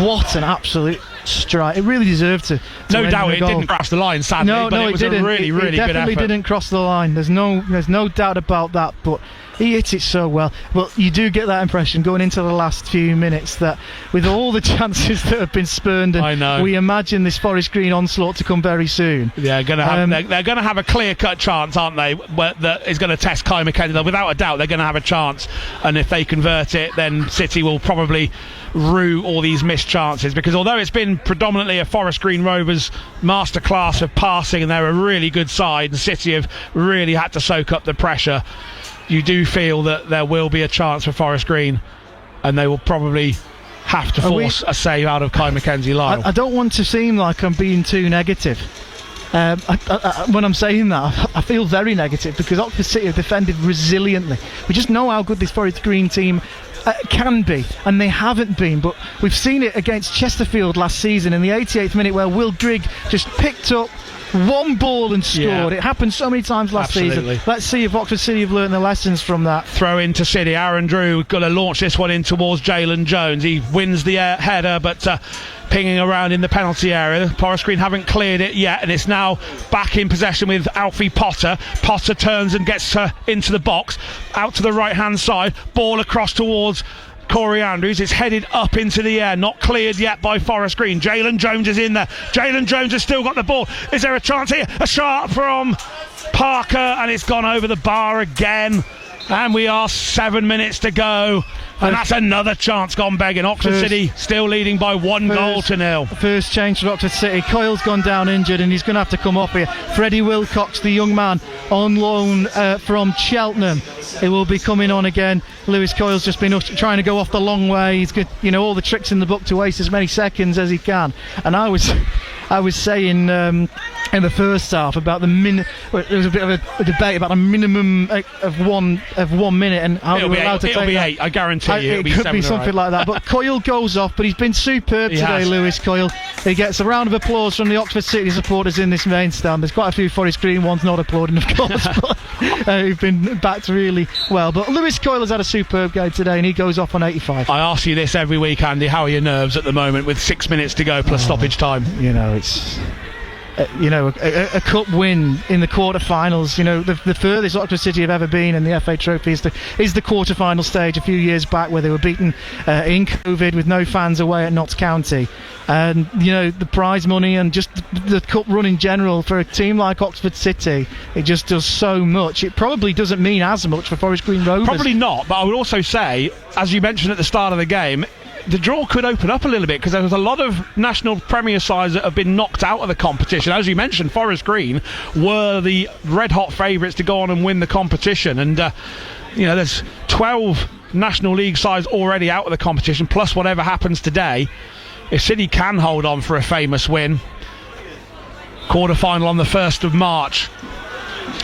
Speaker 6: What an absolute strike. It really deserved to
Speaker 5: no doubt it didn't cross the line, sadly, but it was
Speaker 6: didn't.
Speaker 5: a really good effort.
Speaker 6: It definitely didn't cross the line. There's no doubt about that, but He hits it so well. But you do get that impression going into the last few minutes that with all the chances that have been spurned, and we imagine this Forest Green onslaught to come very soon.
Speaker 5: Yeah, they're going to have a clear-cut chance, aren't they? That is going to test Kai McKenzie. Without a doubt, they're going to have a chance, and if they convert it, then City will probably rue all these missed chances, because although it's been predominantly a Forest Green Rovers masterclass of passing and they're a really good side and City have really had to soak up the pressure, you do feel that there will be a chance for Forest Green and they will probably have to force a save out of Kai McKenzie-Lyle.
Speaker 6: I don't want to seem like I'm being too negative. When I'm saying that, I feel very negative because Oxford City have defended resiliently. We just know how good this Forest Green team can be, and they haven't been, but we've seen it against Chesterfield last season in the 88th minute where Will Grigg just picked up one ball and scored. It happened so many times last season. Let's see if Oxford City have learned the lessons from that.
Speaker 5: Throw into City. Aaron Drew going to launch this one in towards Jalen Jones. He wins the header, but pinging around in the penalty area. Forest Green haven't cleared it yet, and it's now back in possession with Alfie Potter. Potter turns and gets into the box, out to the right hand side, ball across towards Corey Andrews. It's headed up into the air, not cleared yet by Forest Green. Jalen Jones is in there. Jalen Jones has still got the ball. Is there a chance here? A shot from Parker, and it's gone over the bar again. And we are 7 minutes to go, and that's another chance gone begging. Oxford City still leading by 1-0.
Speaker 6: First change for Oxford City. Coyle's gone down injured and he's going to have to come up here. Freddie Wilcox, the young man on loan from Cheltenham, he will be coming on again. Lewis Coyle's just been trying to go off the long way. He's got, all the tricks in the book to waste as many seconds as he can. And I was saying in the first half about there was a bit of a debate about a minimum of 1 minute and how we're allowed to take
Speaker 5: it'll be
Speaker 6: that.
Speaker 5: 8, I guarantee you.
Speaker 6: It could be something like that. But Coyle goes off, but he's been superb today, Lewis Coyle. He gets a round of applause from the Oxford City supporters in this main stand. There's quite a few Forest Green ones not applauding, of course, but who've been backed really well. But Lewis Coyle has had a superb game today and he goes off on 85.
Speaker 5: I ask you this every week, Andy, how are your nerves at the moment with 6 minutes to go plus stoppage time?
Speaker 6: It's a cup win in the quarter-finals. The furthest Oxford City have ever been in the FA Trophy is the quarter-final stage a few years back, where they were beaten in COVID with no fans away at Notts County. And the prize money and just the cup run in general for a team like Oxford City, it just does so much. It probably doesn't mean as much for Forest Green Rovers.
Speaker 5: Probably not, but I would also say, as you mentioned at the start of the game, the draw could open up a little bit because there was a lot of national Premier sides that have been knocked out of the competition. As you mentioned, Forest Green were the red-hot favourites to go on and win the competition, and there's 12 National League sides already out of the competition, plus whatever happens today. If City can hold on for a famous win, quarter-final on the 1st of March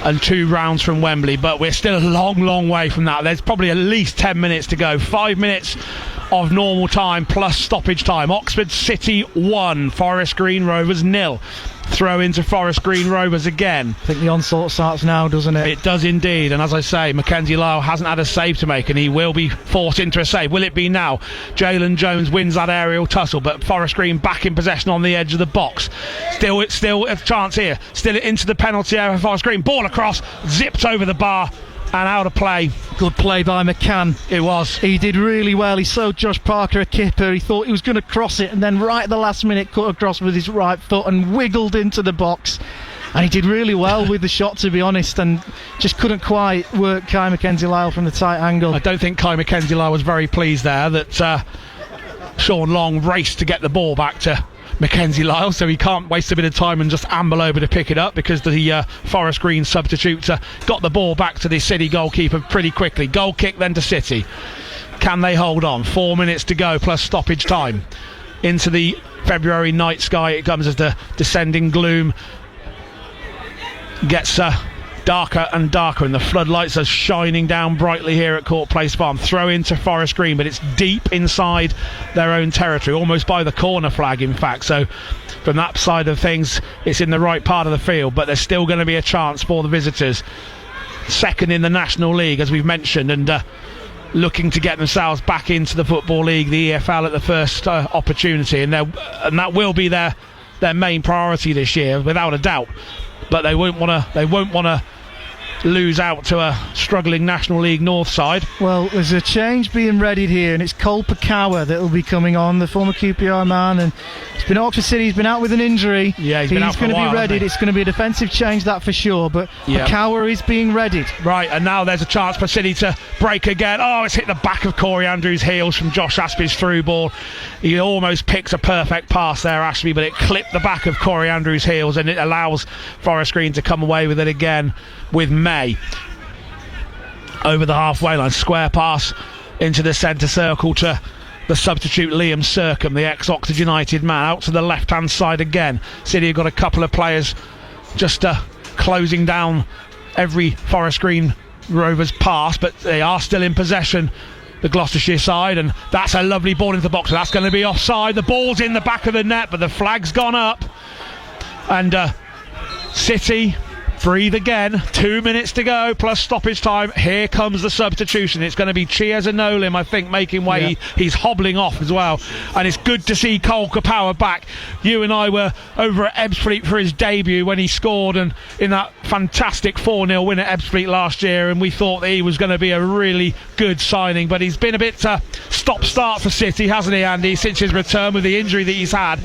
Speaker 5: and 2 rounds from Wembley, but we're still a long way from that. There's probably at least 10 minutes to go. 5 minutes of normal time plus stoppage time. Oxford City 1, Forest Green Rovers 0. Throw into Forest Green Rovers again.
Speaker 6: I think the onslaught starts now, doesn't it?
Speaker 5: It does indeed, and as I say, McKenzie-Lyle hasn't had a save to make and he will be forced into a save. Will it be now? Jalen Jones wins that aerial tussle, but Forest Green back in possession on the edge of the box. Still a chance here. Still into the penalty area for Forest Green. Ball across, zipped over the bar and out of play.
Speaker 6: Good play by McCann.
Speaker 5: It was.
Speaker 6: He did really well. He showed Josh Parker a kipper. He thought he was going to cross it and then right at the last minute cut across with his right foot and wiggled into the box. And he did really well with the shot, to be honest, and just couldn't quite work Kai McKenzie-Lyle from the tight angle.
Speaker 5: I don't think Kai McKenzie-Lyle was very pleased there that Sean Long raced to get the ball back to McKenzie-Lyle, so he can't waste a bit of time and just amble over to pick it up, because the Forest Green substitute got the ball back to the City goalkeeper pretty quickly. Goal kick then to City. Can they hold on? 4 minutes to go plus stoppage time. Into the February night sky it comes as the descending gloom gets darker and darker, and the floodlights are shining down brightly here at Court Place Farm. Throw into Forest Green, but it's deep inside their own territory, almost by the corner flag in fact, so from that side of things it's in the right part of the field, but there's still going to be a chance for the visitors. Second in the National League, as we've mentioned, and looking to get themselves back into the Football League, the EFL, at the first opportunity, and that will be their their main priority this year, without a doubt. But they won't want to lose out to a struggling National League North side.
Speaker 6: Well, there's a change being readied here, and it's Cole Pakawa that will be coming on, the former QPR man, and it's been Oxford City. He's been out with an injury.
Speaker 5: Yeah, he's been out for a while.
Speaker 6: He's going to be readied. It's going to be a defensive change, that for sure. But Pakawa is being readied.
Speaker 5: Right, and now there's a chance for City to break again. Oh, it's hit the back of Corey Andrews' heels from Josh Ashby's through ball. He almost picks a perfect pass there, Ashby, but it clipped the back of Corey Andrews' heels, and it allows Forest Green to come away with it again with May. Over the halfway line, square pass into the centre circle to the substitute Liam Sercombe, the ex-Oxford United man, out to the left-hand side again. City have got a couple of players just closing down every Forest Green Rovers pass, but they are still in possession, the Gloucestershire side, and that's a lovely ball into the box. That's going to be offside. The ball's in the back of the net, but the flag's gone up, and City breathe again. 2 minutes to go plus stoppage time. Here comes the substitution. It's going to be Chiesa Nolim, I think, making way. Yeah. He's hobbling off as well, and it's good to see Cole Kapower back. You and I were over at Ebbsfleet for his debut when he scored, and in that fantastic 4-0 win at Ebbsfleet last year, and we thought that he was going to be a really good signing, but he's been a bit stop-start for City, hasn't he, Andy, since his return with the injury that he's had.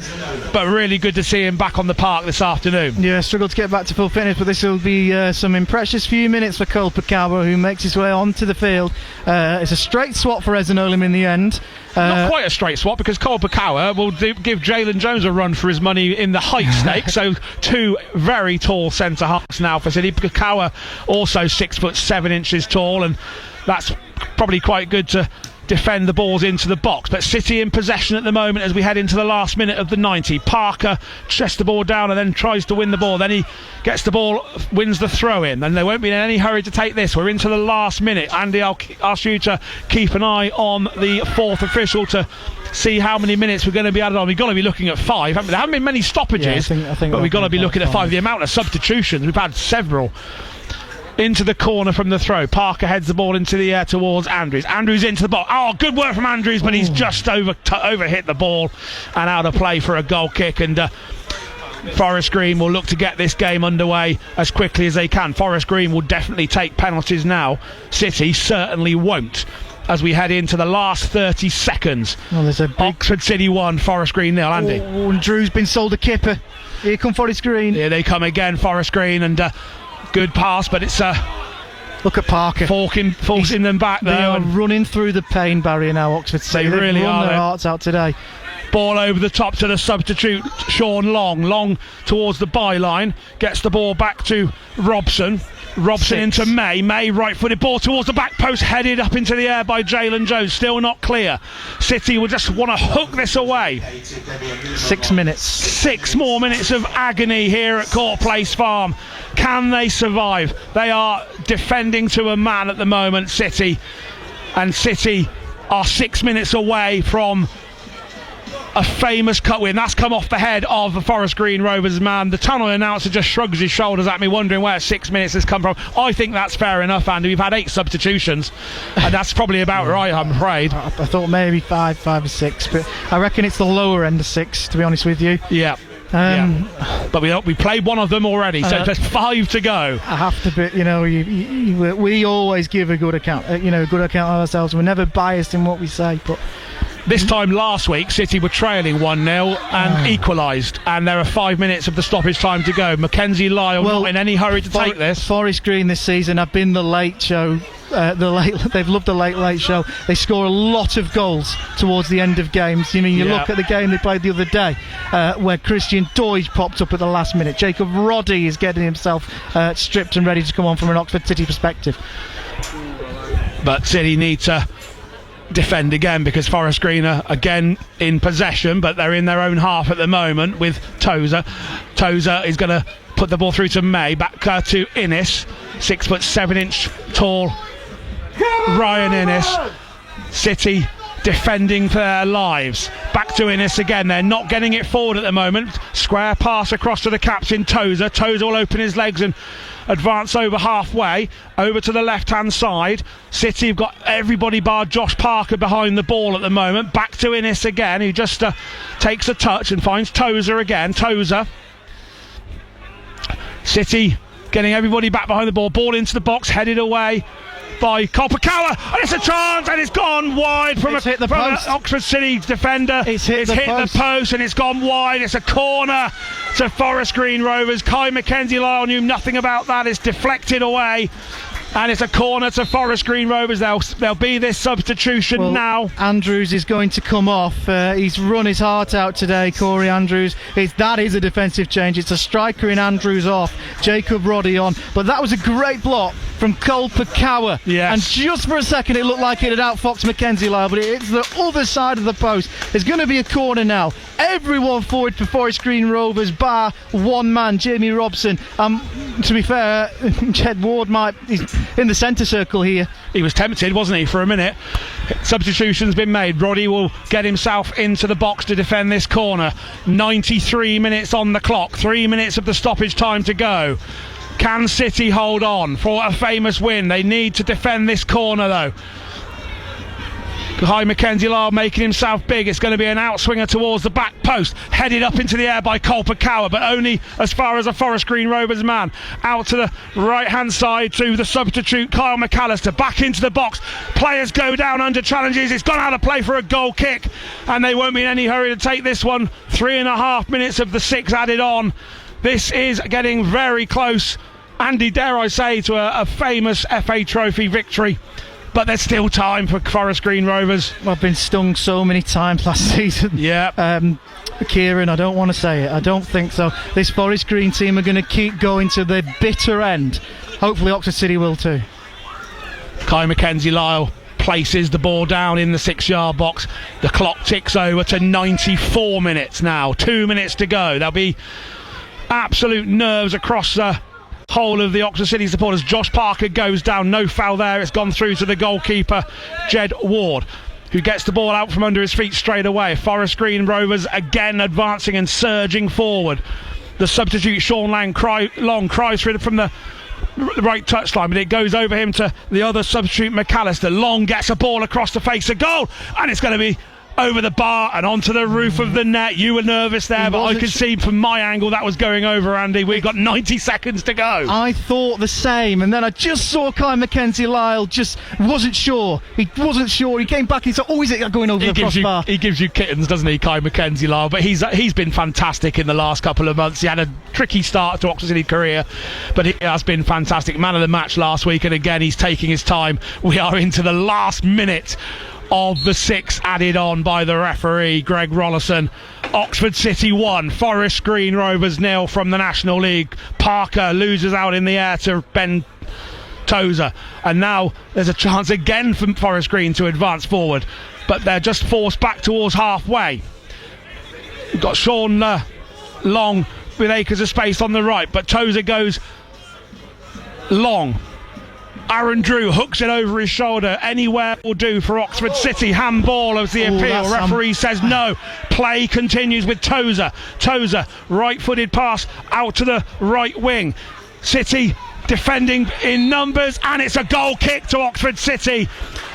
Speaker 5: But really good to see him back on the park this afternoon.
Speaker 6: Yeah, struggled to get back to full fitness, but this will be some precious few minutes for Cole Pakawa, who makes his way onto the field. It's a straight swap for Ezanolim in the end.
Speaker 5: Not quite a straight swap, because Cole Pakawa will give Jalen Jones a run for his money in the height stake. So two very tall centre halves now for City. Pakawa also 6'7" tall, and that's probably quite good to defend the balls into the box. But City in possession at the moment as we head into the last minute of the 90. Parker chests the ball down and then tries to win the ball. Then he gets the ball, wins the throw in, and they won't be in any hurry to take this. We're into the last minute. Andy, I'll ask you to keep an eye on the fourth official to see how many minutes we're going to be added on. We've got to be looking at 5. There haven't been many stoppages,
Speaker 6: I think
Speaker 5: but we've got to be looking at 5. The amount of substitutions, we've had several. Into the corner from the throw. Parker heads the ball into the air towards Andrews. Andrews into the box. Oh, good work from Andrews, but he's just overhit the ball and out of play for a goal kick. And Forest Green will look to get this game underway as quickly as they can. Forest Green will definitely take penalties now. City certainly won't, as we head into the last 30 seconds.
Speaker 6: Well, there's a big...
Speaker 5: Oxford City 1, Forest Green 0. Andy.
Speaker 6: Oh, and Drew's been sold a kipper. Here come Forest Green.
Speaker 5: Here they come again, Forest Green, and good pass, but it's
Speaker 6: look at Parker
Speaker 5: forcing them back there.
Speaker 6: They are running through the pain barrier now, Oxford City.
Speaker 5: They really
Speaker 6: run
Speaker 5: are.
Speaker 6: Their hearts out today.
Speaker 5: Ball over the top to the substitute Sean Long towards the byline, gets the ball back to Robson into May right-footed ball towards the back post, headed up into the air by Jalen Jones, still not clear. City will just want to hook this away.
Speaker 6: 6 minutes.
Speaker 5: 6 more minutes of agony here at Court Place Farm. Can they survive? They are defending to a man at the moment, City, and City are 6 minutes away from a famous cut win. That's come off the head of the Forest Green Rovers man. The tunnel announcer just shrugs his shoulders at me, wondering where 6 minutes has come from. I think that's fair enough, Andy. We've had 8 substitutions, and that's probably about right, I'm afraid.
Speaker 6: I thought maybe 5 or 6, but I reckon it's the lower end of 6, to be honest with you.
Speaker 5: Yeah. But we played one of them already, so there's 5 to go.
Speaker 6: I have to be, we always give a good account, good account of ourselves. We're never biased in what we say, but
Speaker 5: this time last week, City were trailing 1-0 and equalised, and there are 5 minutes of the stoppage time to go. Mackenzie Lyle not in any hurry to take this.
Speaker 6: Forest Green this season have been the late show. They've loved the late show. They score a lot of goals towards the end of games. You look at the game they played the other day, where Christian Doige popped up at the last minute. Jacob Roddy is getting himself stripped and ready to come on from an Oxford City perspective.
Speaker 5: But City need to defend again, because Forest Green are again in possession, but they're in their own half at the moment with Tozer. Tozer is going to put the ball through to May, back to Innes, 6'7" tall Ryan Innes. City defending for their lives. Back to Innes again. They're not getting it forward at the moment. Square pass across to the captain Tozer. Tozer will open his legs and advance over halfway, over to the left hand side. City have got everybody bar Josh Parker behind the ball at the moment. Back to Innes again, who just takes a touch and finds Tozer again. Tozer. City getting everybody back behind the ball. Ball into the box, headed away by Kolpakawa, and it's a chance, and it's gone wide from an Oxford City defender.
Speaker 6: It's hit the
Speaker 5: post, and it's gone wide. It's a corner to Forest Green Rovers. Kai Mackenzie-Lyle knew nothing about that. It's deflected away, and it's a corner to Forest Green Rovers. There'll be this substitution now.
Speaker 6: Andrews is going to come off. He's run his heart out today, Corey Andrews. That is a defensive change. It's a striker in Andrews off, Jacob Roddy on. But that was a great block from Kolpakawa.
Speaker 5: Yes.
Speaker 6: And just for a second it looked like it had outfoxed Mackenzie-Lyle, but it's the other side of the post. There's going to be a corner now. Everyone forward for Forest Green Rovers, bar one man, Jamie Robson. To be fair, Jed Ward he's in the centre circle here.
Speaker 5: He was tempted, wasn't he, for a minute? Substitution's been made. Roddy will get himself into the box to defend this corner. 93 minutes on the clock, 3 minutes of the stoppage time to go. Can City hold on for a famous win? They need to defend this corner, though. Kai Mackenzie-Lyle making himself big. It's going to be an outswinger towards the back post, headed up into the air by Kolpakawa, but only as far as a Forest Green Rovers man. Out to the right hand side to the substitute Kyle McAllister, back into the box. Players go down under challenges. It's gone out of play for a goal kick, and they won't be in any hurry to take this one. 3.5 minutes of the 6 added on. This is getting very close, Andy, dare I say, to a famous FA Trophy victory. But there's still time for Forest Green Rovers.
Speaker 6: I've been stung so many times last season.
Speaker 5: Yeah.
Speaker 6: Kieran, I don't want to say it. I don't think so. This Forest Green team are going to keep going to the bitter end. Hopefully Oxford City will too.
Speaker 5: Kai Mackenzie-Lyle places the ball down in the 6-yard box. The clock ticks over to 94 minutes now. 2 minutes to go. There'll be absolute nerves across the whole of the Oxford City supporters. Josh Parker goes down, no foul there. It's gone through to the goalkeeper, Jed Ward, who gets the ball out from under his feet straight away. Forest Green Rovers again advancing and surging forward. The substitute Sean Long cries for it from the right touchline, but it goes over him to the other substitute McAllister. Long gets a ball across the face of goal, and it's going to be over the bar and onto the roof of the net. You were nervous there, but I could see from my angle that was going over, Andy. We've got 90 seconds to go.
Speaker 6: I thought the same, and then I just saw Kai Mackenzie-Lyle, just wasn't sure. He wasn't sure. He came back and said, is it going over the crossbar?
Speaker 5: He gives you kittens, doesn't he, Kai Mackenzie-Lyle? But he's been fantastic in the last couple of months. He had a tricky start to Oxford City career, but he has been fantastic. Man of the match last week, and again, he's taking his time. We are into the last minute of the 6 added on by the referee, Greg Rollison. Oxford City 1, Forest Green Rovers 0 from the National League. Parker loses out in the air to Ben Tozer, and now there's a chance again for Forest Green to advance forward, but they're just forced back towards halfway. We've got Sean Long with acres of space on the right, but Tozer goes long. Aaron Drew hooks it over his shoulder. Anywhere will do for Oxford City. Handball as the appeal. Referee says no. Play continues with Tozer. Tozer, right-footed pass out to the right wing. City defending in numbers, and it's a goal kick to Oxford City.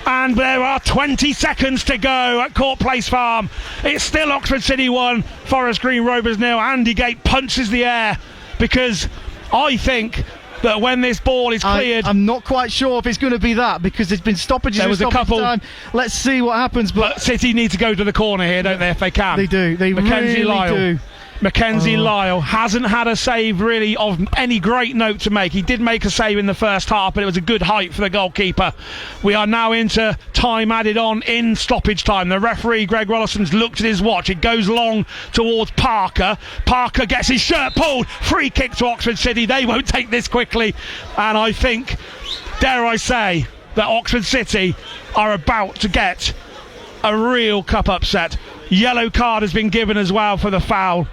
Speaker 5: And there are 20 seconds to go at Court Place Farm. It's still Oxford City 1, Forest Green Rovers 0. Andy Gate punches the air, because I think that when this ball is cleared,
Speaker 6: I'm not quite sure if it's going to be that, because there's been stoppages.
Speaker 5: There was a couple
Speaker 6: time. Let's see what happens. But
Speaker 5: City need to go to the corner here, don't they, if they can?
Speaker 6: They do. They really do.
Speaker 5: Mackenzie-Lyle hasn't had a save really of any great note to make. He did make a save in the first half, but it was a good height for the goalkeeper. We are now into time added on in stoppage time. The referee, Greg Rollison's looked at his watch. It goes long towards Parker. Parker gets his shirt pulled. Free kick to Oxford City. They won't take this quickly. And I think, dare I say, that Oxford City are about to get a real cup upset. Yellow card has been given as well for the foul.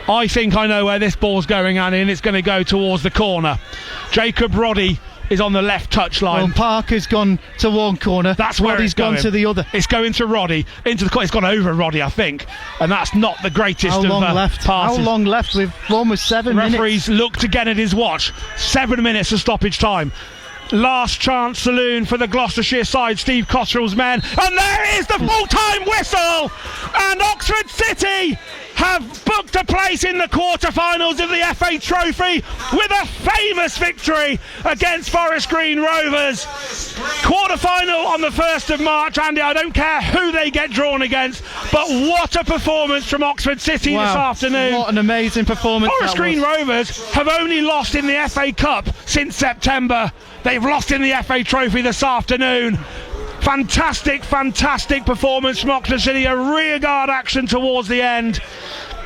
Speaker 5: I think I know where this ball's going, Annie, and it's going to go towards the corner. Jacob Roddy is on the left touchline.
Speaker 6: Well, Parker's gone to one corner.
Speaker 5: That's where
Speaker 6: Roddy's gone to the other.
Speaker 5: It's going to Roddy into the corner. It's gone over Roddy, I think, and that's not the greatest
Speaker 6: How long left?
Speaker 5: passes.
Speaker 6: How long left? With almost 7 minutes.
Speaker 5: Referees looked again at his watch. 7 minutes of stoppage time. Last chance saloon for the Gloucestershire side, Steve Cottrell's men, and there is the full-time whistle, and Oxford City have booked a place in the quarter-finals of the FA Trophy with a famous victory against Forest Green Rovers. Quarter-final on the 1st of March, Andy. I don't care who they get drawn against, but what a performance from Oxford City this afternoon.
Speaker 6: What an amazing performance.
Speaker 5: Forest Green Rovers have only lost in the FA Cup since September. They've lost in the FA Trophy this afternoon. Fantastic performance from Oxford City. A rearguard action towards the end.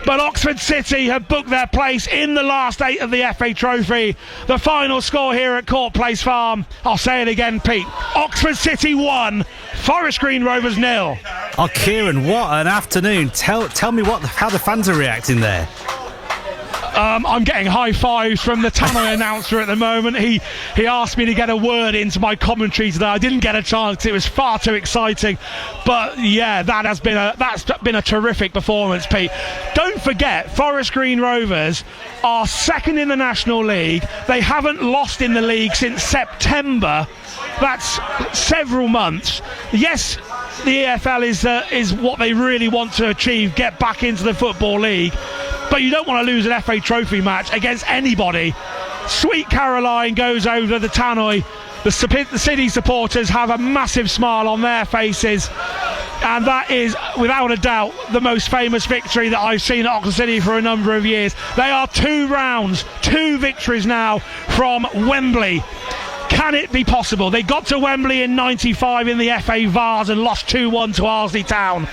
Speaker 5: But Oxford City have booked their place in the last 8 of the FA Trophy. The final score here at Court Place Farm, I'll say it again, Pete. Oxford City 1, Forest Green Rovers 0.
Speaker 7: Oh, Kieran, what an afternoon. Tell me how the fans are reacting there.
Speaker 5: I'm getting high fives from the Tannoy announcer at the moment. He asked me to get a word into my commentary today. I didn't get a chance. It was far too exciting. But yeah, that's been a terrific performance, Pete. Don't forget, Forest Green Rovers are second in the National League. They haven't lost in the league since September. That's several months. Yes, the EFL is what they really want to achieve, get back into the Football League. But you don't want to lose an FA Trophy match against anybody. Sweet Caroline goes over the Tannoy. The City supporters have a massive smile on their faces. And that is, without a doubt, the most famous victory that I've seen at Oxford City for a number of years. They are 2 victories now from Wembley. Can it be possible? They got to Wembley in '95 in the FA Vars and lost 2-1 to Arsley Town.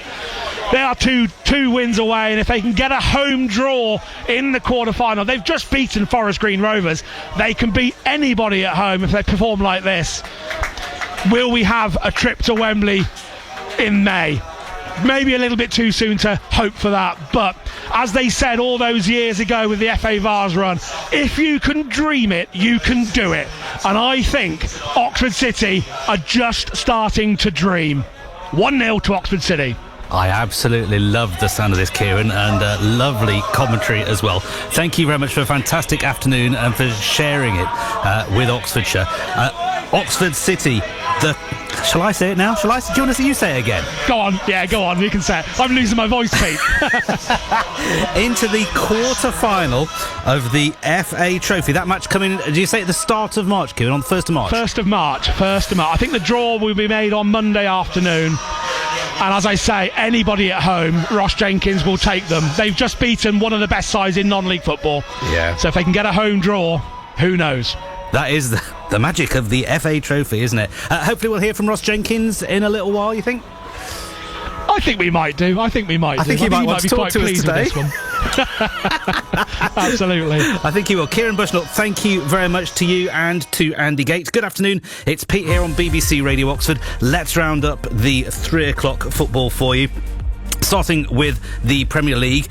Speaker 5: They are two wins away, and if they can get a home draw in the quarter-final, they've just beaten Forest Green Rovers. They can beat anybody at home if they perform like this. Will we have a trip to Wembley in May? Maybe a little bit too soon to hope for that, but as they said all those years ago with the FA Vars run, if you can dream it, you can do it. And I think Oxford City are just starting to dream. 1-0 to Oxford City.
Speaker 7: I absolutely love the sound of this, Kieran, and lovely commentary as well. Thank you very much for a fantastic afternoon and for sharing it with Oxfordshire. Oxford City, shall I say it now? Do you want to see you say it again?
Speaker 5: Go on, you can say it. I'm losing my voice, Pete.
Speaker 7: Into the quarter-final of the FA Trophy. That match coming, do you say at the start of March, Kieran, on the 1st of March?
Speaker 5: 1st of March. I think the draw will be made on Monday afternoon. And as I say, anybody at home, Ross Jenkins will take them. They've just beaten one of the best sides in non-league football.
Speaker 7: Yeah.
Speaker 5: So if they can get a home draw, who knows?
Speaker 7: That is the magic of the FA Trophy, isn't it? Hopefully we'll hear from Ross Jenkins in a little while, you think?
Speaker 5: I think we might do. I think he might
Speaker 7: want to talk to us today.
Speaker 5: With this one. Absolutely.
Speaker 7: I think he will. Kieran Bushnell, thank you very much to you and to Andy Gates. Good afternoon. It's Pete here on BBC Radio Oxford. Let's round up the 3 o'clock football for you. Starting with the Premier League,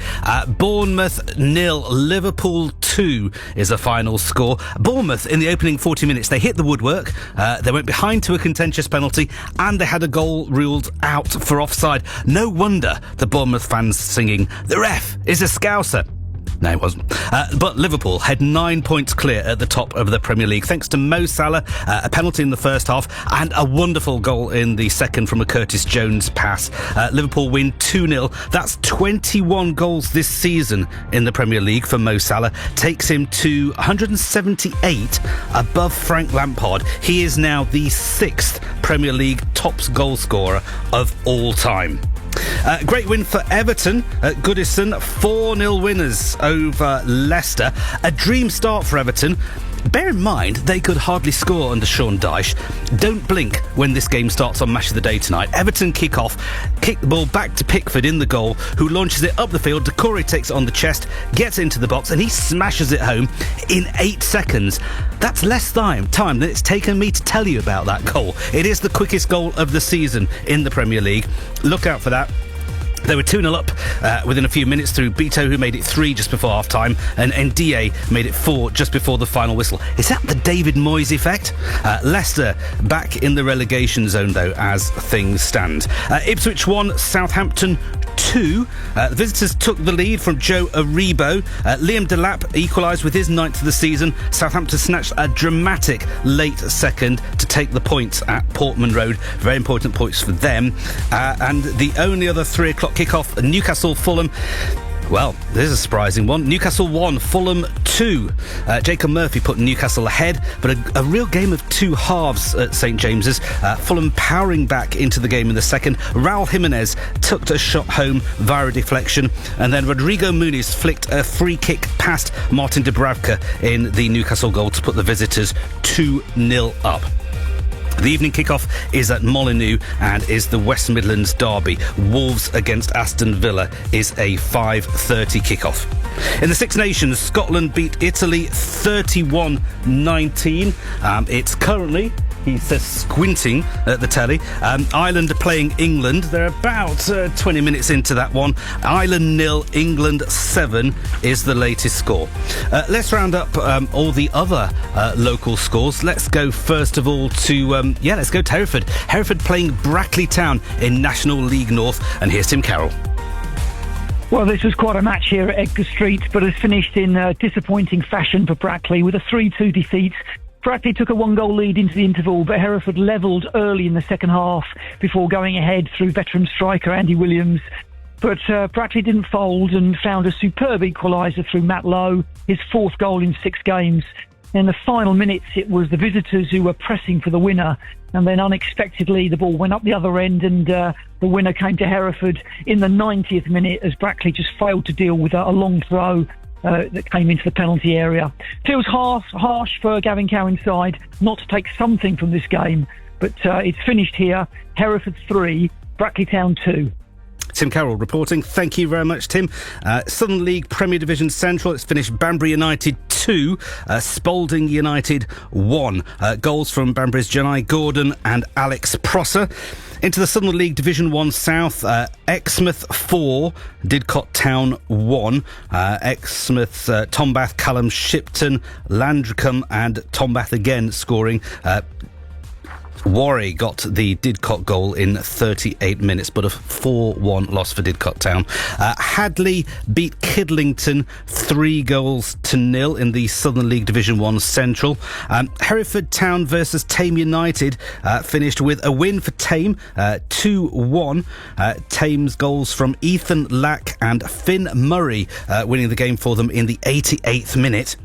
Speaker 7: Bournemouth 0, Liverpool 2 is the final score. Bournemouth, in the opening 40 minutes, they hit the woodwork, they went behind to a contentious penalty, and they had a goal ruled out for offside. No wonder the Bournemouth fans singing, "The ref is a Scouser." No, it wasn't. But Liverpool had 9 points clear at the top of the Premier League, thanks to Mo Salah, a penalty in the first half, and a wonderful goal in the second from a Curtis Jones pass. Liverpool win 2-0. That's 21 goals this season in the Premier League for Mo Salah. Takes him to 178 above Frank Lampard. He is now the 6th Premier League top goal scorer of all time. Great win for Everton at Goodison, 4-0 winners over Leicester. A dream start for Everton. Bear in mind, they could hardly score under Sean Dyche. Don't blink when this game starts on Match of the Day tonight. Everton kick the ball back to Pickford in the goal, who launches it up the field. Decore takes it on the chest, gets into the box, and he smashes it home in 8 seconds. That's less time than it's taken me to tell you about that goal. It is the quickest goal of the season in the Premier League. Look out for that. They were 2-0 up within a few minutes through Beto, who made it 3 just before half-time, and Ndiaye made it 4 just before the final whistle. Is that the David Moyes effect? Leicester back in the relegation zone, though, as things stand. Ipswich 1, Southampton 2. The visitors took the lead from Joe Aribo. Liam Delap equalised with his 9th of the season. Southampton snatched a dramatic late second to take the points at Portman Road. Very important points for them. And the only other 3 o'clock kick-off, Newcastle-Fulham. Well, this is a surprising one. Newcastle 1, Fulham 2. Jacob Murphy put Newcastle ahead, but a real game of two halves at St James's. Fulham powering back into the game in the second. Raul Jimenez tucked a shot home via a deflection, and then Rodrigo Muniz flicked a free kick past Martin Dubravka in the Newcastle goal to put the visitors 2-0 up. The evening kickoff is at Molineux and is the West Midlands derby. Wolves against Aston Villa is a 5:30 kickoff. In the Six Nations, Scotland beat Italy 31-19. It's currently, he says, squinting at the telly. Ireland are playing England. They're about 20 minutes into that one. Ireland 0, England 7 is the latest score. Let's round up all the other local scores. Let's go first of all to, let's go to Hereford. Hereford playing Brackley Town in National League North. And here's Tim Carroll.
Speaker 10: Well, this was quite a match here at Edgar Street, but has finished in disappointing fashion for Brackley with a 3-2 defeat. Brackley took a one-goal lead into the interval, but Hereford levelled early in the second half before going ahead through veteran striker Andy Williams. But Brackley didn't fold and found a superb equaliser through Matt Lowe, his fourth goal in 6 games. In the final minutes, it was the visitors who were pressing for the winner, and then unexpectedly the ball went up the other end, and the winner came to Hereford in the 90th minute as Brackley just failed to deal with a long throw that came into the penalty area. Feels harsh for Gavin Cowan's side not to take something from this game, but it's finished here. Hereford 3, Brackley Town 2.
Speaker 7: Tim Carroll reporting. Thank you very much, Tim. Southern League Premier Division Central, it's finished Banbury United 2, Spalding United 1. Goals from Banbury's Janai Gordon and Alex Prosser. Into the Southern League Division 1 South, Exmouth 4, Didcot Town 1. Exmouth, Tombath, Callum Shipton, Landricum and Tombath again scoring. Warry got the Didcot goal in 38 minutes, but a 4-1 loss for Didcot Town. Hadley beat Kidlington 3-0 in the Southern League Division 1 Central. Hereford Town versus Tame United finished with a win for Tame, 2-1. Tame's goals from Ethan Lack and Finn Murray winning the game for them in the 88th minute.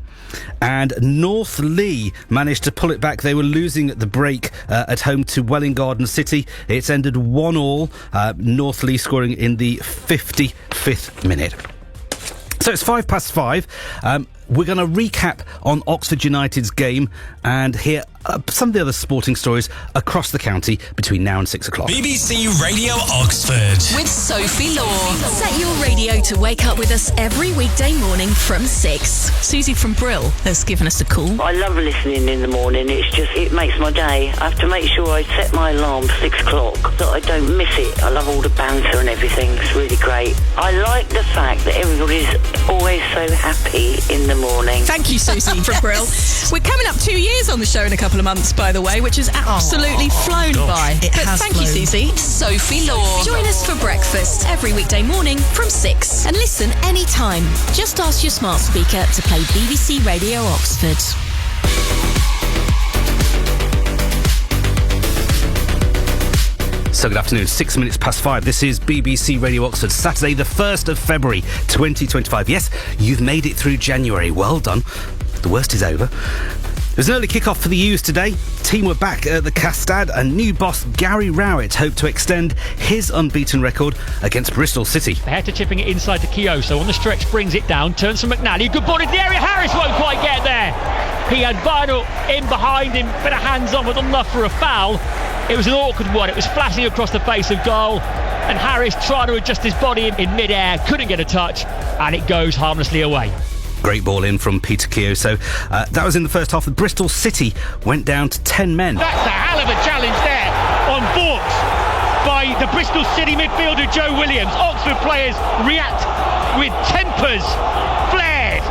Speaker 7: And North Lee managed to pull it back. They were losing at the break at home to Welling Garden City. It's ended 1-1. North Lee scoring in the 55th minute. So it's 5:05. We're going to recap on Oxford United's game and hear some of the other sporting stories across the county between now and 6 o'clock.
Speaker 11: BBC Radio Oxford.
Speaker 1: With Sophie Law.
Speaker 13: Set your radio to wake up with us every weekday morning from 6. Susie from Brill has given us a call.
Speaker 14: I love listening in the morning. It makes my day. I have to make sure I set my alarm for 6 o'clock so I don't miss it. I love all the banter and everything. It's really great. I like the fact that everybody's always so happy in the morning.
Speaker 13: Thank you, Susie from Brill. We're coming up 2 years on the show in a couple of months, by the way, which has absolutely flown by. Thank you, Susie.
Speaker 1: Sophie Law.
Speaker 13: Join us for breakfast every weekday morning from 6 and listen anytime. Just ask your smart speaker to play BBC Radio Oxford.
Speaker 7: So good afternoon, 6 minutes past 5. This is BBC Radio Oxford, Saturday the 1st of February 2025. Yes, you've made it through January. Well done. The worst is over. There's an early kick-off for the U's today. Team were back at the Castad and new boss Gary Rowett hoped to extend his unbeaten record against Bristol City.
Speaker 15: They had to chipping it inside to Kioso. On the stretch, brings it down, turns from McNally. Good ball into the area. Harris won't quite get there. He had Vinyl in behind him, bit of hands on with enough for a foul. It was an awkward one. It was flashing across the face of goal. And Harris trying to adjust his body in mid-air, couldn't get a touch, and it goes harmlessly away.
Speaker 7: Great ball in from Peter Kioso. That was in the first half. The Bristol City went down to 10 men.
Speaker 15: That's a hell of a challenge there on Vaux by the Bristol City midfielder Joe Williams. Oxford players react with tempers flared.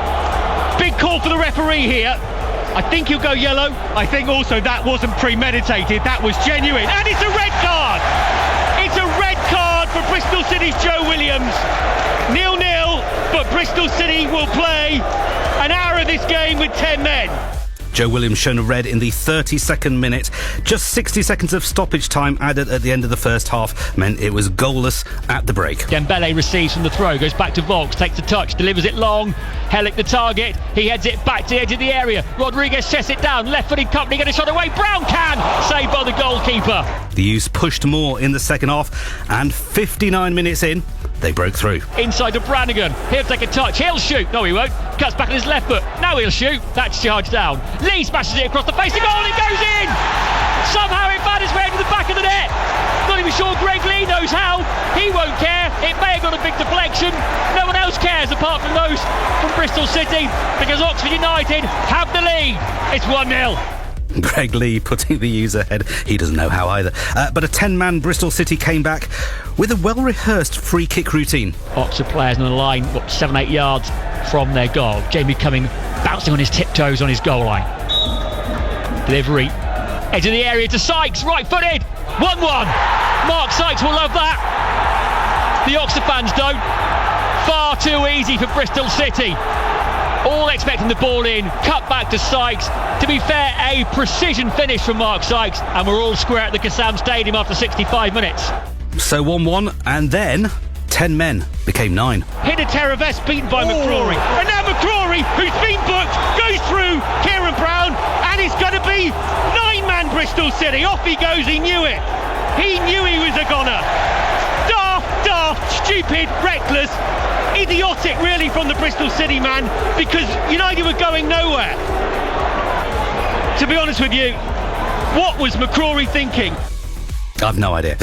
Speaker 15: Big call for the referee here. I think he'll go yellow. I think also that wasn't premeditated. That was genuine. And it's a red card. It's a red card for Bristol City's Joe Williams. 0-0, but Bristol City will play an hour of this game with 10 men.
Speaker 7: Joe Williams shown a red in the 32nd minute. Just 60 seconds of stoppage time added at the end of the first half meant it was goalless at the break.
Speaker 15: Dembele receives from the throw, goes back to Volks, takes a touch, delivers it long. Hellick the target, he heads it back to the edge of the area. Rodriguez sets it down, left-footed Company get a shot away. Brown can! Saved by the goalkeeper.
Speaker 7: The U's pushed more in the second half, and 59 minutes in, they broke through.
Speaker 15: Inside to Brannigan, he'll take a touch, he'll shoot. No, he won't. Cuts back on his left foot, now he'll shoot. That's charged down. Lee smashes it across the face of goal, and it goes in! Somehow it found its way into the back of the net. Not even sure Greg Lee knows how. He won't care. It may have got a big deflection. No one else cares apart from those from Bristol City, because Oxford United have the lead. It's 1-0.
Speaker 7: Greg Lee putting the U's ahead. He doesn't know how either. But a 10-man Bristol City came back with a well-rehearsed free kick routine.
Speaker 15: Oxford players on the line, 7-8 yards from their goal. Jamie Cumming bouncing on his tiptoes on his goal line. Delivery. Edge of the area to Sykes, right-footed. 1-1. Mark Sykes will love that. The Oxford fans don't. Far too easy for Bristol City. All expecting the ball in, cut back to Sykes. To be fair, a precision finish from Mark Sykes, and we're all square at the Kassam Stadium after 65 minutes.
Speaker 7: So 1-1, and then 10 men became 9.
Speaker 15: Hit a Teravest beaten by McCrory. And now McCrory, who's been booked, goes through Kieran Brown, and it's going to be 9-man Bristol City. Off he goes, he knew it. He knew he was a goner. Daft, stupid, reckless, idiotic really from the Bristol City man, because United were going nowhere. To be honest with you, what was McCrory thinking?
Speaker 7: I've no idea.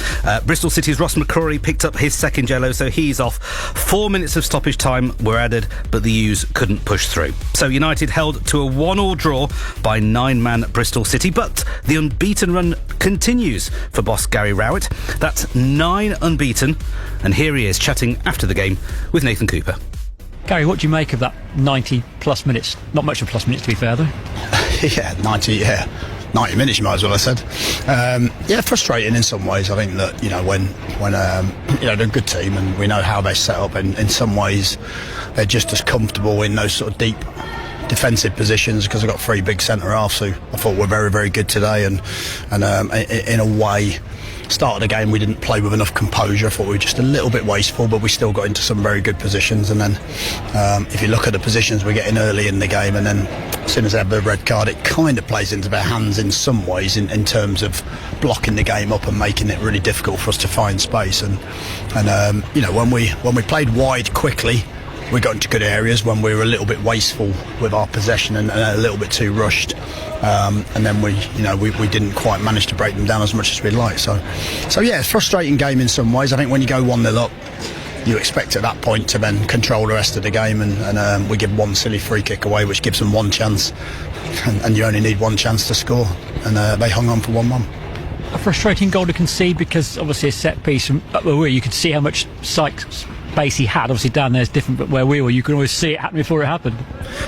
Speaker 7: Bristol City's Ross McCrory picked up his second yellow, so he's off. 4 minutes of stoppage time were added, but the U's couldn't push through. So United held to a 1-1 draw by 9-man Bristol City, but the unbeaten run continues for boss Gary Rowett. That's 9 unbeaten, and here he is chatting after the game with Nathan Cooper.
Speaker 8: Gary, what do you make of that 90 plus minutes? Not much of plus minutes, to be fair, though.
Speaker 16: 90 minutes, you might as well have said. Frustrating in some ways. I think that, when they're a good team and we know how they set up, and in some ways they're just as comfortable in those sort of deep defensive positions because they've got 3 big centre-halves who I thought were very, very good today, and in a way, start of the game we didn't play with enough composure. I thought we were just a little bit wasteful, but we still got into some very good positions. And then if you look at the positions we're getting early in the game, and then as soon as they have the red card, it kind of plays into their hands in some ways in terms of blocking the game up and making it really difficult for us to find space. And when we played wide quickly, we got into good areas. When we were a little bit wasteful with our possession and a little bit too rushed, and then we didn't quite manage to break them down as much as we'd like. So it's a frustrating game in some ways. I think when you go 1-0 up, you expect at that point to then control the rest of the game, and we give one silly free kick away, which gives them one chance, and you only need one chance to score, and they hung on for 1-1.
Speaker 8: A frustrating goal to concede, because obviously a set piece from up where you could see how much Sykes space he had. Obviously down there is different, but where we were, you can always see it happen before it happened.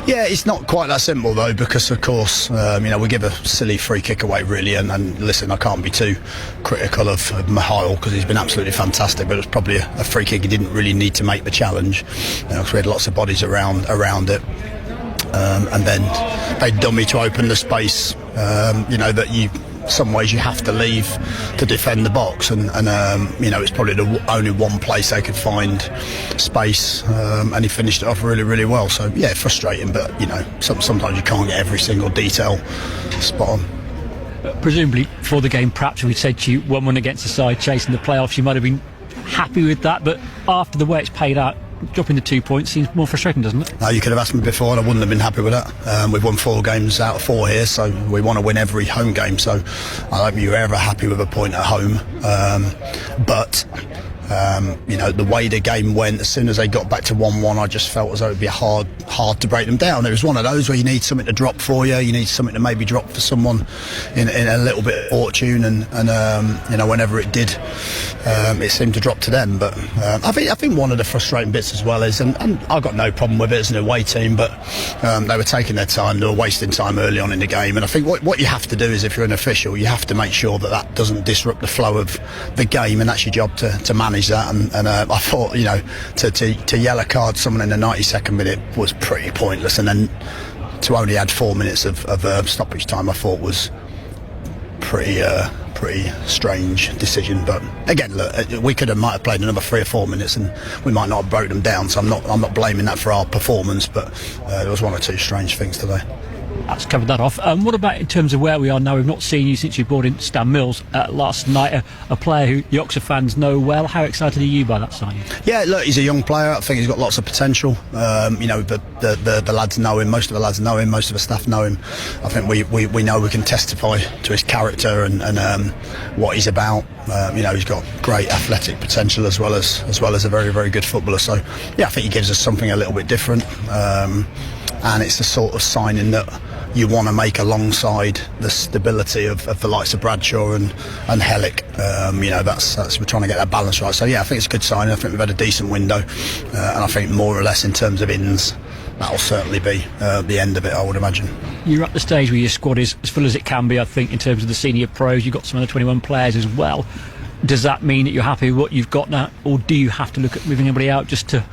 Speaker 16: Yeah, it's not quite that simple though, because of course we give a silly free kick away really, and listen, I can't be too critical of Mihail because he's been absolutely fantastic, but it was probably a free kick he didn't really need to make the challenge, because we had lots of bodies around it, and then they dummy to open the space that you some ways you have to leave to defend the box, and it's probably the only one place they could find space, and he finished it off really, really well. So yeah, frustrating, but sometimes you can't get every single detail spot on.
Speaker 8: Presumably for the game, perhaps if we'd said to you 1-1 against the side chasing the playoffs, you might have been happy with that, but after the way it's played out, dropping the 2 points seems more frustrating, doesn't it?
Speaker 16: No, you could have asked me before and I wouldn't have been happy with that. We've won 4 games out of 4 here, so we want to win every home game, so I don't think you're ever happy with a point at home, but the way the game went, as soon as they got back to 1-1, I just felt as though it would be hard to break them down. It was one of those where you need something to drop for you need something to maybe drop for someone in a little bit of fortune, and whenever it did, it seemed to drop to them. But I think one of the frustrating bits as well is, and I've got no problem with it as an away team, but they were taking their time, they were wasting time early on in the game, and I think what you have to do is, if you're an official, you have to make sure that doesn't disrupt the flow of the game, and that's your job to manage that. And I thought, to yellow card someone in the 92nd minute was pretty pointless, and then to only add 4 minutes of stoppage time, I thought was pretty strange decision. But again, look, we might have played another 3 or 4 minutes and we might not have broke them down, so I'm not blaming that for our performance, but there was 1 or 2 strange things today.
Speaker 8: That's covered that off. What about in terms of where we are now? We've not seen you since you brought in Stan Mills last night, a player who the Oxford fans know well. How excited are you by that signing? Yeah,
Speaker 16: look, he's a young player. I think he's got lots of potential. The lads know him. Most of the lads know him. Most of the staff know him. I think we know we can testify to his character and what he's about. He's got great athletic potential as well as a very, very good footballer. So yeah, I think he gives us something a little bit different. And it's the sort of signing that you want to make alongside the stability of the likes of Bradshaw and Hellick. That's we're trying to get that balance right. So yeah, I think it's a good signing. I think we've had a decent window, and I think more or less in terms of ins, that'll certainly be the end of it, I would imagine.
Speaker 8: You're at the stage where your squad is as full as it can be, I think, in terms of the senior pros. You've got some other 21 players as well. Does that mean that you're happy with what you've got now, or do you have to look at moving anybody out just to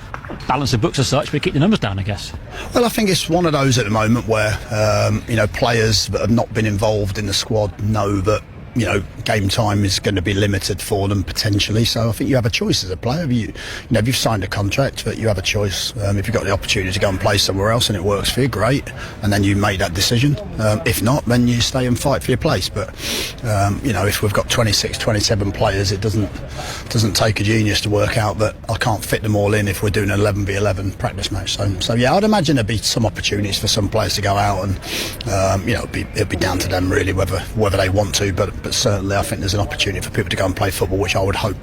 Speaker 8: balance the books as such, but keep the numbers down, I guess?
Speaker 16: Well, I think it's one of those at the moment where players that have not been involved in the squad know that game time is going to be limited for them potentially. So I think you have a choice as a player. If you've signed a contract, but you have a choice. If you've got the opportunity to go and play somewhere else and it works for you, great. And then you make that decision. If not, then you stay and fight for your place. But if we've got 26, 27 players, it doesn't take a genius to work out that I can't fit them all in if we're doing an 11v11 practice match. So yeah, I'd imagine there'd be some opportunities for some players to go out, and it'd be down to them really whether they want to. But certainly I think there's an opportunity for people to go and play football, which I would hope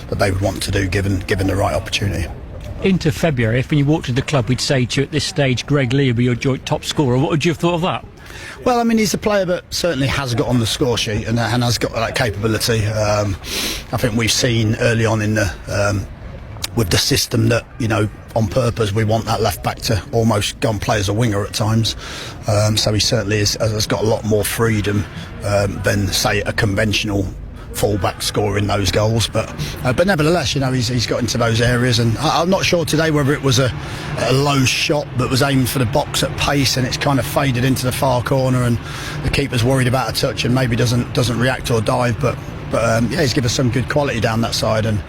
Speaker 16: that they would want to do given the right opportunity.
Speaker 8: Into February, if when you walked to the club we'd say to you at this stage Greg Lee will be your joint top scorer, what would you have thought of that?
Speaker 16: Well, I mean, he's a player that certainly has got on the score sheet and has got that capability. I think we've seen early on in the with the system that, on purpose we want that left back to almost go and play as a winger at times. So he certainly has got a lot more freedom than, say, a conventional full-back scoring those goals. But nevertheless, he's got into those areas, and I'm not sure today whether it was a low shot that was aimed for the box at pace and it's kind of faded into the far corner and the keeper's worried about a touch and maybe doesn't react or dive, but he's given us some good quality down that side, and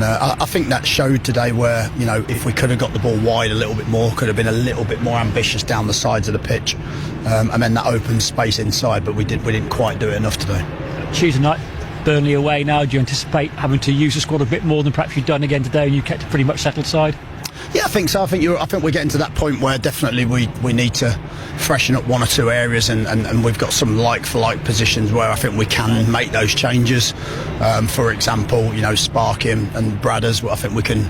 Speaker 16: I think that showed today where if we could have got the ball wide a little bit more, could have been a little bit more ambitious down the sides of the pitch, and then that open space inside, but we didn't quite do it enough today.
Speaker 8: Tuesday night, Burnley away now. Do you anticipate having to use the squad a bit more than perhaps you've done again today and you kept a pretty much settled side?
Speaker 16: Yeah, I think so. I think we're getting to that point where definitely we need to freshen up 1 or 2 areas, and we've got some like-for-like positions where I think we can make those changes. For example, Sparky and Bradders, I think we can.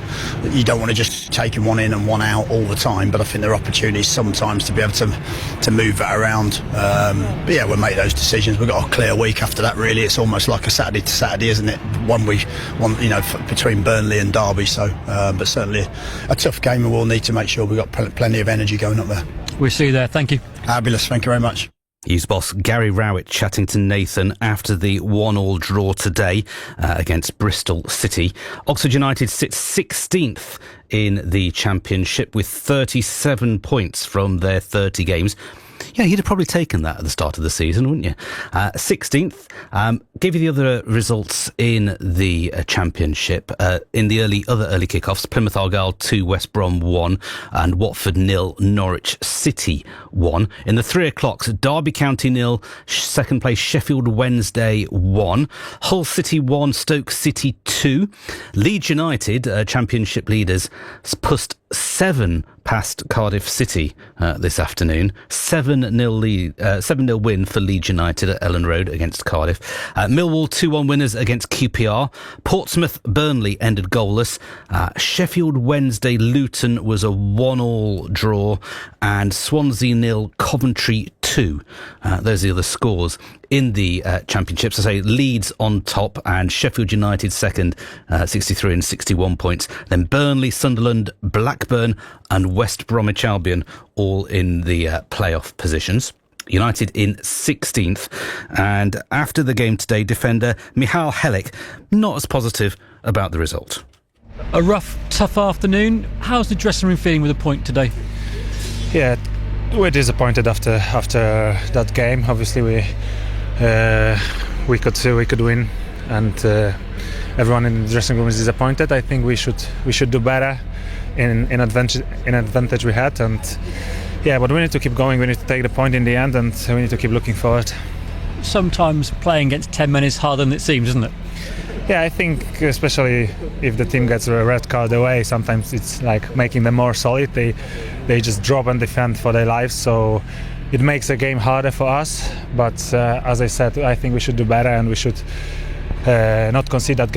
Speaker 16: You don't want to just taking one in and one out all the time, but I think there are opportunities sometimes to be able to move that around. But yeah, we'll make those decisions. We've got a clear week after that. Really, it's almost like a Saturday to Saturday, isn't it? One between Burnley and Derby. So, but certainly a tough game, and we'll need to make sure we've got plenty of energy going up there.
Speaker 8: We'll see you there. Thank you.
Speaker 16: Fabulous. Thank you very much.
Speaker 7: Hughes boss Gary Rowett chatting to Nathan after the 1-1 draw today against Bristol City. Oxford United sits 16th in the Championship with 37 points from their 30 games. Yeah, you'd have probably taken that at the start of the season, wouldn't you? 16th. Gave you the other results in the Championship. In the other early kickoffs, Plymouth Argyle 2, West Brom 1, and Watford 0, Norwich City 1. In the 3 o'clocks, Derby County 0, second place Sheffield Wednesday 1, Hull City 1, Stoke City 2. Leeds United, Championship leaders, pushed 7 past Cardiff City this afternoon. 7-0 win for Leeds United at Ellen Road against Cardiff. Millwall 2-1 winners against QPR. Portsmouth Burnley ended goalless. Sheffield Wednesday Luton was a 1-1 draw, and Swansea 0 Coventry 2. Those are the other scores in the Championships. I say Leeds on top and Sheffield United second, 63 and 61 points. Then Burnley, Sunderland, Blackburn and West Bromwich Albion all in the playoff positions. United in 16th. And after the game today, defender Michal Hellick not as positive about the result.
Speaker 8: A rough, tough afternoon. How's the dressing room feeling with a point today?
Speaker 9: Yeah, We're disappointed after that game. Obviously, we could win, and everyone in the dressing room is disappointed. I think we should do better in advantage we had, and but we need to keep going. We need to take the point in the end, and we need to keep looking forward.
Speaker 8: Sometimes playing against 10 men is harder than it seems, isn't it?
Speaker 9: Yeah, I think especially if the team gets a red card away, sometimes it's like making them more solid. They just drop and defend for their lives, so it makes the game harder for us. But as I said, I think we should do better, and we should not concede that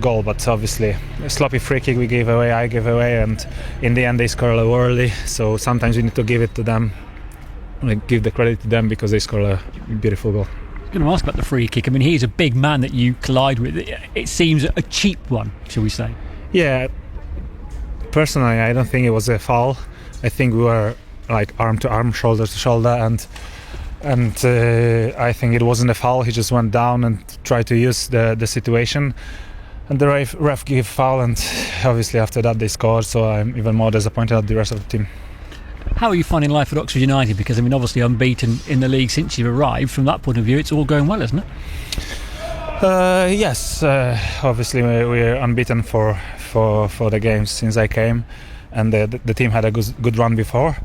Speaker 9: goal. But obviously, a sloppy free kick I gave away, and in the end they score a little early. So sometimes we need to give it to them, give the credit to them, because they score a beautiful goal.
Speaker 8: I'm going to ask about the free kick. I mean, he's a big man that you collide with. It seems a cheap one, shall we say? Yeah.
Speaker 9: Personally, I don't think it was a foul. I think we were like arm to arm, shoulder to shoulder, and I think it wasn't a foul. He just went down and tried to use the situation, and the ref gave foul, and obviously after that they scored. So I'm even more disappointed at the rest of the team.
Speaker 8: How are you finding life at Oxford United? Because I mean, obviously unbeaten in the league since you've arrived. From that point of view, it's all going well, isn't it?
Speaker 9: Yes. Obviously, we're unbeaten for the games since I came, and the team had a good run before.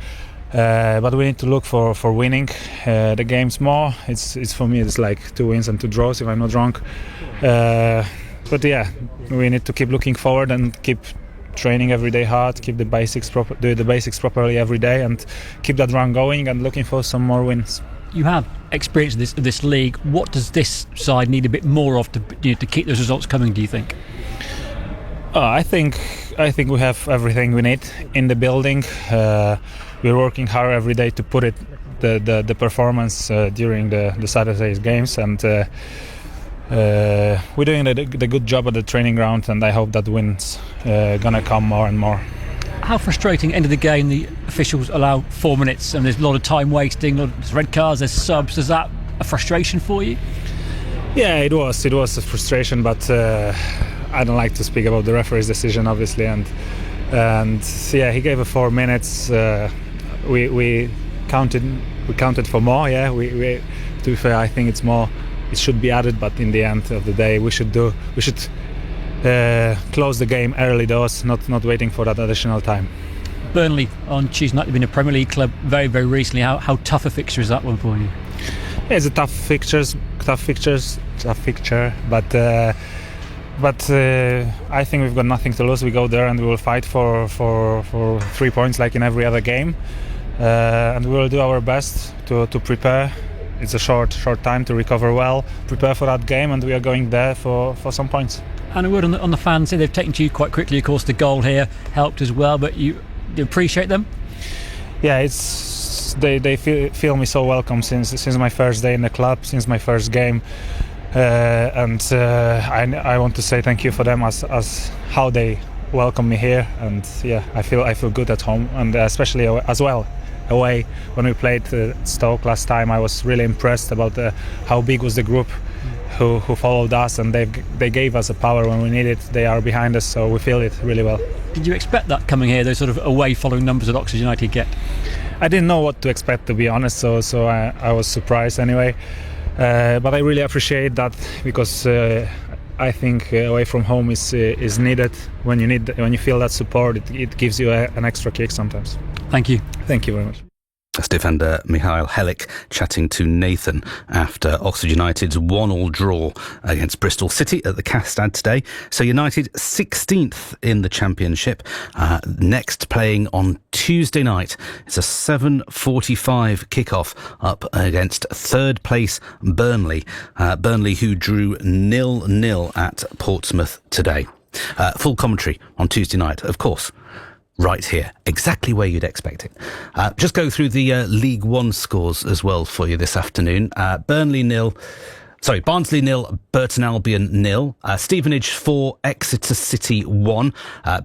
Speaker 9: But we need to look for winning the games more. It's for me, it's like 2 wins and 2 draws, if I'm not wrong. But yeah, we need to keep looking forward and keep training every day hard, keep the basics do the basics properly every day, and keep that run going, and looking for some more wins.
Speaker 8: You have experience of this league. What does this side need a bit more of to keep those results coming, do you think?
Speaker 9: I think we have everything we need in the building. We're working hard every day to put it the performance during the Saturday's games, and we're doing the good job at the training ground, and I hope that wins gonna come more and more.
Speaker 8: How frustrating, end of the game, the officials allow 4 minutes and there's a lot of time wasting, there's red cards, there's subs. Is that a frustration for you?
Speaker 9: Yeah, it was a frustration, but I don't like to speak about the referee's decision, obviously, and yeah, he gave 4 minutes. We counted for more. Yeah, we to be fair, I think it's more. It should be added, but in the end of the day, we should close the game early doors, not waiting for that additional time.
Speaker 8: Burnley on Tuesday night, they've been a Premier League club very, very recently. How tough a fixture is that one for you?
Speaker 9: Yeah, it's a tough fixture, but I think we've got nothing to lose. We go there and we will fight for 3 points like in every other game, and we will do our best to prepare. It's a short time to recover well, prepare for that game, and we are going there for some points.
Speaker 8: And a word on the fans here. They've taken to you quite quickly. Of course, the goal here helped as well, but you appreciate them?
Speaker 9: Yeah, they feel me so welcome since my first day in the club, since my first game, and I want to say thank you for them as how they welcome me here, and yeah, I feel good at home, and especially as well away. When we played Stoke last time, I was really impressed about how big was the group who followed us, and they gave us a power when we need it. They are behind us, so we feel it really well.
Speaker 8: Did you expect that coming here, those sort of away following numbers that Oxford United get?
Speaker 9: I didn't know what to expect, to be honest, so I was surprised anyway, but I really appreciate that, because I think away from home is needed. When you feel that support, it gives you an extra kick sometimes.
Speaker 8: Thank you.
Speaker 9: Thank you very much.
Speaker 7: That's defender Michail Helik chatting to Nathan after Oxford United's 1-1 draw against Bristol City at the Castad today. So United 16th in the Championship. Next playing on Tuesday night. It's a 7:45 kickoff up against third place Burnley. Burnley who drew 0-0 at Portsmouth today. Full commentary on Tuesday night, of course. Right here, exactly where you'd expect it. Just go through the League One scores as well for you this afternoon. Burnley 0, Barnsley 0, Burton Albion 0, Stevenage 4, Exeter City 1,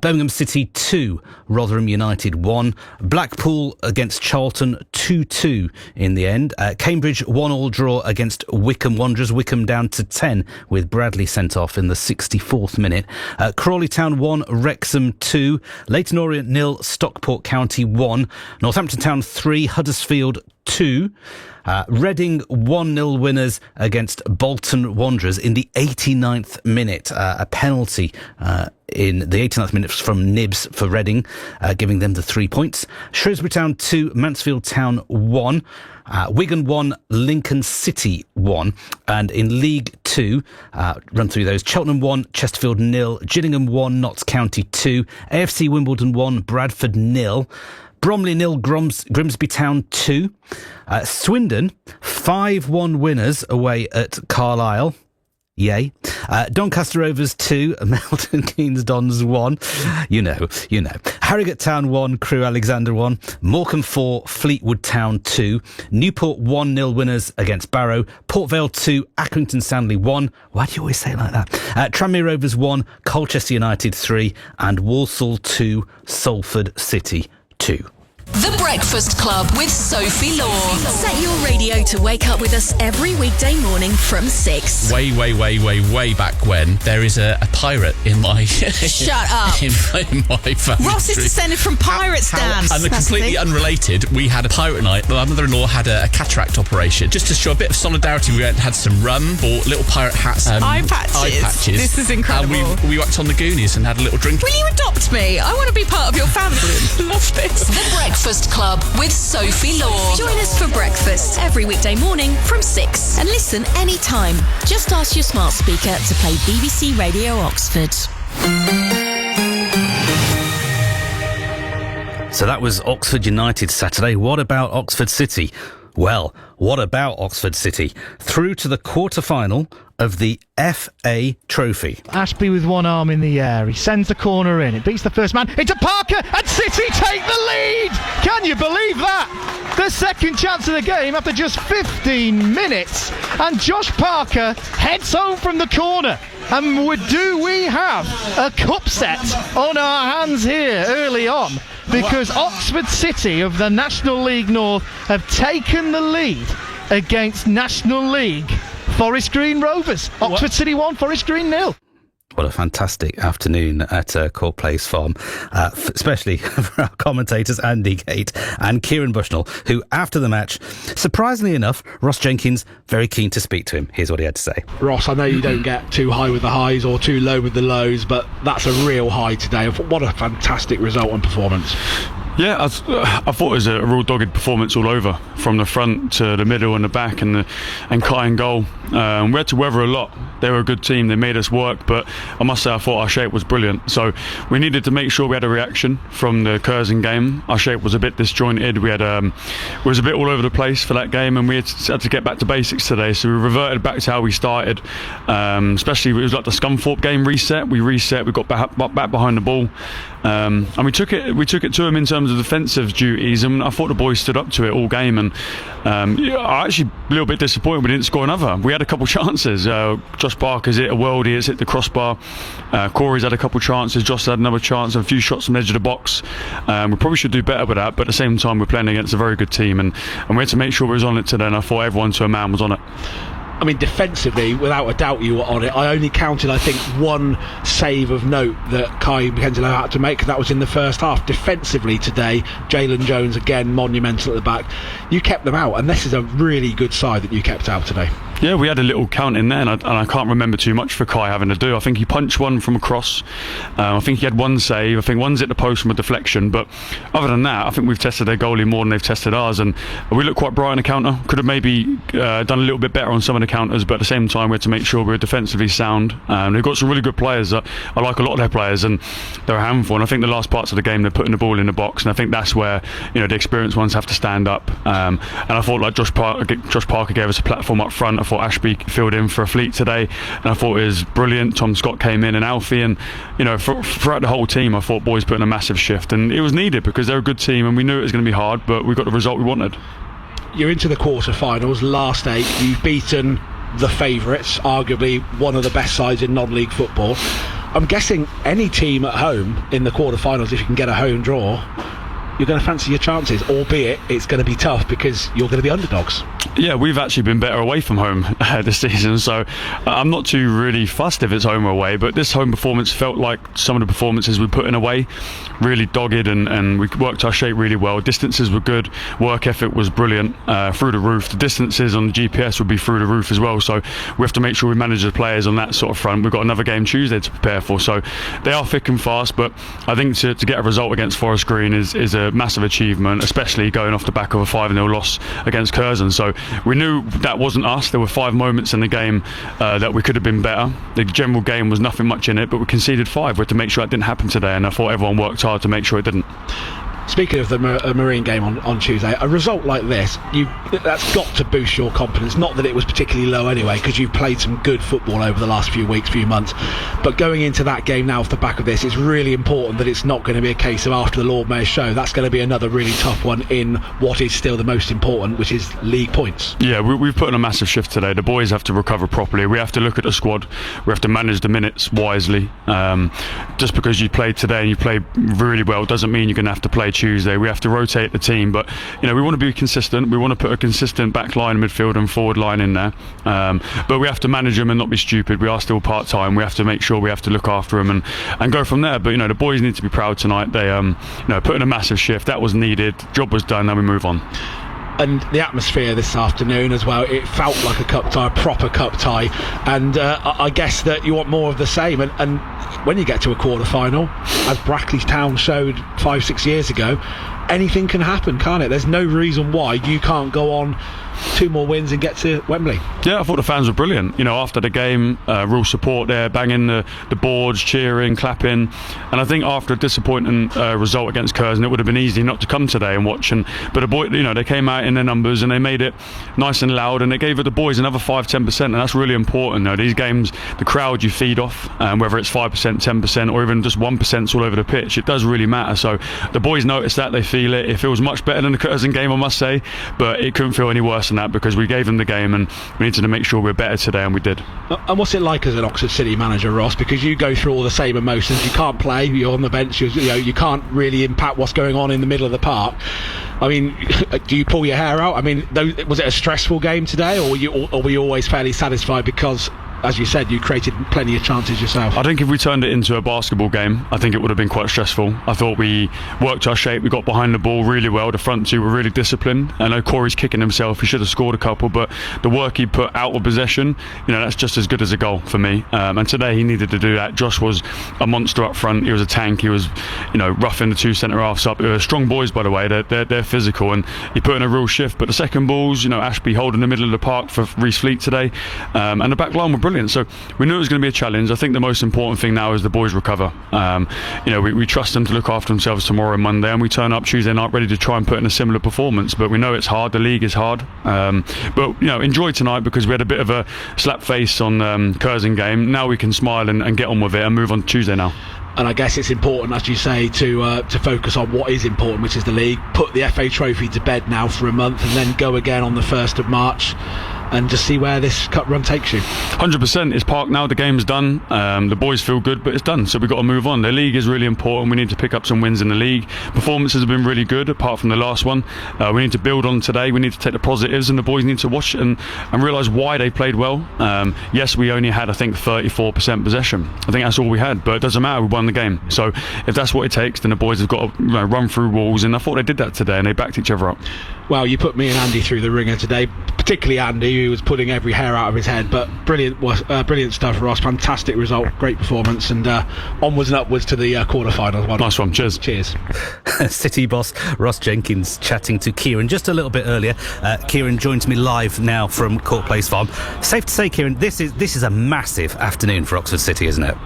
Speaker 7: Birmingham City 2, Rotherham United 1, Blackpool against Charlton 2-2 in the end, Cambridge 1-1 draw against Wycombe Wanderers, Wycombe down to 10 with Bradley sent off in the 64th minute, Crawley Town 1, Wrexham 2, Leyton Orient 0, Stockport County 1, Northampton Town 3, Huddersfield 2, Reading 1-0 winners against Bolton Wanderers in the 89th minute. A penalty in the 89th minute from Nibs for Reading, giving them the 3 points. Shrewsbury Town 2, Mansfield Town 1. Wigan 1, Lincoln City 1. And in League 2, run through those, Cheltenham 1, Chesterfield 0, Gillingham 1, Notts County 2, AFC Wimbledon 1, Bradford 0. Bromley 0, Grimsby Town 2. Swindon 5-1 winners away at Carlisle. Yay. Doncaster Rovers 2, Melton Keynes Dons 1. You know. Harrogate Town 1, Crewe Alexander 1. Morecambe 4, Fleetwood Town 2. Newport 1-0 winners against Barrow. Port Vale 2, Accrington Stanley 1. Why do you always say it like that? Tranmere Rovers 1, Colchester United 3. And Walsall 2, Salford City 2.
Speaker 1: The Breakfast Club with Sophie Law.
Speaker 13: Set your radio to wake up with us every weekday morning from 6.
Speaker 11: Way back when, there is a pirate in my...
Speaker 2: Shut up.
Speaker 11: in my family
Speaker 2: Ross is
Speaker 11: tree.
Speaker 2: descended from pirates, Dan.
Speaker 11: And completely unrelated, we had a pirate night. My mother-in-law had a cataract operation. Just to show a bit of solidarity, we had some rum, bought little pirate hats.
Speaker 2: Eye patches. This is incredible.
Speaker 11: And we went on the Goonies and had a little drink.
Speaker 2: Will you adopt me? I want to be part of your family. Love this.
Speaker 1: The Breakfast Club with Sophie Law.
Speaker 13: Join us for breakfast every weekday morning from 6 and listen anytime. Just ask your smart speaker to play BBC Radio Oxford.
Speaker 7: So that was Oxford United Saturday. What about Oxford City? Well, what about Oxford City? Through to the quarter-final of the FA Trophy.
Speaker 6: Ashby with one arm in the air. He sends the corner in. It beats the first man into Parker, and City take the lead! Can you believe that? The second chance of the game after just 15 minutes. And Josh Parker heads home from the corner. And do we have a cup set on our hands here early on? Because Oxford City of the National League North have taken the lead against National League Forest Green Rovers. Oxford City 1, Forest Green 0.
Speaker 7: What a fantastic afternoon at Court Place Farm, especially for our commentators Andy Gate and Kieran Bushnell, who after the match, surprisingly enough, Ross Jenkins very keen to speak to him. Here's what he had to say.
Speaker 17: Ross, I know you don't get too high with the highs or too low with the lows, but that's a real high today. What a fantastic result and performance.
Speaker 18: Yeah, I thought it was a real dogged performance all over, from the front to the middle and the back and cutting goal. We had to weather a lot. They were a good team, they made us work, but I must say I thought our shape was brilliant. So we needed to make sure we had a reaction from the Curzon game. Our shape was a bit disjointed. We was a bit all over the place for that game, and we had to get back to basics today. So we reverted back to how we started. Especially it was like the Scunthorpe game reset. We got back behind the ball. And we took it to him in terms of defensive duties, and I thought the boys stood up to it all game. And I actually a little bit disappointed we didn't score another. We had a couple chances. Josh Parker's hit a worldie, it's hit the crossbar. Corey's had a couple chances. Josh had another chance, and a few shots from the edge of the box. We probably should do better with that, but at the same time we're playing against a very good team, and we had to make sure we was on it today. And I thought everyone to a man was on it.
Speaker 17: I mean, defensively, without a doubt you were on it. I only counted, I think, one save of note that Kai Mkenzelo had to make, and that was in the first half. Defensively today, Jalen Jones, again, monumental at the back. You kept them out, and this is a really good side that you kept out today.
Speaker 18: Yeah, we had a little count in there, and I can't remember too much for Kai having to do. I think he punched one from across. I think he had one save. I think one's hit the post from a deflection. But other than that, I think we've tested their goalie more than they've tested ours, and we look quite bright on the counter. Could have maybe done a little bit better on some of the counters, but at the same time we had to make sure we were defensively sound. They've got some really good players. I like a lot of their players, and they're a handful. And I think the last parts of the game they're putting the ball in the box, and I think that's where the experienced ones have to stand up. And I thought like Josh Parker gave us a platform up front. I thought Ashby filled in for a Fleet today, and I thought it was brilliant. Tom Scott came in, and Alfie, and throughout the whole team I thought boys put in a massive shift, and it was needed because they're a good team, and we knew it was going to be hard, but we got the result we wanted.
Speaker 17: You're into the quarterfinals, last 8. You've beaten the favourites, arguably one of the best sides in non-league football. I'm guessing any team at home in the quarter-finals, if you can get a home draw, you're going to fancy your chances, albeit it's going to be tough because you're going to be underdogs.
Speaker 18: Yeah, we've actually been better away from home this season, so I'm not too really fussed if it's home or away, but this home performance felt like some of the performances we put in away, really dogged, and we worked our shape really well. Distances were good, work ethic was brilliant, through the roof. The distances on the GPS would be through the roof as well, so we have to make sure we manage the players on that sort of front. We've got another game Tuesday to prepare for, so they are thick and fast, but I think to get a result against Forest Green is a massive achievement, especially going off the back of a 5-0 loss against Curzon. So we knew that wasn't us. There were 5 moments in the game that we could have been better. The general game was nothing much in it, but we conceded 5. We had to make sure that didn't happen today, and I thought everyone worked hard to make sure it didn't.
Speaker 17: Speaking of the Marine game on Tuesday, a result like this, that's got to boost your confidence. Not that it was particularly low anyway, because you've played some good football over the last few weeks, few months. But going into that game now off the back of this, it's really important that it's not going to be a case of after the Lord Mayor's show. That's going to be another really tough one in what is still the most important, which is league points.
Speaker 18: Yeah, we've put in a massive shift today. The boys have to recover properly. We have to look at the squad. We have to manage the minutes wisely. Just because you played today and you played really well doesn't mean you're going to have to play Tuesday. We have to rotate the team, but we want to be consistent. We want to put a consistent back line, midfield and forward line in there, but we have to manage them and not be stupid. We are still part-time. We have to make sure we have to look after them and go from there. But the boys need to be proud tonight. They put in a massive shift. That was needed. Job was done. Now we move on.
Speaker 17: And the atmosphere this afternoon as well, it felt like a cup tie, a proper cup tie, and I guess that you want more of the same, and when you get to a quarter-final, as Brackley Town showed 5-6 years ago, anything can happen, can't it? There's no reason why you can't go on 2 more wins and get to Wembley.
Speaker 18: Yeah, I thought the fans were brilliant. After the game, real support there, banging the boards, cheering, clapping. And I think after a disappointing result against Curzon, it would have been easy not to come today and watch. But the boy, they came out in their numbers and they made it nice and loud, and it gave the boys another 5-10%, and that's really important. These games, the crowd you feed off, whether it's 5%, 10%, or even just 1% all over the pitch, it does really matter. So the boys noticed that, they feel it. It feels much better than the Curzon game, I must say, but it couldn't feel any worse than that because we gave them the game and we needed to make sure we're better today, and we did.
Speaker 17: And what's it like as an Oxford City manager, Ross? Because you go through all the same emotions. You can't play, you're on the bench, you can't really impact what's going on in the middle of the park. I mean, do you pull your hair out? I mean, was it a stressful game today, or were you always fairly satisfied because, as you said, you created plenty of chances yourself?
Speaker 18: I think if we turned it into a basketball game, I think it would have been quite stressful. I thought we worked our shape, we got behind the ball really well. The front two were really disciplined. I know Corey's kicking himself, he should have scored a couple, but the work he put out of possession, that's just as good as a goal for me. And today he needed to do that. Josh was a monster up front, he was a tank, he was roughing the 2 centre-halves up. Strong boys, by the way, they're physical, and he put in a real shift. But the second balls, Ashby holding the middle of the park for Reece Fleet today, and the back line were brilliant. So we knew it was going to be a challenge. I think the most important thing now is the boys recover. We trust them to look after themselves tomorrow and Monday, and we turn up Tuesday night ready to try and put in a similar performance. But we know it's hard, the league is hard, but enjoy tonight because we had a bit of a slap face on Curzon game. Now we can smile and get on with it and move on to Tuesday now.
Speaker 17: And I guess it's important, as you say, to focus on what is important, which is the league. Put the FA Trophy to bed now for a month, and then go again on the 1st of March. And just see where this cup run takes you.
Speaker 18: 100%. It's parked now. The game's done. The boys feel good, but it's done. So we've got to move on. The league is really important. We need to pick up some wins in the league. Performances have been really good, apart from the last one. We need to build on today. We need to take the positives, and the boys need to watch it and realise why they played well. Yes, we only had, I think, 34% possession. I think that's all we had, but it doesn't matter. We won the game. So if that's what it takes, then the boys have got to run through walls, and I thought they did that today, and they backed each other up.
Speaker 17: Well, you put me and Andy through the ringer today, particularly Andy, who was putting every hair out of his head, but brilliant stuff, Ross. Fantastic result, great performance, and onwards and upwards to the quarterfinals.
Speaker 18: Nice one. Cheers.
Speaker 7: City boss Ross Jenkins chatting to Kieran just a little bit earlier. Kieran joins me live now from Court Place Farm. Safe to say, Kieran, this is a massive afternoon for Oxford City, isn't it?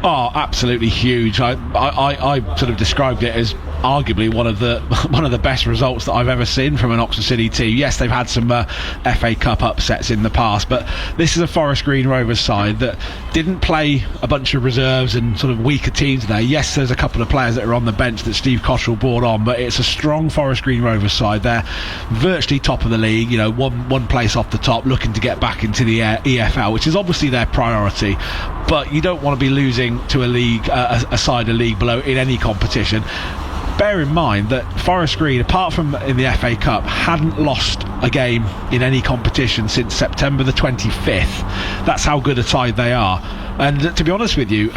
Speaker 17: Oh, absolutely huge. I sort of described it as arguably one of the best results that I've ever seen from an Oxford City team. Yes, they've had some FA Cup upsets in the past, but this is a Forest Green Rovers side that didn't play a bunch of reserves and sort of weaker teams there. Yes, there's a couple of players that are on the bench that Steve Cottrell brought on, but it's a strong Forest Green Rovers side. They're virtually top of the league, one place off the top, looking to get back into the EFL, which is obviously their priority. But you don't want to be losing to a side a league below in any competition. Bear in mind that Forest Green, apart from in the FA Cup, hadn't lost a game in any competition since September the 25th. That's how good a side they are. And to be honest with you,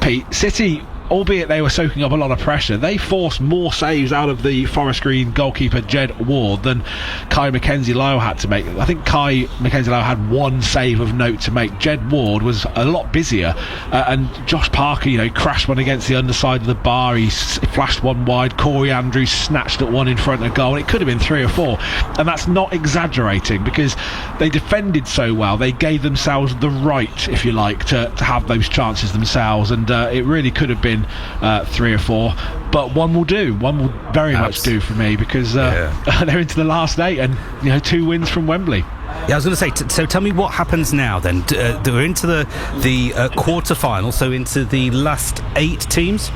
Speaker 17: Pete, City, albeit they were soaking up a lot of pressure, they forced more saves out of the Forest Green goalkeeper Jed Ward than Kai Mackenzie-Lyle had to make. I think Kai Mackenzie-Lyle had one save of note to make. Jed Ward was a lot busier, and Josh Parker, crashed one against the underside of the bar. He flashed one wide. Corey Andrews snatched at one in front of goal. It could have been 3 or 4, and that's not exaggerating because they defended so well. They gave themselves the right, if you like, to have those chances themselves, and it really could have been 3 or 4, but one will do. One will very much do for me because they're into the last 8 and 2 wins from Wembley.
Speaker 7: Yeah, I was going to say, so tell me what happens now then. We're into the quarter-final, so into the last 8 teams?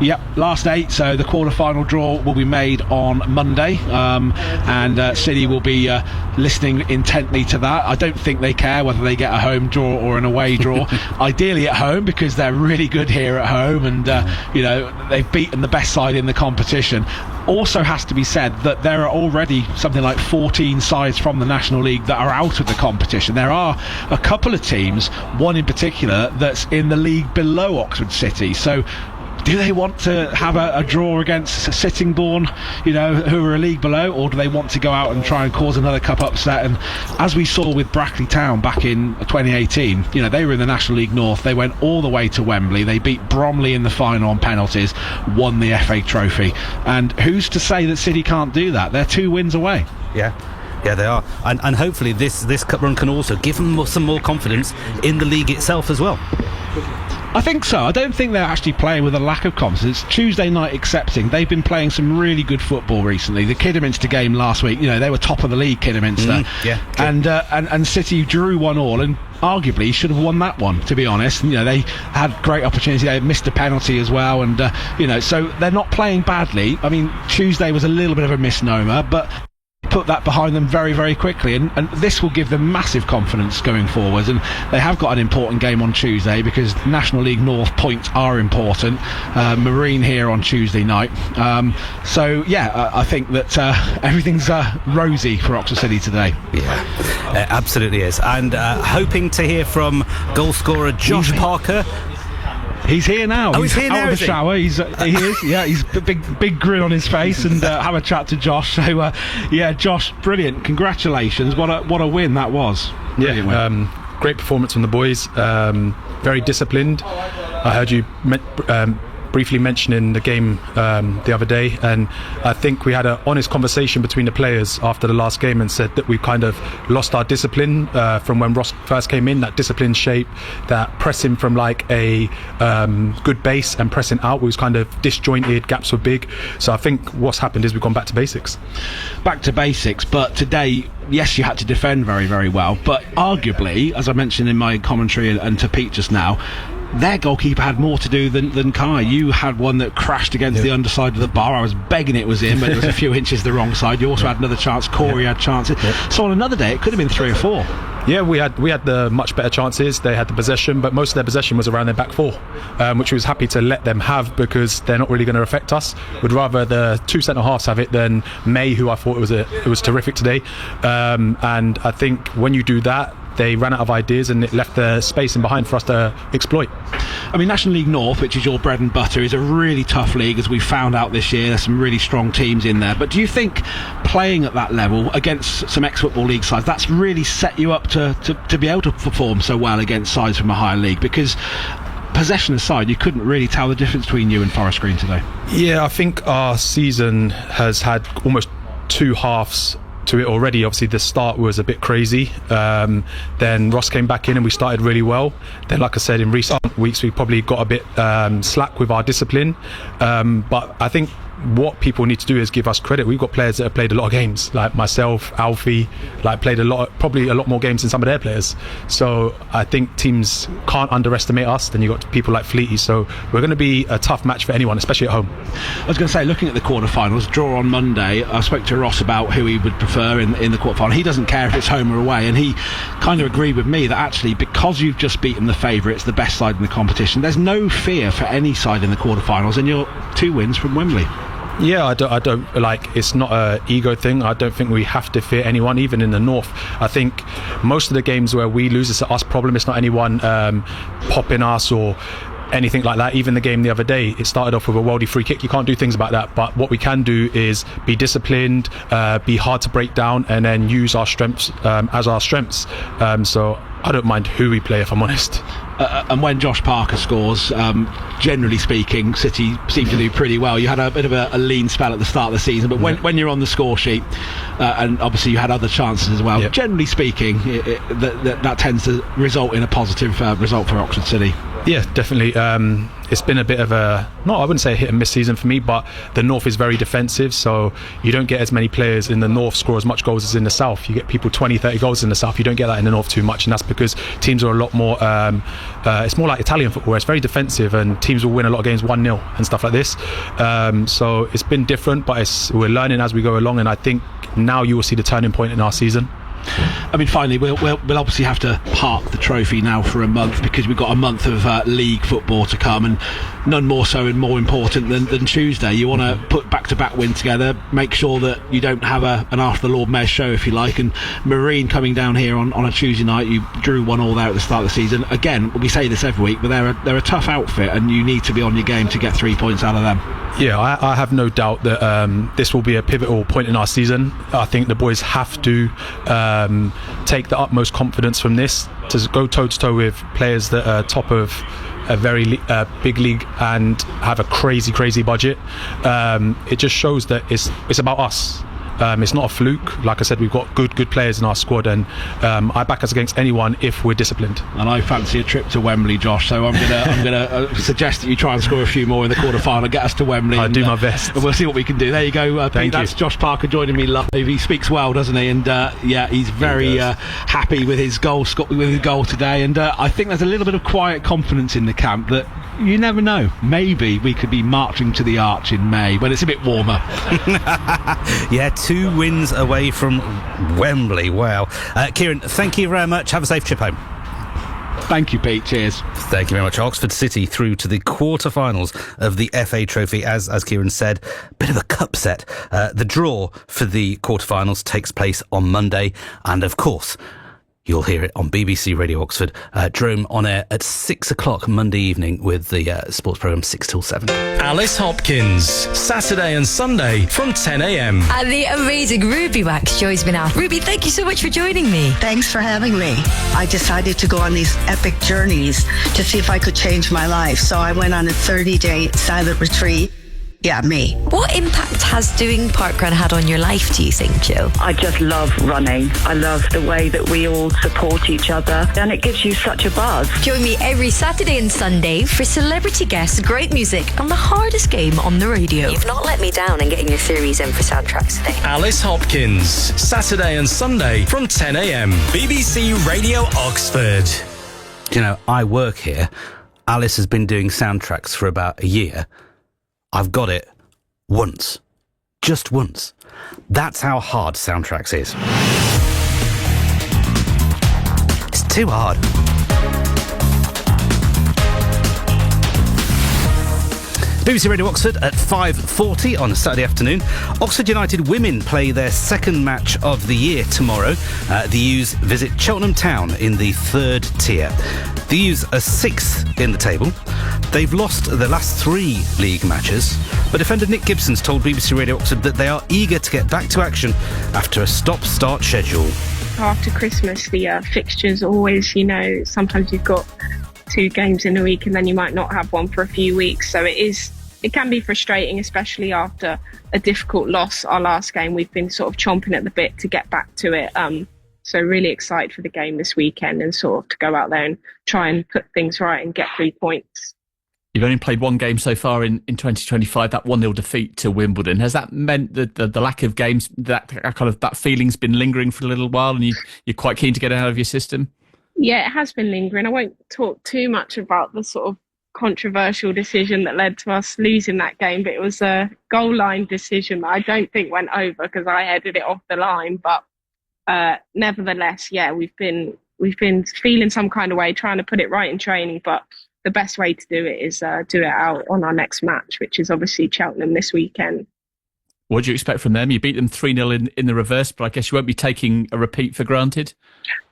Speaker 17: Yep, last 8, so the quarter-final draw will be made on Monday, and City will be listening intently to that. I don't think they care whether they get a home draw or an away draw. Ideally at home, because they're really good here at home, and they've beaten the best side in the competition. Also has to be said that there are already something like 14 sides from the National League that are out of the competition. There are a couple of teams, one in particular, that's in the league below Oxford City, so do they want to have a draw against Sittingbourne, who are a league below, or do they want to go out and try and cause another cup upset? And as we saw with Brackley Town back in 2018, they were in the National League North. They went all the way to Wembley. They beat Bromley in the final on penalties, won the FA Trophy. And who's to say that City can't do that? They're 2 wins away.
Speaker 7: Yeah, they are. And hopefully this cup run can also give them some more confidence in the league itself as well.
Speaker 17: I think so. I don't think they're actually playing with a lack of confidence. Tuesday night excepting, they've been playing some really good football recently. The Kidderminster game last week, they were top of the league, Kidderminster. And City drew 1-1 and arguably should have won that one, to be honest. They had great opportunity. They missed a penalty as well, and so they're not playing badly. I mean, Tuesday was a little bit of a misnomer, but put that behind them very, very quickly, and this will give them massive confidence going forward. And they have got an important game on Tuesday because National League North points are important. Marine here on Tuesday night, I think that everything's rosy for Oxford City today.
Speaker 7: Yeah, it absolutely is. And hoping to hear from goal scorer Josh Parker.
Speaker 17: He's here now.
Speaker 7: Oh, he's here now.
Speaker 17: Out of the shower. He is. Yeah, he's big grin on his face, and have a chat to Josh. So, Josh, brilliant. Congratulations. What a win that was.
Speaker 19: Brilliant win. Great performance from the boys. Very disciplined. I heard you briefly mentioning the game the other day, and I think we had an honest conversation between the players after the last game and said that we kind of lost our discipline from when Ross first came in. That discipline shape, that pressing from like a good base and pressing out was kind of disjointed, gaps were big. So I think what's happened is we've gone back to basics.
Speaker 17: But today, yes, you had to defend very, very well, but arguably, as I mentioned in my commentary and to Pete just now, their goalkeeper had more to do than Kai. You had one that crashed against the underside of the bar. I was begging it was in, but it was a few inches the wrong side. You also had another chance. Corey had chances. So on another day, it could have been 3 or 4.
Speaker 19: Yeah, we had the much better chances. They had the possession, but most of their possession was around their back 4, which we was happy to let them have because they're not really going to affect us. Would rather the 2 centre halves have it than May, who I thought it was terrific today. And I think when you do that, they ran out of ideas and it left the space in behind for us to exploit.
Speaker 17: I mean, National League North, which is your bread and butter, is a really tough league, as we found out this year. There's some really strong teams in there. But do you think playing at that level against some ex-Football League sides, that's really set you up to be able to perform so well against sides from a higher league? Because possession aside, you couldn't really tell the difference between you and Forest Green today.
Speaker 19: Yeah, I think our season has had almost 2 halves to it already. Obviously, the start was a bit crazy. Then Ross came back in and we started really well. Then, like I said, in recent weeks, we probably got a bit slack with our discipline. But I think what people need to do is give us credit. We've got players that have played a lot of games, like myself, Alfie, played probably a lot more games than some of their players. So I think teams can't underestimate us. Then you've got people like Fleety. So we're going to be a tough match for anyone, especially at home.
Speaker 17: I was going to say, looking at the quarterfinals, draw on Monday, I spoke to Ross about who he would prefer in the quarterfinal. He doesn't care if it's home or away, and he kind of agreed with me that actually, because you've just beaten the favourites, the best side in the competition, there's no fear for any side in the quarterfinals, and you're 2 wins from Wembley.
Speaker 19: Yeah, I don't it's not a ego thing. I don't think we have to fear anyone, even in the North. I think most of the games where we lose, it's a us problem. It's not anyone popping us or anything like that. Even the game the other day, it started off with a worldie free kick. You can't do things about that, but what we can do is be disciplined, be hard to break down, and then use our strengths as our strengths. So I don't mind who we play, if I'm honest.
Speaker 17: And when Josh Parker scores, generally speaking, City seem to do pretty well. You had a bit of a lean spell at the start of the season, but when you're on the score sheet, and obviously you had other chances as well, generally speaking, that tends to result in a positive result for Oxford City.
Speaker 19: Yeah, definitely. It's been a bit of I wouldn't say a hit and miss season for me, but the North is very defensive, so you don't get as many players in the North score as much goals as in the South. You get people 20-30 goals in the South. You don't get that in the North too much, and that's because teams are a lot more it's more like Italian football, where it's very defensive and teams will win a lot of games 1-0 and stuff like this. So it's been different, but we're learning as we go along, and I think now you will see the turning point in our season.
Speaker 17: I mean, finally, we'll obviously have to park the trophy now for a month, because we've got a month of league football to come, and none more so and more important than Tuesday. You want to put back-to-back wins together, make sure that you don't have an after the Lord Mayor's show, if you like. And Marine coming down here on a Tuesday night, you drew 1-1 there at the start of the season. Again, we say this every week, but they're a tough outfit, and you need to be on your game to get 3 points out of them.
Speaker 19: Yeah, I have no doubt that this will be a pivotal point in our season. I think the boys have to take the utmost confidence from this to go toe-to-toe with players that are top of a very big league and have a crazy budget. It just shows that it's about us. It's not a fluke. Like I said, we've got good players in our squad, and I back us against anyone if we're disciplined.
Speaker 17: And I fancy a trip to Wembley, Josh. So I'm gonna suggest that you try and score a few more in the quarterfinal, get us to Wembley.
Speaker 19: I'll do my best.
Speaker 17: And we'll see what we can do. There you go, Pete. That's Josh Parker joining me live. He speaks well, doesn't he? And he's very happy with his goal today. And I think there's a little bit of quiet confidence in the camp that you never know. Maybe we could be marching to the Arch in May when it's a bit warmer.
Speaker 7: Yeah, 2 wins away from Wembley. Wow. Kieran, thank you very much. Have a safe trip home.
Speaker 17: Thank you, Pete. Cheers.
Speaker 7: Thank you very much. Oxford City through to the quarterfinals of the FA Trophy. As Kieran said, bit of a cup set. The draw for the quarterfinals takes place on Monday, and of course, you'll hear it on BBC Radio Oxford. Jerome on air at 6 o'clock Monday evening with the sports programme 6 till 7.
Speaker 11: Alice Hopkins, Saturday and Sunday from 10 a.m.
Speaker 20: And the amazing Ruby Wax joins me now. Ruby, thank you so much for joining me.
Speaker 21: Thanks for having me. I decided to go on these epic journeys to see if I could change my life. So I went on a 30-day silent retreat. Yeah, me.
Speaker 20: What impact has doing parkrun had on your life, do you think, Jill?
Speaker 22: I just love running. I love the way that we all support each other, and it gives you such a buzz.
Speaker 20: Join me every Saturday and Sunday for celebrity guests, great music, and the hardest game on the radio. You've not let me down in getting your theories in for soundtracks today.
Speaker 11: Alice Hopkins, Saturday and Sunday from 10 a.m. BBC Radio Oxford.
Speaker 7: You know, I work here. Alice has been doing soundtracks for about a year. I've got it once. Just once. That's how hard soundtracks is. It's too hard. BBC Radio Oxford at 5:40 on a Saturday afternoon. Oxford United women play their second match of the year tomorrow. The U's visit Cheltenham Town in the 3rd tier. The U's are 6th in the table. They've lost their last 3 league matches, but defender Nick Gibson's told BBC Radio Oxford that they are eager to get back to action after a stop-start schedule.
Speaker 23: After Christmas, the fixtures always, sometimes you've got 2 games in a week and then you might not have one for a few weeks. So it is it can be frustrating, especially after a difficult loss. Our last game, we've been sort of chomping at the bit to get back to it. So really excited for the game this weekend and sort of to go out there and try and put things right and get 3 points.
Speaker 8: You've only played one game so far in 2025, that 1-0 defeat to Wimbledon. Has that meant that the lack of games, that feeling's been lingering for a little while and you're quite keen to get it out of your system?
Speaker 23: Yeah, it has been lingering. I won't talk too much about the sort of controversial decision that led to us losing that game, but it was a goal line decision that I don't think went over because I headed it off the line. But nevertheless, yeah, we've been feeling some kind of way, trying to put it right in training, but the best way to do it is do it out on our next match, which is obviously Cheltenham this weekend.
Speaker 8: What do you expect from them? You beat them 3-0 in the reverse, but I guess you won't be taking a repeat for granted?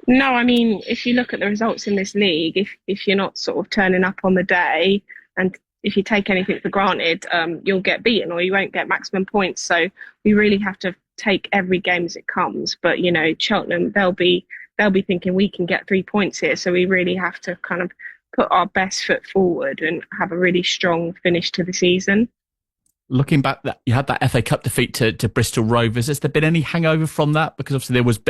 Speaker 23: No, I mean, if you look at the results in this league, if you're not sort of turning up on the day and if you take anything for granted, you'll get beaten or you won't get maximum points. So we really have to take every game as it comes. But, you know, Cheltenham, they'll be thinking we can get 3 points here. So we really have to kind of put our best foot forward and have a really strong finish to the season.
Speaker 8: Looking back, you had that FA Cup defeat to Bristol Rovers. Has there been any hangover from that? Because obviously there was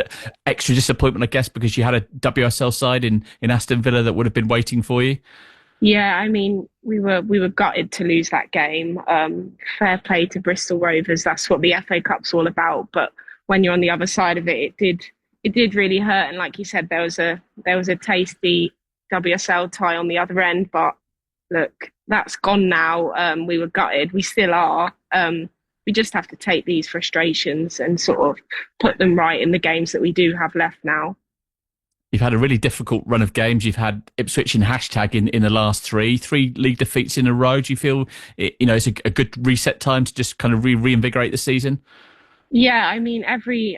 Speaker 8: extra disappointment, I guess, because you had a WSL side in Aston Villa that would have been waiting for you.
Speaker 23: Yeah, I mean, we were gutted to lose that game. Fair play to Bristol Rovers. That's what the FA Cup's all about. But when you're on the other side of it, it did really hurt. And like you said, there was a tasty WSL tie on the other end. But look, that's gone now. We were gutted. We still are. We just have to take these frustrations and sort of put them right in the games that we do have left now.
Speaker 8: You've had a really difficult run of games. You've had Ipswich and hashtag in the last three league defeats in a row. Do you feel it's a good reset time to just kind of reinvigorate the season?
Speaker 23: Yeah, I mean, every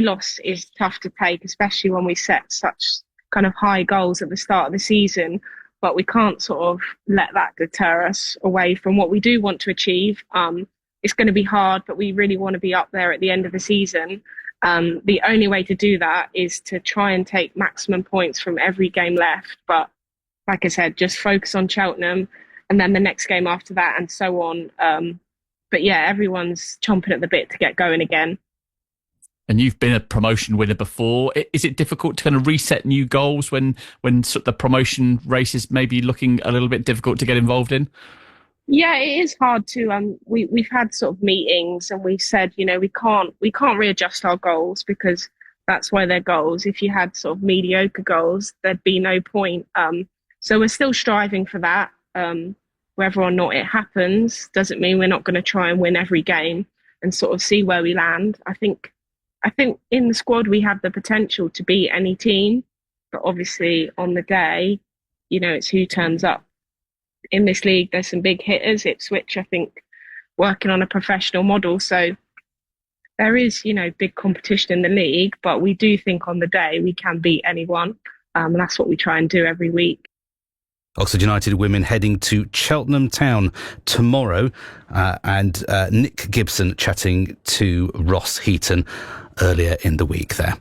Speaker 23: loss is tough to take, especially when we set such kind of high goals at the start of the season. But we can't sort of let that deter us away from what we do want to achieve. It's going to be hard, but we really want to be up there at the end of the season. The only way to do that is to try and take maximum points from every game left. But like I said, just focus on Cheltenham and then the next game after that and so on. But yeah, everyone's chomping at the bit to get going again.
Speaker 8: And you've been a promotion winner before. Is it difficult to kind of reset new goals when sort of the promotion race is maybe looking a little bit difficult to get involved in?
Speaker 23: Yeah, it is hard to. We've had sort of meetings and we've said, we can't readjust our goals because that's why they're goals. If you had sort of mediocre goals, there'd be no point. So we're still striving for that. Whether or not it happens doesn't mean we're not going to try and win every game and sort of see where we land. I think in the squad we have the potential to beat any team, but obviously on the day, it's who turns up. In this league, there's some big hitters. Ipswich, I think, working on a professional model. So there is, big competition in the league, but we do think on the day we can beat anyone. And that's what we try and do every week.
Speaker 7: Oxford United women heading to Cheltenham Town tomorrow, and Nick Gibson chatting to Ross Heaton earlier in the week there.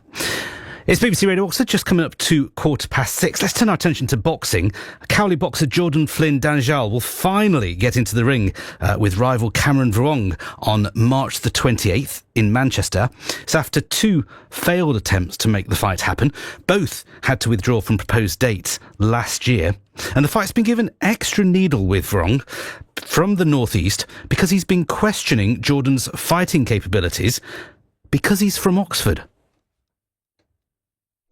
Speaker 7: It's BBC Radio Oxford, just coming up to 6:15. Let's turn our attention to boxing. Cowley boxer Jordan Flynn Danjal will finally get into the ring with rival Cameron Vrong on March the 28th in Manchester. It's after 2 failed attempts to make the fight happen. Both had to withdraw from proposed dates last year. And the fight's been given extra needle with Vrong from the northeast because he's been questioning Jordan's fighting capabilities because he's from Oxford.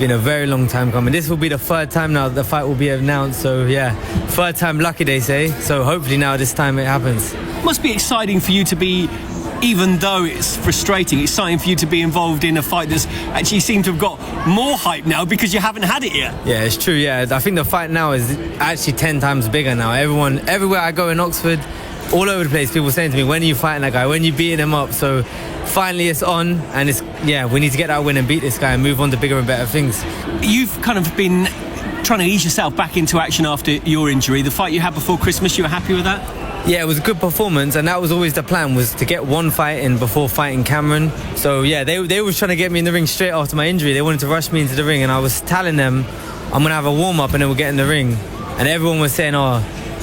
Speaker 3: Been a very long time coming. This will be the 3rd time now that the fight will be announced. So yeah, 3rd time lucky, they say. So hopefully now this time it happens.
Speaker 4: Must be exciting for you to be, even though it's frustrating, it's exciting for you to be involved in a fight that's actually seemed to have got more hype now because you haven't had it yet.
Speaker 3: Yeah, it's true. Yeah, I think the fight now is actually 10 times bigger now. Everywhere I go in Oxford, all over the place, people saying to me, when are you fighting that guy? When are you beating him up? So finally it's on, and we need to get that win and beat this guy and move on to bigger and better things.
Speaker 4: You've kind of been trying to ease yourself back into action after your injury. The fight you had before Christmas, you were happy with that?
Speaker 3: Yeah, it was a good performance, and that was always the plan, was to get one fight in before fighting Cameron. So yeah, they were trying to get me in the ring straight after my injury. They wanted to rush me into the ring, and I was telling them I'm going to have a warm-up and then we'll get in the ring. And everyone was saying,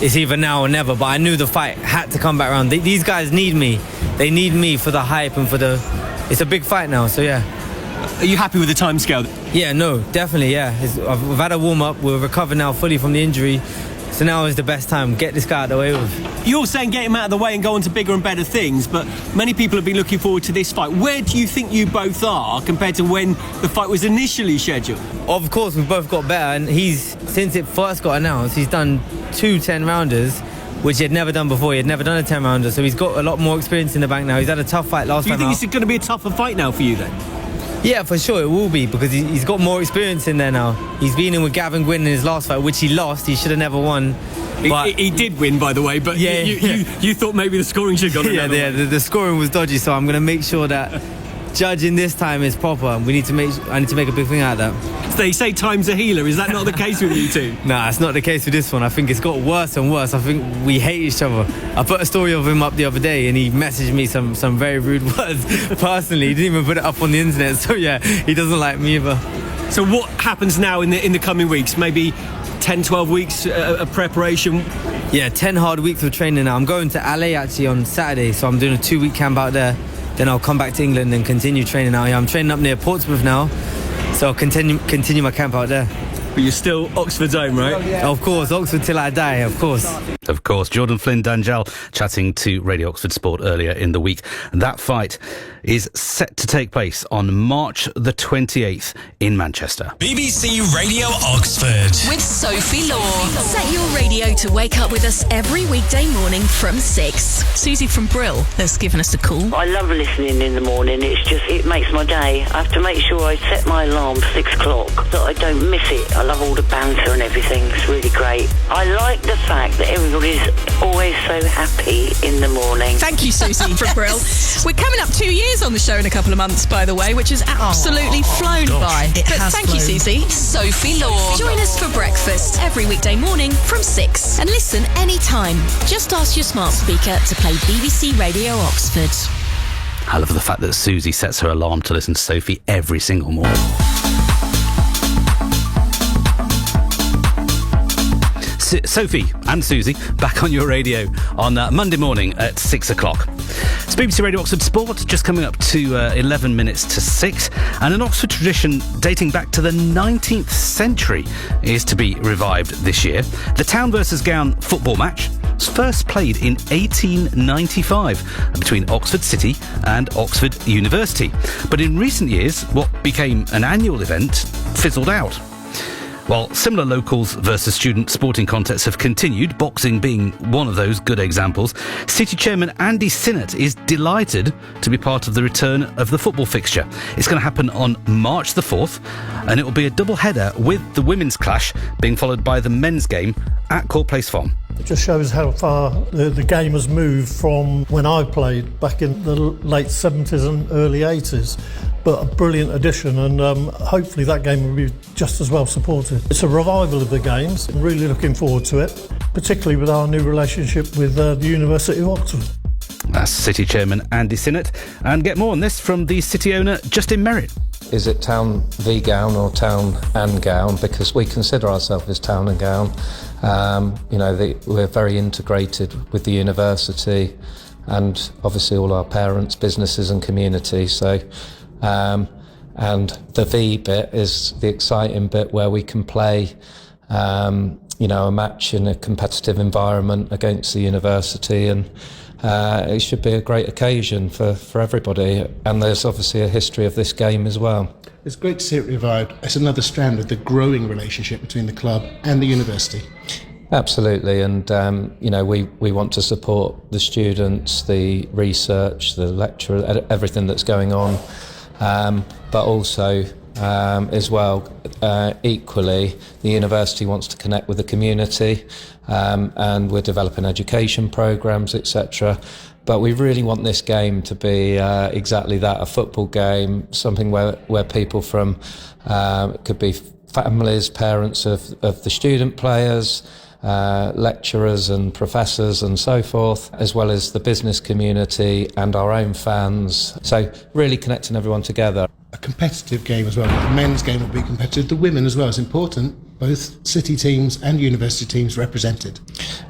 Speaker 3: it's either now or never. But I knew the fight had to come back around. These guys need me. They need me for the hype and for the. It's a big fight now, so yeah.
Speaker 4: Are you happy with the timescale?
Speaker 3: Yeah, no, definitely, yeah. We've had a warm-up. We're recovered now fully from the injury. So now is the best time. Get this guy out of the way with.
Speaker 4: You're saying get him out of the way and go on to bigger and better things, but many people have been looking forward to this fight. Where do you think you both are compared to when the fight was initially scheduled?
Speaker 3: Of course, we've both got better, and since it first got announced, he's done 2 10-rounders, which he had never done before. He had never done a 10-rounder, so he's got a lot more experience in the bank now. He's had a tough fight last time out.
Speaker 4: Do you think it's going to be a tougher fight now for you then?
Speaker 3: Yeah, for sure it will be, because he's got more experience in there now. He's been in with Gavin Gwynn in his last fight, which he lost. He should have never won. But
Speaker 4: he did win, by the way, but you thought maybe the scoring should have gone another way.
Speaker 3: The scoring was dodgy, so I'm going to make sure that judging this time is proper. I need to make a big thing out of that.
Speaker 4: They say time's a healer. Is that not the case with you two?
Speaker 3: Nah, it's not the case with this one. I think it's got worse and worse. I think we hate each other. I put a story of him up the other day, and he messaged me some very rude words personally. He didn't even put it up on the internet, so yeah, he doesn't like me either.
Speaker 4: So what happens now in the coming weeks? Maybe 10, 12 weeks of preparation?
Speaker 3: Yeah, 10 hard weeks of training now. I'm going to LA actually on Saturday, so I'm doing a 2-week camp out there. Then I'll come back to England and continue training out here. I'm training up near Portsmouth now, so I'll continue my camp out there.
Speaker 4: But you're still Oxford's own, right?
Speaker 3: Yeah. Of course, Oxford till I die, of course.
Speaker 7: Of course, Jordan Flynn Danjal chatting to Radio Oxford Sport earlier in the week. That fight is set to take place on March the 28th in Manchester.
Speaker 11: BBC Radio Oxford.
Speaker 13: With Sophie Law. Set your radio to wake up with us every weekday morning from 6. Susie from Brill has given us a call.
Speaker 14: I love listening in the morning. It makes my day. I have to make sure I set my alarm for 6 o'clock so I don't miss it. I love all the banter and everything. It's really great. I like the fact that everybody's always so happy in the morning.
Speaker 2: Thank you, Susie from Brill. We're coming up 2 years on the show in a couple of months, by the way, which has absolutely flown by.
Speaker 13: But thank you, Susie. Sophie Law. Join us for breakfast every weekday morning from 6. And listen anytime. Just ask your smart speaker to play BBC Radio Oxford.
Speaker 7: I love the fact that Susie sets her alarm to listen to Sophie every single morning. Sophie and Susie back on your radio on Monday morning at 6 o'clock. It's BBC Radio Oxford Sport, just coming up to 11 minutes to 6, and an Oxford tradition dating back to the 19th century is to be revived this year. The Town vs Gown football match was first played in 1895 between Oxford City and Oxford University. But in recent years, what became an annual event fizzled out. While similar locals versus student sporting contests have continued, boxing being one of those good examples, City Chairman Andy Sinnott is delighted to be part of the return of the football fixture. It's going to happen on March the 4th, and it will be a double header with the women's clash being followed by the men's game at Court Place Farm.
Speaker 5: It just shows how far the game has moved from when I played back in the late 70s and early 80s. But a brilliant addition, and hopefully that game will be just as well supported. It's a revival of the games. I'm really looking forward to it, particularly with our new relationship with the University of Oxford.
Speaker 7: That's City Chairman Andy Sinnott. And get more on this from the City owner Justin Merritt.
Speaker 10: Is it Town v Gown or Town and Gown? Because we consider ourselves as Town and Gown. We're very integrated with the university and obviously all our parents, businesses and community. And the V bit is the exciting bit where we can play, a match in a competitive environment against the university, and it should be a great occasion for everybody. And there's obviously a history of this game as well.
Speaker 12: It's great to see it revived. It's another strand of the growing relationship between the club and the university.
Speaker 10: Absolutely, and we want to support the students, the research, the lecture, everything that's going on. But also, as well, equally, the university wants to connect with the community, and we're developing education programmes, etc. But we really want this game to be exactly that, a football game, something where people from, it could be families, parents of the student players, lecturers and professors and so forth, as well as the business community and our own fans. So really connecting everyone together.
Speaker 12: A competitive game as well. The men's game will be competitive. The women as well is important. Both city teams and university teams represented.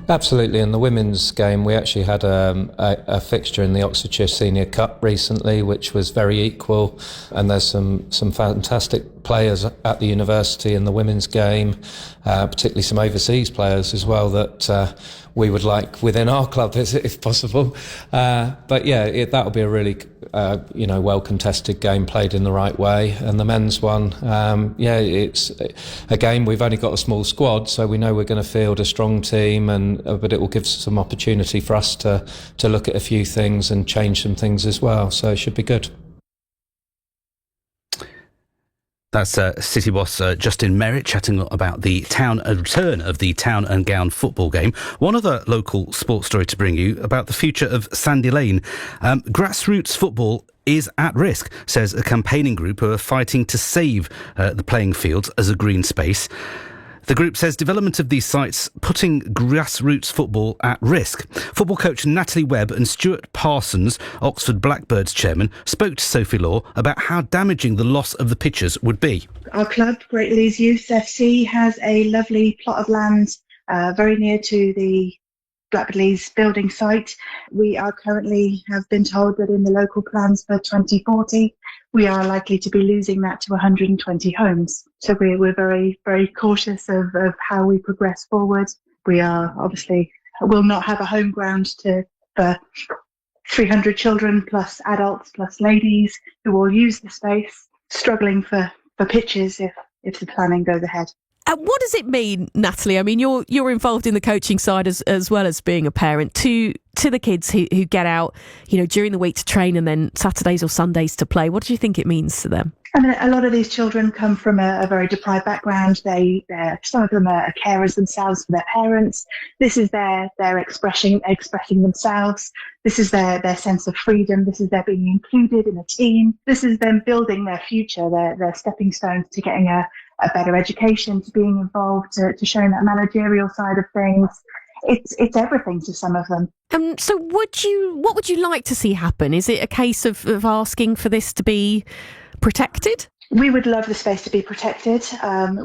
Speaker 10: Absolutely. In the women's game, we actually had a fixture in the Oxfordshire Senior Cup recently, which was very equal. And there's some fantastic players at the university in the women's game, particularly some overseas players as well that we would like within our club if possible. But yeah, that'll be a really well contested game played in the right way. And the men's one, it's a game. We've only got a small squad, so we know we're going to field a strong team, but it will give some opportunity for us to look at a few things and change some things as well. So it should be good.
Speaker 7: That's City boss Justin Merritt chatting about the return of the Town and Gown football game. One other local sports story to bring you about the future of Sandy Lane. Grassroots football is at risk, says a campaigning group who are fighting to save the playing fields as a green space. The group says development of these sites putting grassroots football at risk. Football coach Natalie Webb and Stuart Parsons, Oxford Blackbirds chairman, spoke to Sophie Law about how damaging the loss of the pitches would be.
Speaker 9: Our club, Great Lees Youth FC, has a lovely plot of land very near to the Blackbird Lees building site. We are currently have been told that in the local plans for 2040, we are likely to be losing that to 120 homes. So we're very, very cautious of how we progress forward. We are will not have a home ground for 300 children plus adults plus ladies who all use the space, struggling for pitches if the planning goes ahead.
Speaker 2: What does it mean, Natalie? I mean, you're involved in the coaching side as well as being a parent to the kids who get out, during the week to train and then Saturdays or Sundays to play. What do you think it means to them?
Speaker 9: I mean, a lot of these children come from a very deprived background. Some of them are carers themselves for their parents. This is their expressing themselves. This is their sense of freedom. This is their being included in a team. This is them building their future, their stepping stones to getting a better education, to being involved, to showing that managerial side of things. It's everything to some of them.
Speaker 2: So what would you like to see happen? Is it a case of asking for this to be protected?
Speaker 9: We would love the space to be protected.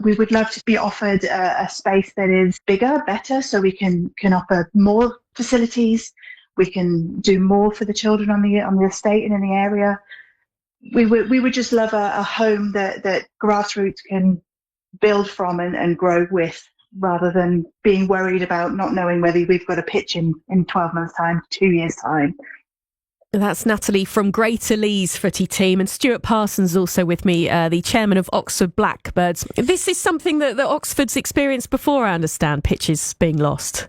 Speaker 9: We would love to be offered a space that is bigger, better, so we can offer more facilities. We can do more for the children on the estate and in the area. We would just love a home that grassroots can build from and grow with, rather than being worried about not knowing whether we've got a pitch in 12 months' time, 2 years' time.
Speaker 2: That's Natalie from Greater Lees footy team, and Stuart Parsons also with me, the chairman of Oxford Blackbirds. This is something that Oxford's experienced before, I understand, pitches being lost.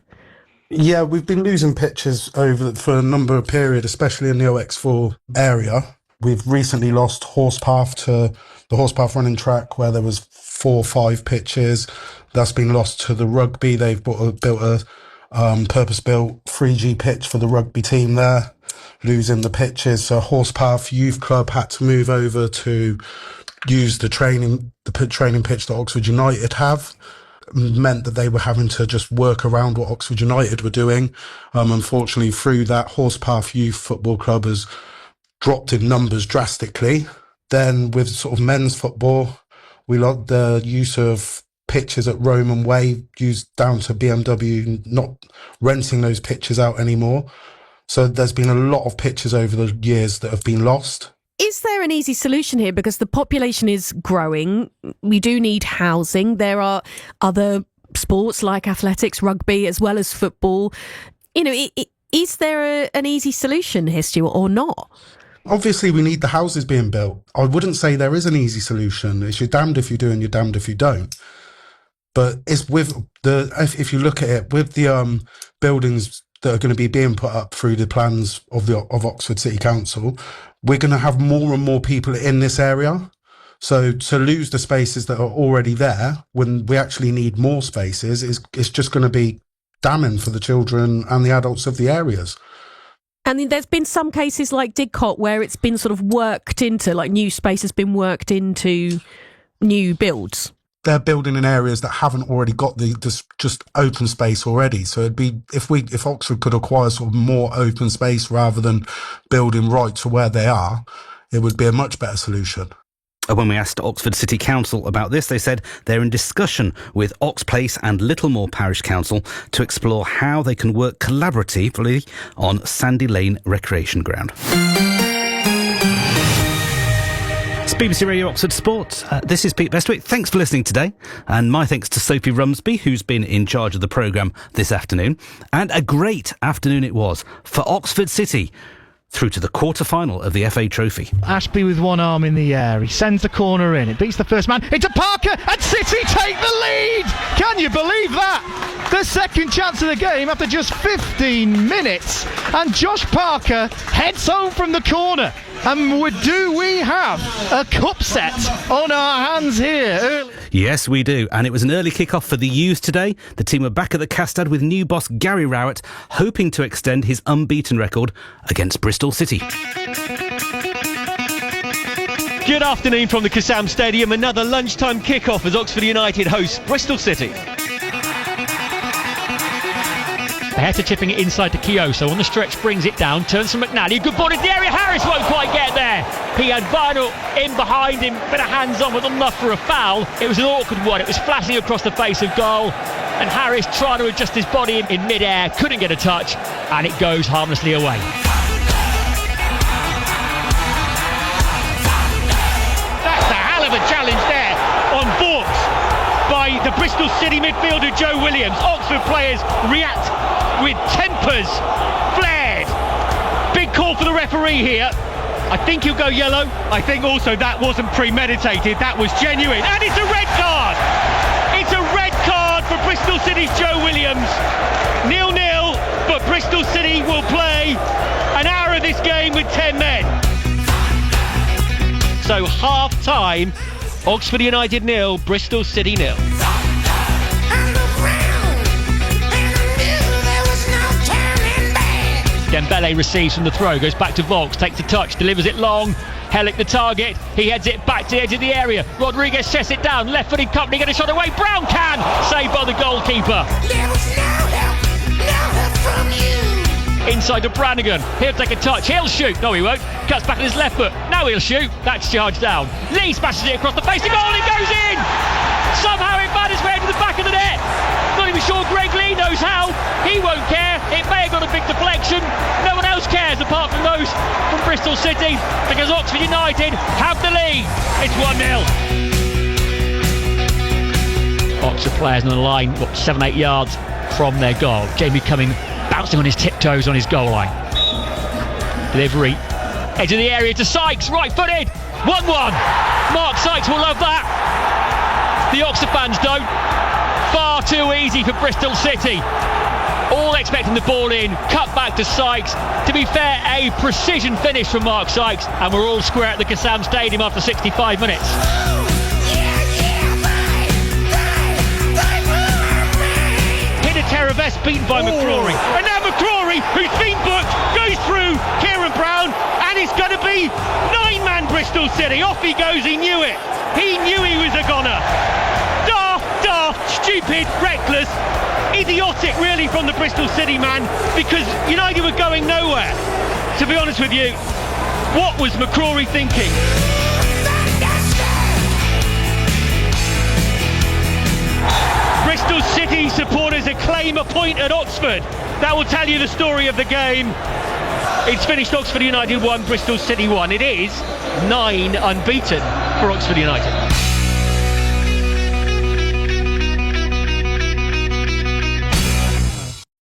Speaker 12: Yeah, we've been losing pitches for a number of periods, especially in the OX4 area. We've recently lost Horsepath to the Horsepath running track, where there was 4 or 5 pitches. That's been lost to the rugby. They've built a purpose-built 3G pitch for the rugby team there, losing the pitches. So Horsepath Youth Club had to move over to use the training pitch that Oxford United have. Meant that they were having to just work around what Oxford United were doing. Unfortunately, through that, Horsepath Youth Football Club has dropped in numbers drastically. Then with sort of men's football, we like the use of pitches at Roman Way, used down to BMW, not renting those pitches out anymore. So there's been a lot of pitches over the years that have been lost.
Speaker 2: Is there an easy solution here? Because the population is growing. We do need housing. There are other sports like athletics, rugby, as well as football. Is there an easy solution here, Stuart, or not?
Speaker 12: Obviously, we need the houses being built. I wouldn't say there is an easy solution. It's you're damned if you do and you're damned if you don't. But it's if you look at it, with the buildings that are going to be being put up through the plans of Oxford City Council, we're going to have more and more people in this area. So to lose the spaces that are already there when we actually need more spaces is just going to be damning for the children and the adults of the areas.
Speaker 2: And there's been some cases like Didcot where it's been sort of worked into, like new space has been worked into new builds.
Speaker 12: They're building in areas that haven't already got this just open space already. So it'd be if Oxford could acquire sort of more open space rather than building right to where they are, it would be a much better solution.
Speaker 7: When we asked Oxford City Council about this, they said they're in discussion with Ox Place and Littlemore Parish Council to explore how they can work collaboratively on Sandy Lane Recreation Ground. It's BBC Radio Oxford Sport. This is Pete Bestwick. Thanks for listening today. And my thanks to Sophie Rumsby, who's been in charge of the programme this afternoon. And a great afternoon it was for Oxford City, through to the quarter-final of the FA Trophy.
Speaker 6: Ashby with one arm in the air. He sends the corner in. It beats the first man into Parker, and City take the lead! Can you believe that? The second chance of the game after just 15 minutes. And Josh Parker heads home from the corner. And do we have a cup set on our hands here?
Speaker 7: Yes, we do. And it was an early kick-off for the U's today. The team were back at the Castad with new boss Gary Rowett, hoping to extend his unbeaten record against Bristol City.
Speaker 1: Good afternoon from the Kassam Stadium. Another lunchtime kick-off as Oxford United hosts Bristol City.
Speaker 8: Heta chipping it inside to Kioso. On the stretch, brings it down, turns to McNally. Good ball into the area. Harris won't quite get there. He had Vinyl in behind him, bit of hands on with enough for a foul. It was an awkward one. It was flashing across the face of goal. And Harris trying to adjust his body in mid-air, couldn't get a touch, and it goes harmlessly away.
Speaker 1: That's a hell of a challenge there on Vaughts by the Bristol City midfielder Joe Williams. Oxford players react with tempers flared. Big call for the referee here. I think he'll go yellow. I think also that wasn't premeditated, that was genuine. And it's a red card! It's a red card for Bristol City's Joe Williams. 0-0, but Bristol City will play an hour of this game with 10 men. So half-time, Oxford United 0, Bristol City 0.
Speaker 8: Dembele receives from the throw, goes back to Volks, takes a touch, delivers it long. Hellick the target, he heads it back to the edge of the area. Rodriguez sets it down, left-footed Company, get a shot away. Brown can! Saved by the goalkeeper. There was no help from you. Inside to Brannigan, he'll take a touch, he'll shoot. No, he won't. Cuts back on his left foot. Now he'll shoot. That's charged down. Lee smashes it across the face of goal, and it goes in! Somehow it finds its way into the back of the net. Not even sure Greg Lee knows how. He won't care. It may have got a big deflection. No one else cares apart from those from Bristol City, because Oxford United have the lead. It's 1-0. Oxford players on the line, 7-8 yards from their goal. Jamie Cumming bouncing on his tiptoes on his goal line. Delivery. Edge of the area to Sykes, right-footed. 1-1. Mark Sykes will love that. The Oxford fans don't. Far too easy for Bristol City. All expecting the ball in, cut back to Sykes. To be fair, a precision finish from Mark Sykes, and we're all square at the Kassam Stadium after 65 minutes. Hit a Terravest beaten by McCrory. And now McCrory, who's been booked, goes through Kieran Brown, and it's going to be 9-man Bristol City. Off he goes, he knew it. He knew he was a goner. Daft, stupid, reckless, idiotic really from the Bristol City man, because United were going nowhere. To be honest with you, what was McCrory thinking? Bristol City supporters acclaim a point at Oxford. That will tell you the story of the game. It's finished Oxford United 1, Bristol City 1. It is 9 unbeaten for Oxford United.